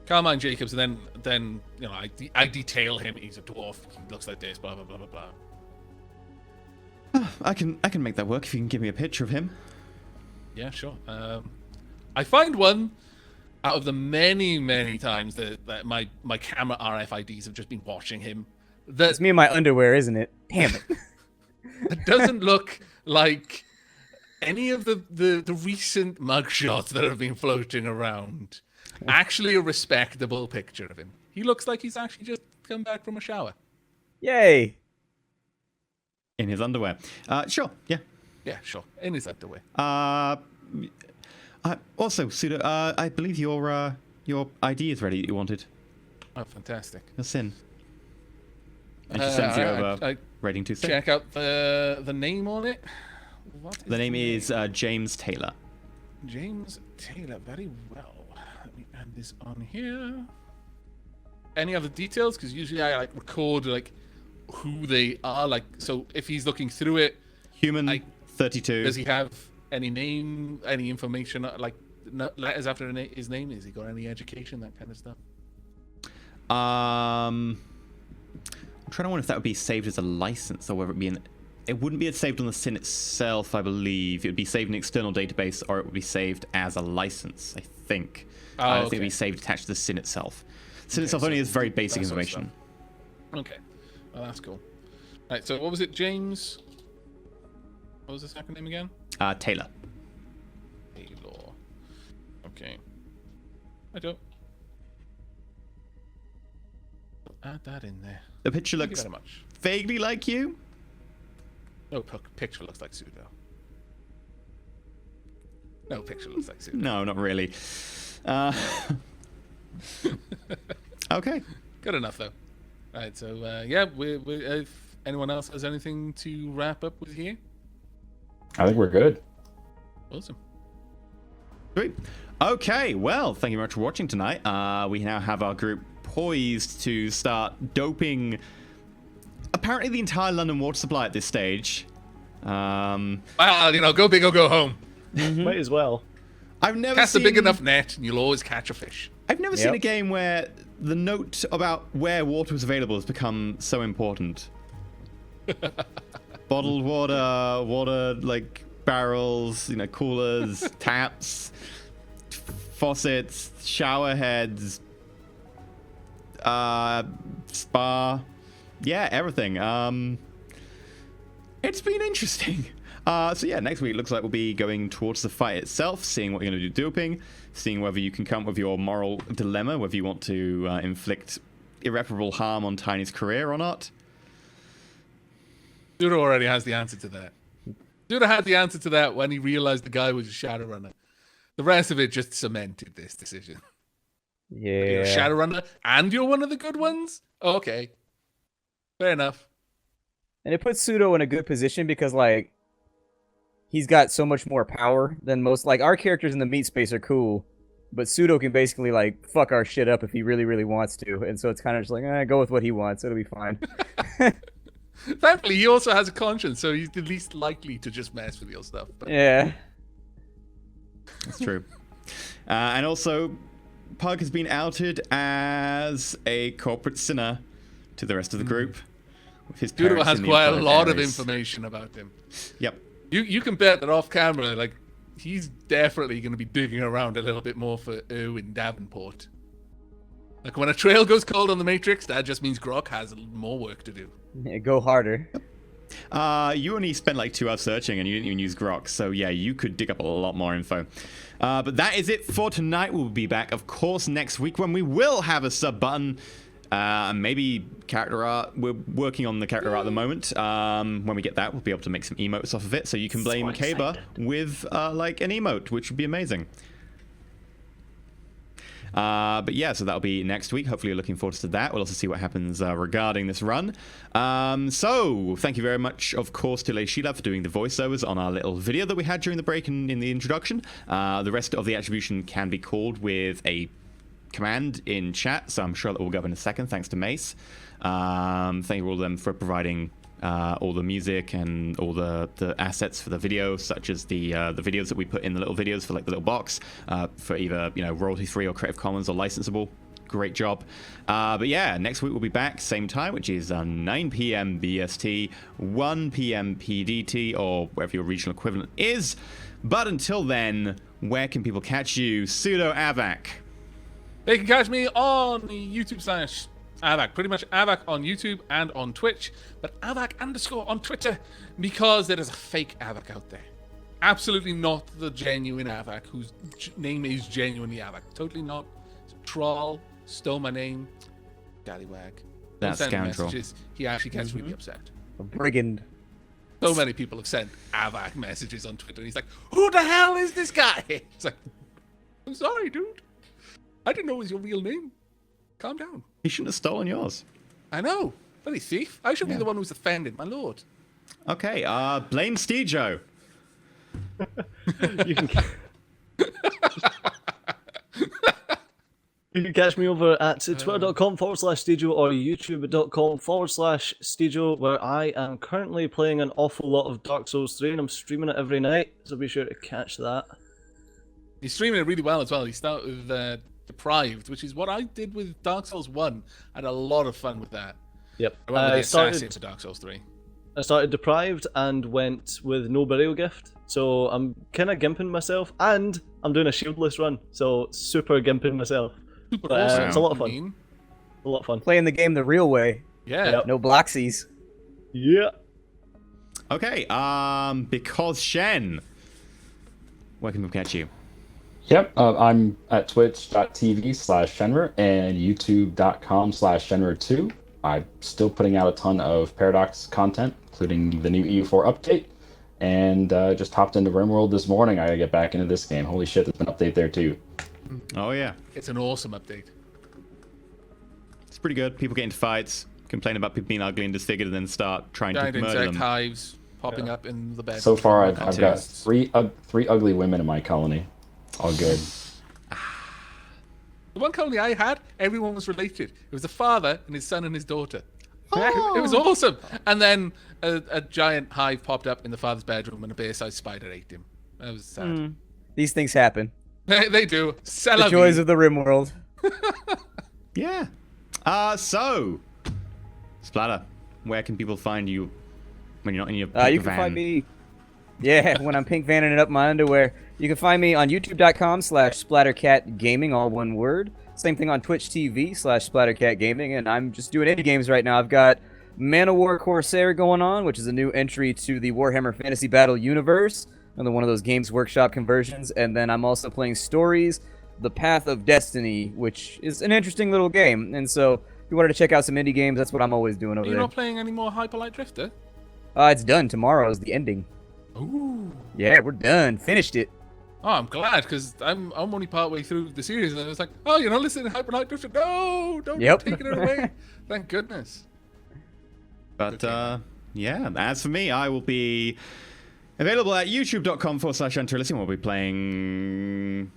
Carmine Jacobs, and then you know, I detail him. He's a dwarf. He looks like this. Blah blah blah blah blah. I can make that work if you can give me a picture of him. Yeah, sure. I find one out of the many times that my camera RFIDs have just been watching him. it's me in my underwear, isn't it? Damn it. It doesn't look like any of the recent mugshots that have been floating around. Actually, a respectable picture of him. He looks like he's actually just come back from a shower. Yay. In his underwear. Sure, yeah. Yeah, sure. In his underwear. Also, Suda, I believe your ID is ready that you wanted. Oh, fantastic. Your sin. And she sends you over rating 2 6. Check out the name on it. What is The name is James Taylor. James Taylor. Very well. Let me add this on here. Any other details? Because usually I like record like who they are. Like, so if he's looking through it, Human 32. does he have any name, any information like letters after his name? Has he got any education, that kind of stuff? I'm trying to wonder if that would be saved as a license or whether it be it wouldn't be saved on the sin itself, I believe. It would be saved in an external database, or it would be saved as a license, I think. I don't think it would be saved attached to the sin itself. Sin itself only has very basic information. Okay. Well, that's cool. Right, so what was it, James? What was the second name again? Taylor. Taylor. Okay. I don't. Add that in there. The picture Thank you looks very much. vaguely like you. No picture looks like Pseudo. No picture looks like Pseudo. No, not really. Okay. Good enough, though. Right, so, yeah, if anyone else has anything to wrap up with here? I think we're good. Awesome. Sweet. Okay, well, thank you very much for watching tonight. We now have our group poised to start doping apparently the entire London water supply at this stage. Well, you know, go big or go home. Might as well. I've never Cast seen a big enough net and you'll always catch a fish. I've never seen a game where the note about where water was available has become so important. Bottled water like barrels, you know, coolers, taps, faucets, shower heads, spa, yeah, everything. It's been interesting. So yeah, next week looks like we'll be going towards the fight itself, seeing what you're going to do doping, seeing whether you can come up with your moral dilemma, whether you want to inflict irreparable harm on Tiny's career or not. Duda already has the answer to that. Duda had the answer to that when he realized the guy was a Shadowrunner. The rest of it just cemented this decision. Yeah. You're a Shadowrunner and you're one of the good ones? Okay. Fair enough. And it puts Pseudo in a good position because, like, he's got so much more power than most. Like, our characters in the meat space are cool, but Pseudo can basically, like, fuck our shit up if he really, really wants to. And so it's kind of just like, go with what he wants. It'll be fine. Thankfully, he also has a conscience, so he's the least likely to just mess with your stuff. But... Yeah. That's true. And also, Pug has been outed as a corporate sinner to the rest of the group. With his Duda parents has in the quite a employed lot of areas. information about him. Yep. You can bet that off camera, like, he's definitely going to be digging around a little bit more for Erwin Davenport. Like, when a trail goes cold on the Matrix, that just means Grok has more work to do. Yeah, go harder. You only spent like 2 hours searching and you didn't even use Grok, so yeah, you could dig up a lot more info. But that is it for tonight. We'll be back, of course, next week when we will have a sub button. Maybe character art. We're working on the character art at the moment. When we get that, we'll be able to make some emotes off of it, so you can blame Kaba with like an emote, which would be amazing. But yeah, so that'll be next week. Hopefully you're looking forward to that. We'll also see what happens regarding this run. So thank you very much, of course, to Lady Sheila for doing the voiceovers on our little video that we had during the break and in the introduction. The rest of the attribution can be called with a command in chat, so I'm sure that will go up in a second, thanks to Mace. Thank you all of them for providing all the music and all the assets for the video, such as the videos that we put in the little videos for like the little box for either royalty free or Creative Commons or licensable. Great job. But yeah, next week we'll be back same time, which is 9 p.m. BST, 1 p.m. PDT, or wherever your regional equivalent is. But until then, where can people catch you, Pseudo Avac? They can catch me on YouTube /Avac. Pretty much Avac on YouTube and on Twitch, but Avac _ on Twitter, because there is a fake Avac out there. Absolutely not the genuine Avac, whose name is genuinely Avac. Totally not. It's a troll, stole my name, dallywag. That Don't send scoundrel. messages. He actually gets really upset. A brigand. So many people have sent Avac messages on Twitter, and he's like, who the hell is this guy? It's like, I'm sorry, dude. I didn't know it was your real name. Calm down. He shouldn't have stolen yours. I know. Bloody thief. I should be the one who's offended, my lord. Okay, blame Steejo. You can you can catch me over at twitter.com/Steejo or youtube.com/Steejo, where I am currently playing an awful lot of Dark Souls 3, and I'm streaming it every night, so be sure to catch that. He's streaming it really well as well. He started with Deprived, which is what I did with Dark Souls 1. I had a lot of fun with that. Yep. I went with the Assassin to Dark Souls 3. I started Deprived and went with no burial gift, so I'm kind of gimping myself, and I'm doing a shieldless run, so super gimping myself. Super But, awesome. it's a lot of fun. I mean. A lot of fun. Playing the game the real way. Yeah. Yep. No bloxies. Yeah. Okay, because Shen, where can people catch you? Yep, I'm at twitch.tv/Shenrer and youtube.com/Shenrer2. I'm still putting out a ton of Paradox content, including the new EU4 update, and just hopped into RimWorld this morning. I gotta get back into this game. Holy shit, there's an update there too. Oh yeah, It's an awesome update. it's pretty good. People get into fights, complain about people being ugly and disfigured, and then start trying Giant to murder insect them. hives popping up in the bed. So far, I've got Contests. three ugly women in my colony. All good. The one colony I had, everyone was related. It was a father and his son and his daughter. It was awesome. And then a giant hive popped up in the father's bedroom and a bear-sized spider ate him. That was sad. These things happen. They do. The joys of the Rim world. Yeah. So, Splatter, where can people find you when you're not in your You can find me. Yeah, when I'm pink vanning it up my underwear. You can find me on youtube.com/SplatterCatGaming, all one word. Same thing on Twitch TV/SplatterCatGaming, and I'm just doing indie games right now. I've got Man of War Corsair going on, which is a new entry to the Warhammer Fantasy Battle universe, another one of those Games Workshop conversions. And then I'm also playing Stories, The Path of Destiny, which is an interesting little game. And so if you wanted to check out some indie games, that's what I'm always doing over You're there. not playing any more Hyperlight Drifter? It's done. Tomorrow is the ending. Ooh. Yeah, we're done. Finished it. Oh, I'm glad, because I'm only partway through the series, and I was like, oh, you're not listening to Hyperlight Drifter? No! Don't Yep. take it away. Thank goodness. But yeah, as for me, I will be available at youtube.com/EnterElysium. We'll be playing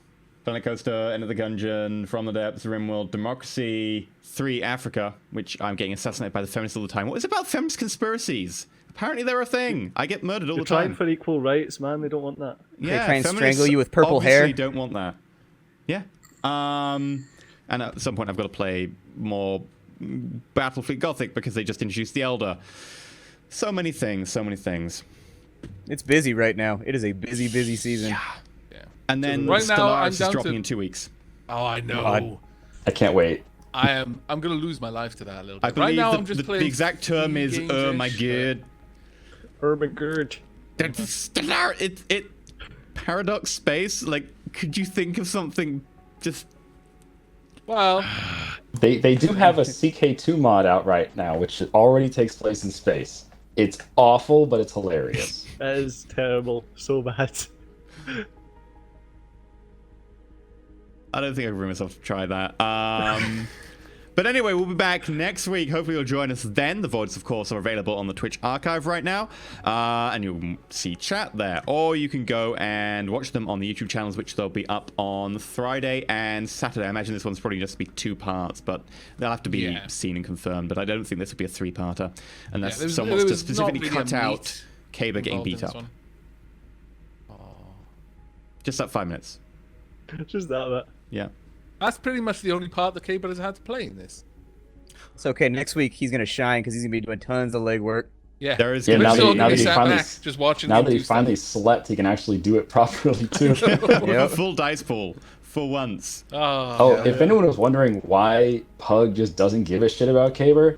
Planet Coaster, End of the Gungeon, From the Depths, RimWorld, Democracy 3 Africa, which I'm getting assassinated by the feminists all the time. What is it about feminist conspiracies? Apparently they're a thing. I get murdered all You're the time. trying for equal rights, man. They don't want that. Yeah, try and feminists strangle you with purple obviously hair. Don't want that. Yeah. And at some point I've got to play more Battlefleet Gothic because they just introduced the Elder. So many things, so many things. It's busy right now. It is a busy, busy season. Yeah. And then Right now, I'm Stellaris is down dropping to- in 2 weeks. Oh, I know. God. I can't wait. I'm gonna lose my life to that a little bit. I believe right now, the, I'm just the, playing the exact term three is, games oh my ish, god. Urban Gurge. Stellaris, it Paradox Space, like, could you think of something just... Well, They do have a CK2 mod out right now, which already takes place in space. It's awful, but it's hilarious. That is terrible. So bad. I don't think I can bring myself to try that. But But anyway, we'll be back next week. Hopefully you'll join us then. The VODs, of course, are available on the Twitch archive right now. And you'll see chat there. Or you can go and watch them on the YouTube channels, which they'll be up on Friday and Saturday. I imagine this one's probably just be 2 parts, but they'll have to be seen and confirmed. But I don't think this will be a 3-parter. Unless someone wants to specifically cut out Kaber getting beat up. Just that 5 minutes. Just that bit. Yeah. That's pretty much the only part that Kaber has had to play in this. It's okay. Next week he's gonna shine because he's gonna be doing tons of legwork. Yeah, there is. Yeah, now that he finally just watching. Now that he finally slept, he can actually do it properly too. Yep. Full dice pool for once. If anyone was wondering why Pug just doesn't give a shit about Kaber,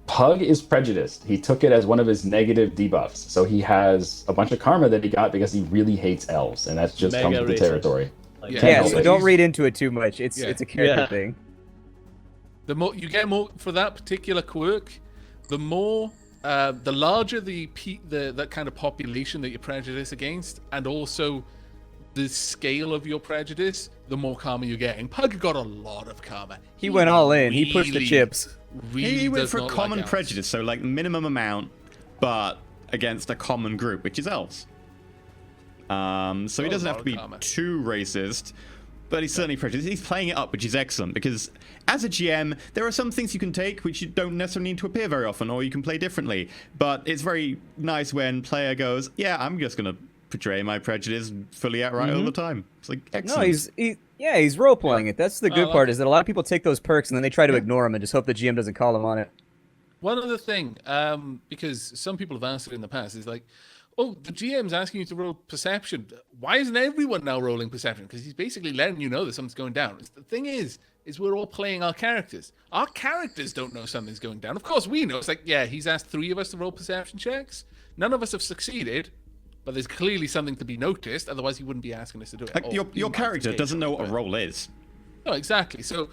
Pug is prejudiced. He took it as one of his negative debuffs. So he has a bunch of karma that he got because he really hates elves, and that's just comes with the territory. So don't read into it too much. It's a character thing. The more you get more for that particular quirk, the more, the larger that kind of population that you're prejudiced against, and also the scale of your prejudice, the more karma you're getting. Pug got a lot of karma. He went all in. He pushed the chips. He went for a common prejudice, so like minimum amount, but against a common group, which is elves. So he doesn't have to be too racist, but he's certainly prejudiced. He's playing it up, which is excellent, because as a GM, there are some things you can take which you don't necessarily need to appear very often, or you can play differently. But it's very nice when player goes, yeah, I'm just going to portray my prejudice fully outright all the time. It's like, excellent. No, he's role-playing it. That's the good part, is that a lot of people take those perks and then they try to ignore them and just hope the GM doesn't call them on it. One other thing, because some people have asked it in the past, is like, oh, the GM's asking you to roll perception. Why isn't everyone now rolling perception? Because he's basically letting you know that something's going down. The thing is we're all playing our characters. Our characters don't know something's going down. Of course, we know. It's like, yeah, he's asked 3 of us to roll perception checks. None of us have succeeded, but there's clearly something to be noticed. Otherwise, he wouldn't be asking us to do it. Like your character doesn't know what a roll is. No, exactly. So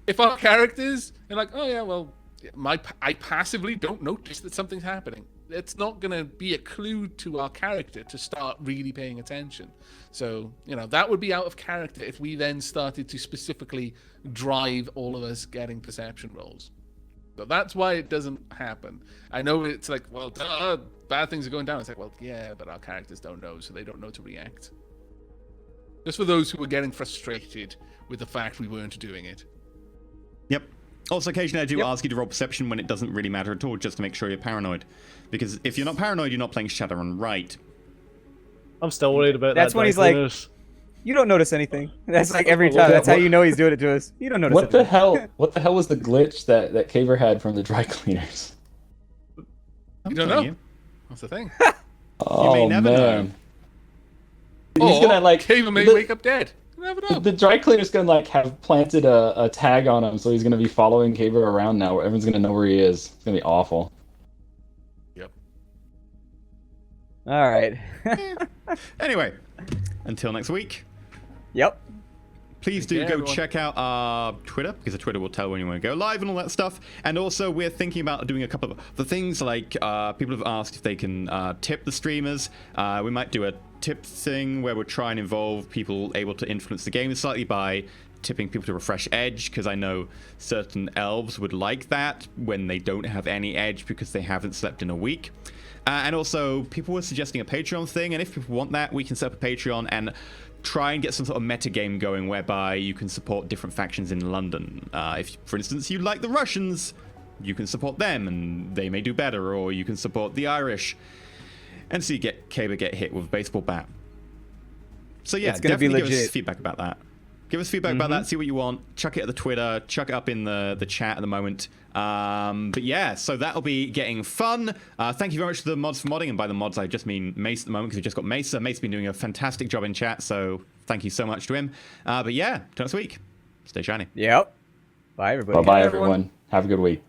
if our characters are like, oh, yeah, well, I passively don't notice that something's happening. It's not going to be a clue to our character to start really paying attention. So, that would be out of character if we then started to specifically drive all of us getting perception rolls. So that's why it doesn't happen. I know it's like, well, bad things are going down. It's like, well, yeah, but our characters don't know, so they don't know to react. Just for those who are getting frustrated with the fact we weren't doing it. Yep. Also, occasionally I do ask you to roll perception when it doesn't really matter at all, just to make sure you're paranoid. Because if you're not paranoid, you're not playing Shadowrun right. I'm still worried about that. That's when he's like, you don't notice anything. That's like every time. That's how you know he's doing it to us. You don't notice What the hell? What the hell was the glitch that Kaver had from the dry cleaners? You don't know. That's the thing. Oh, you may never know. He's gonna like Kaver may wake up dead. You never know. The dry cleaner's gonna like have planted a tag on him, so he's gonna be following Kaver around now. Everyone's gonna know where he is. It's gonna be awful. Yep. All right. Anyway, until next week. Yep. Please do go check out our Twitter, because the Twitter will tell when you want to go live and all that stuff. And also, we're thinking about doing a couple of the things, like people have asked if they can tip the streamers. We might do a tip thing where we'll try and involve people able to influence the game slightly by tipping people to refresh edge, because I know certain elves would like that when they don't have any edge because they haven't slept in a week. And also, people were suggesting a Patreon thing, and if people want that, we can set up a Patreon and try and get some sort of meta game going whereby you can support different factions in London. If, for instance, you like the Russians, you can support them and they may do better, or you can support the Irish and see Kaber get hit with a baseball bat. So yeah, definitely give us feedback about that. Give us feedback about that, see what you want, chuck it at the Twitter, chuck it up in the chat at the moment. But yeah, so that'll be getting fun. Thank you very much to the mods for modding, and by the mods I just mean Mace at the moment, because we just got Mesa. Mace's been doing a fantastic job in chat, so thank you so much to him. But yeah, till next week. Stay shiny. Yep. Bye, everybody. Bye, everyone. Have a good week.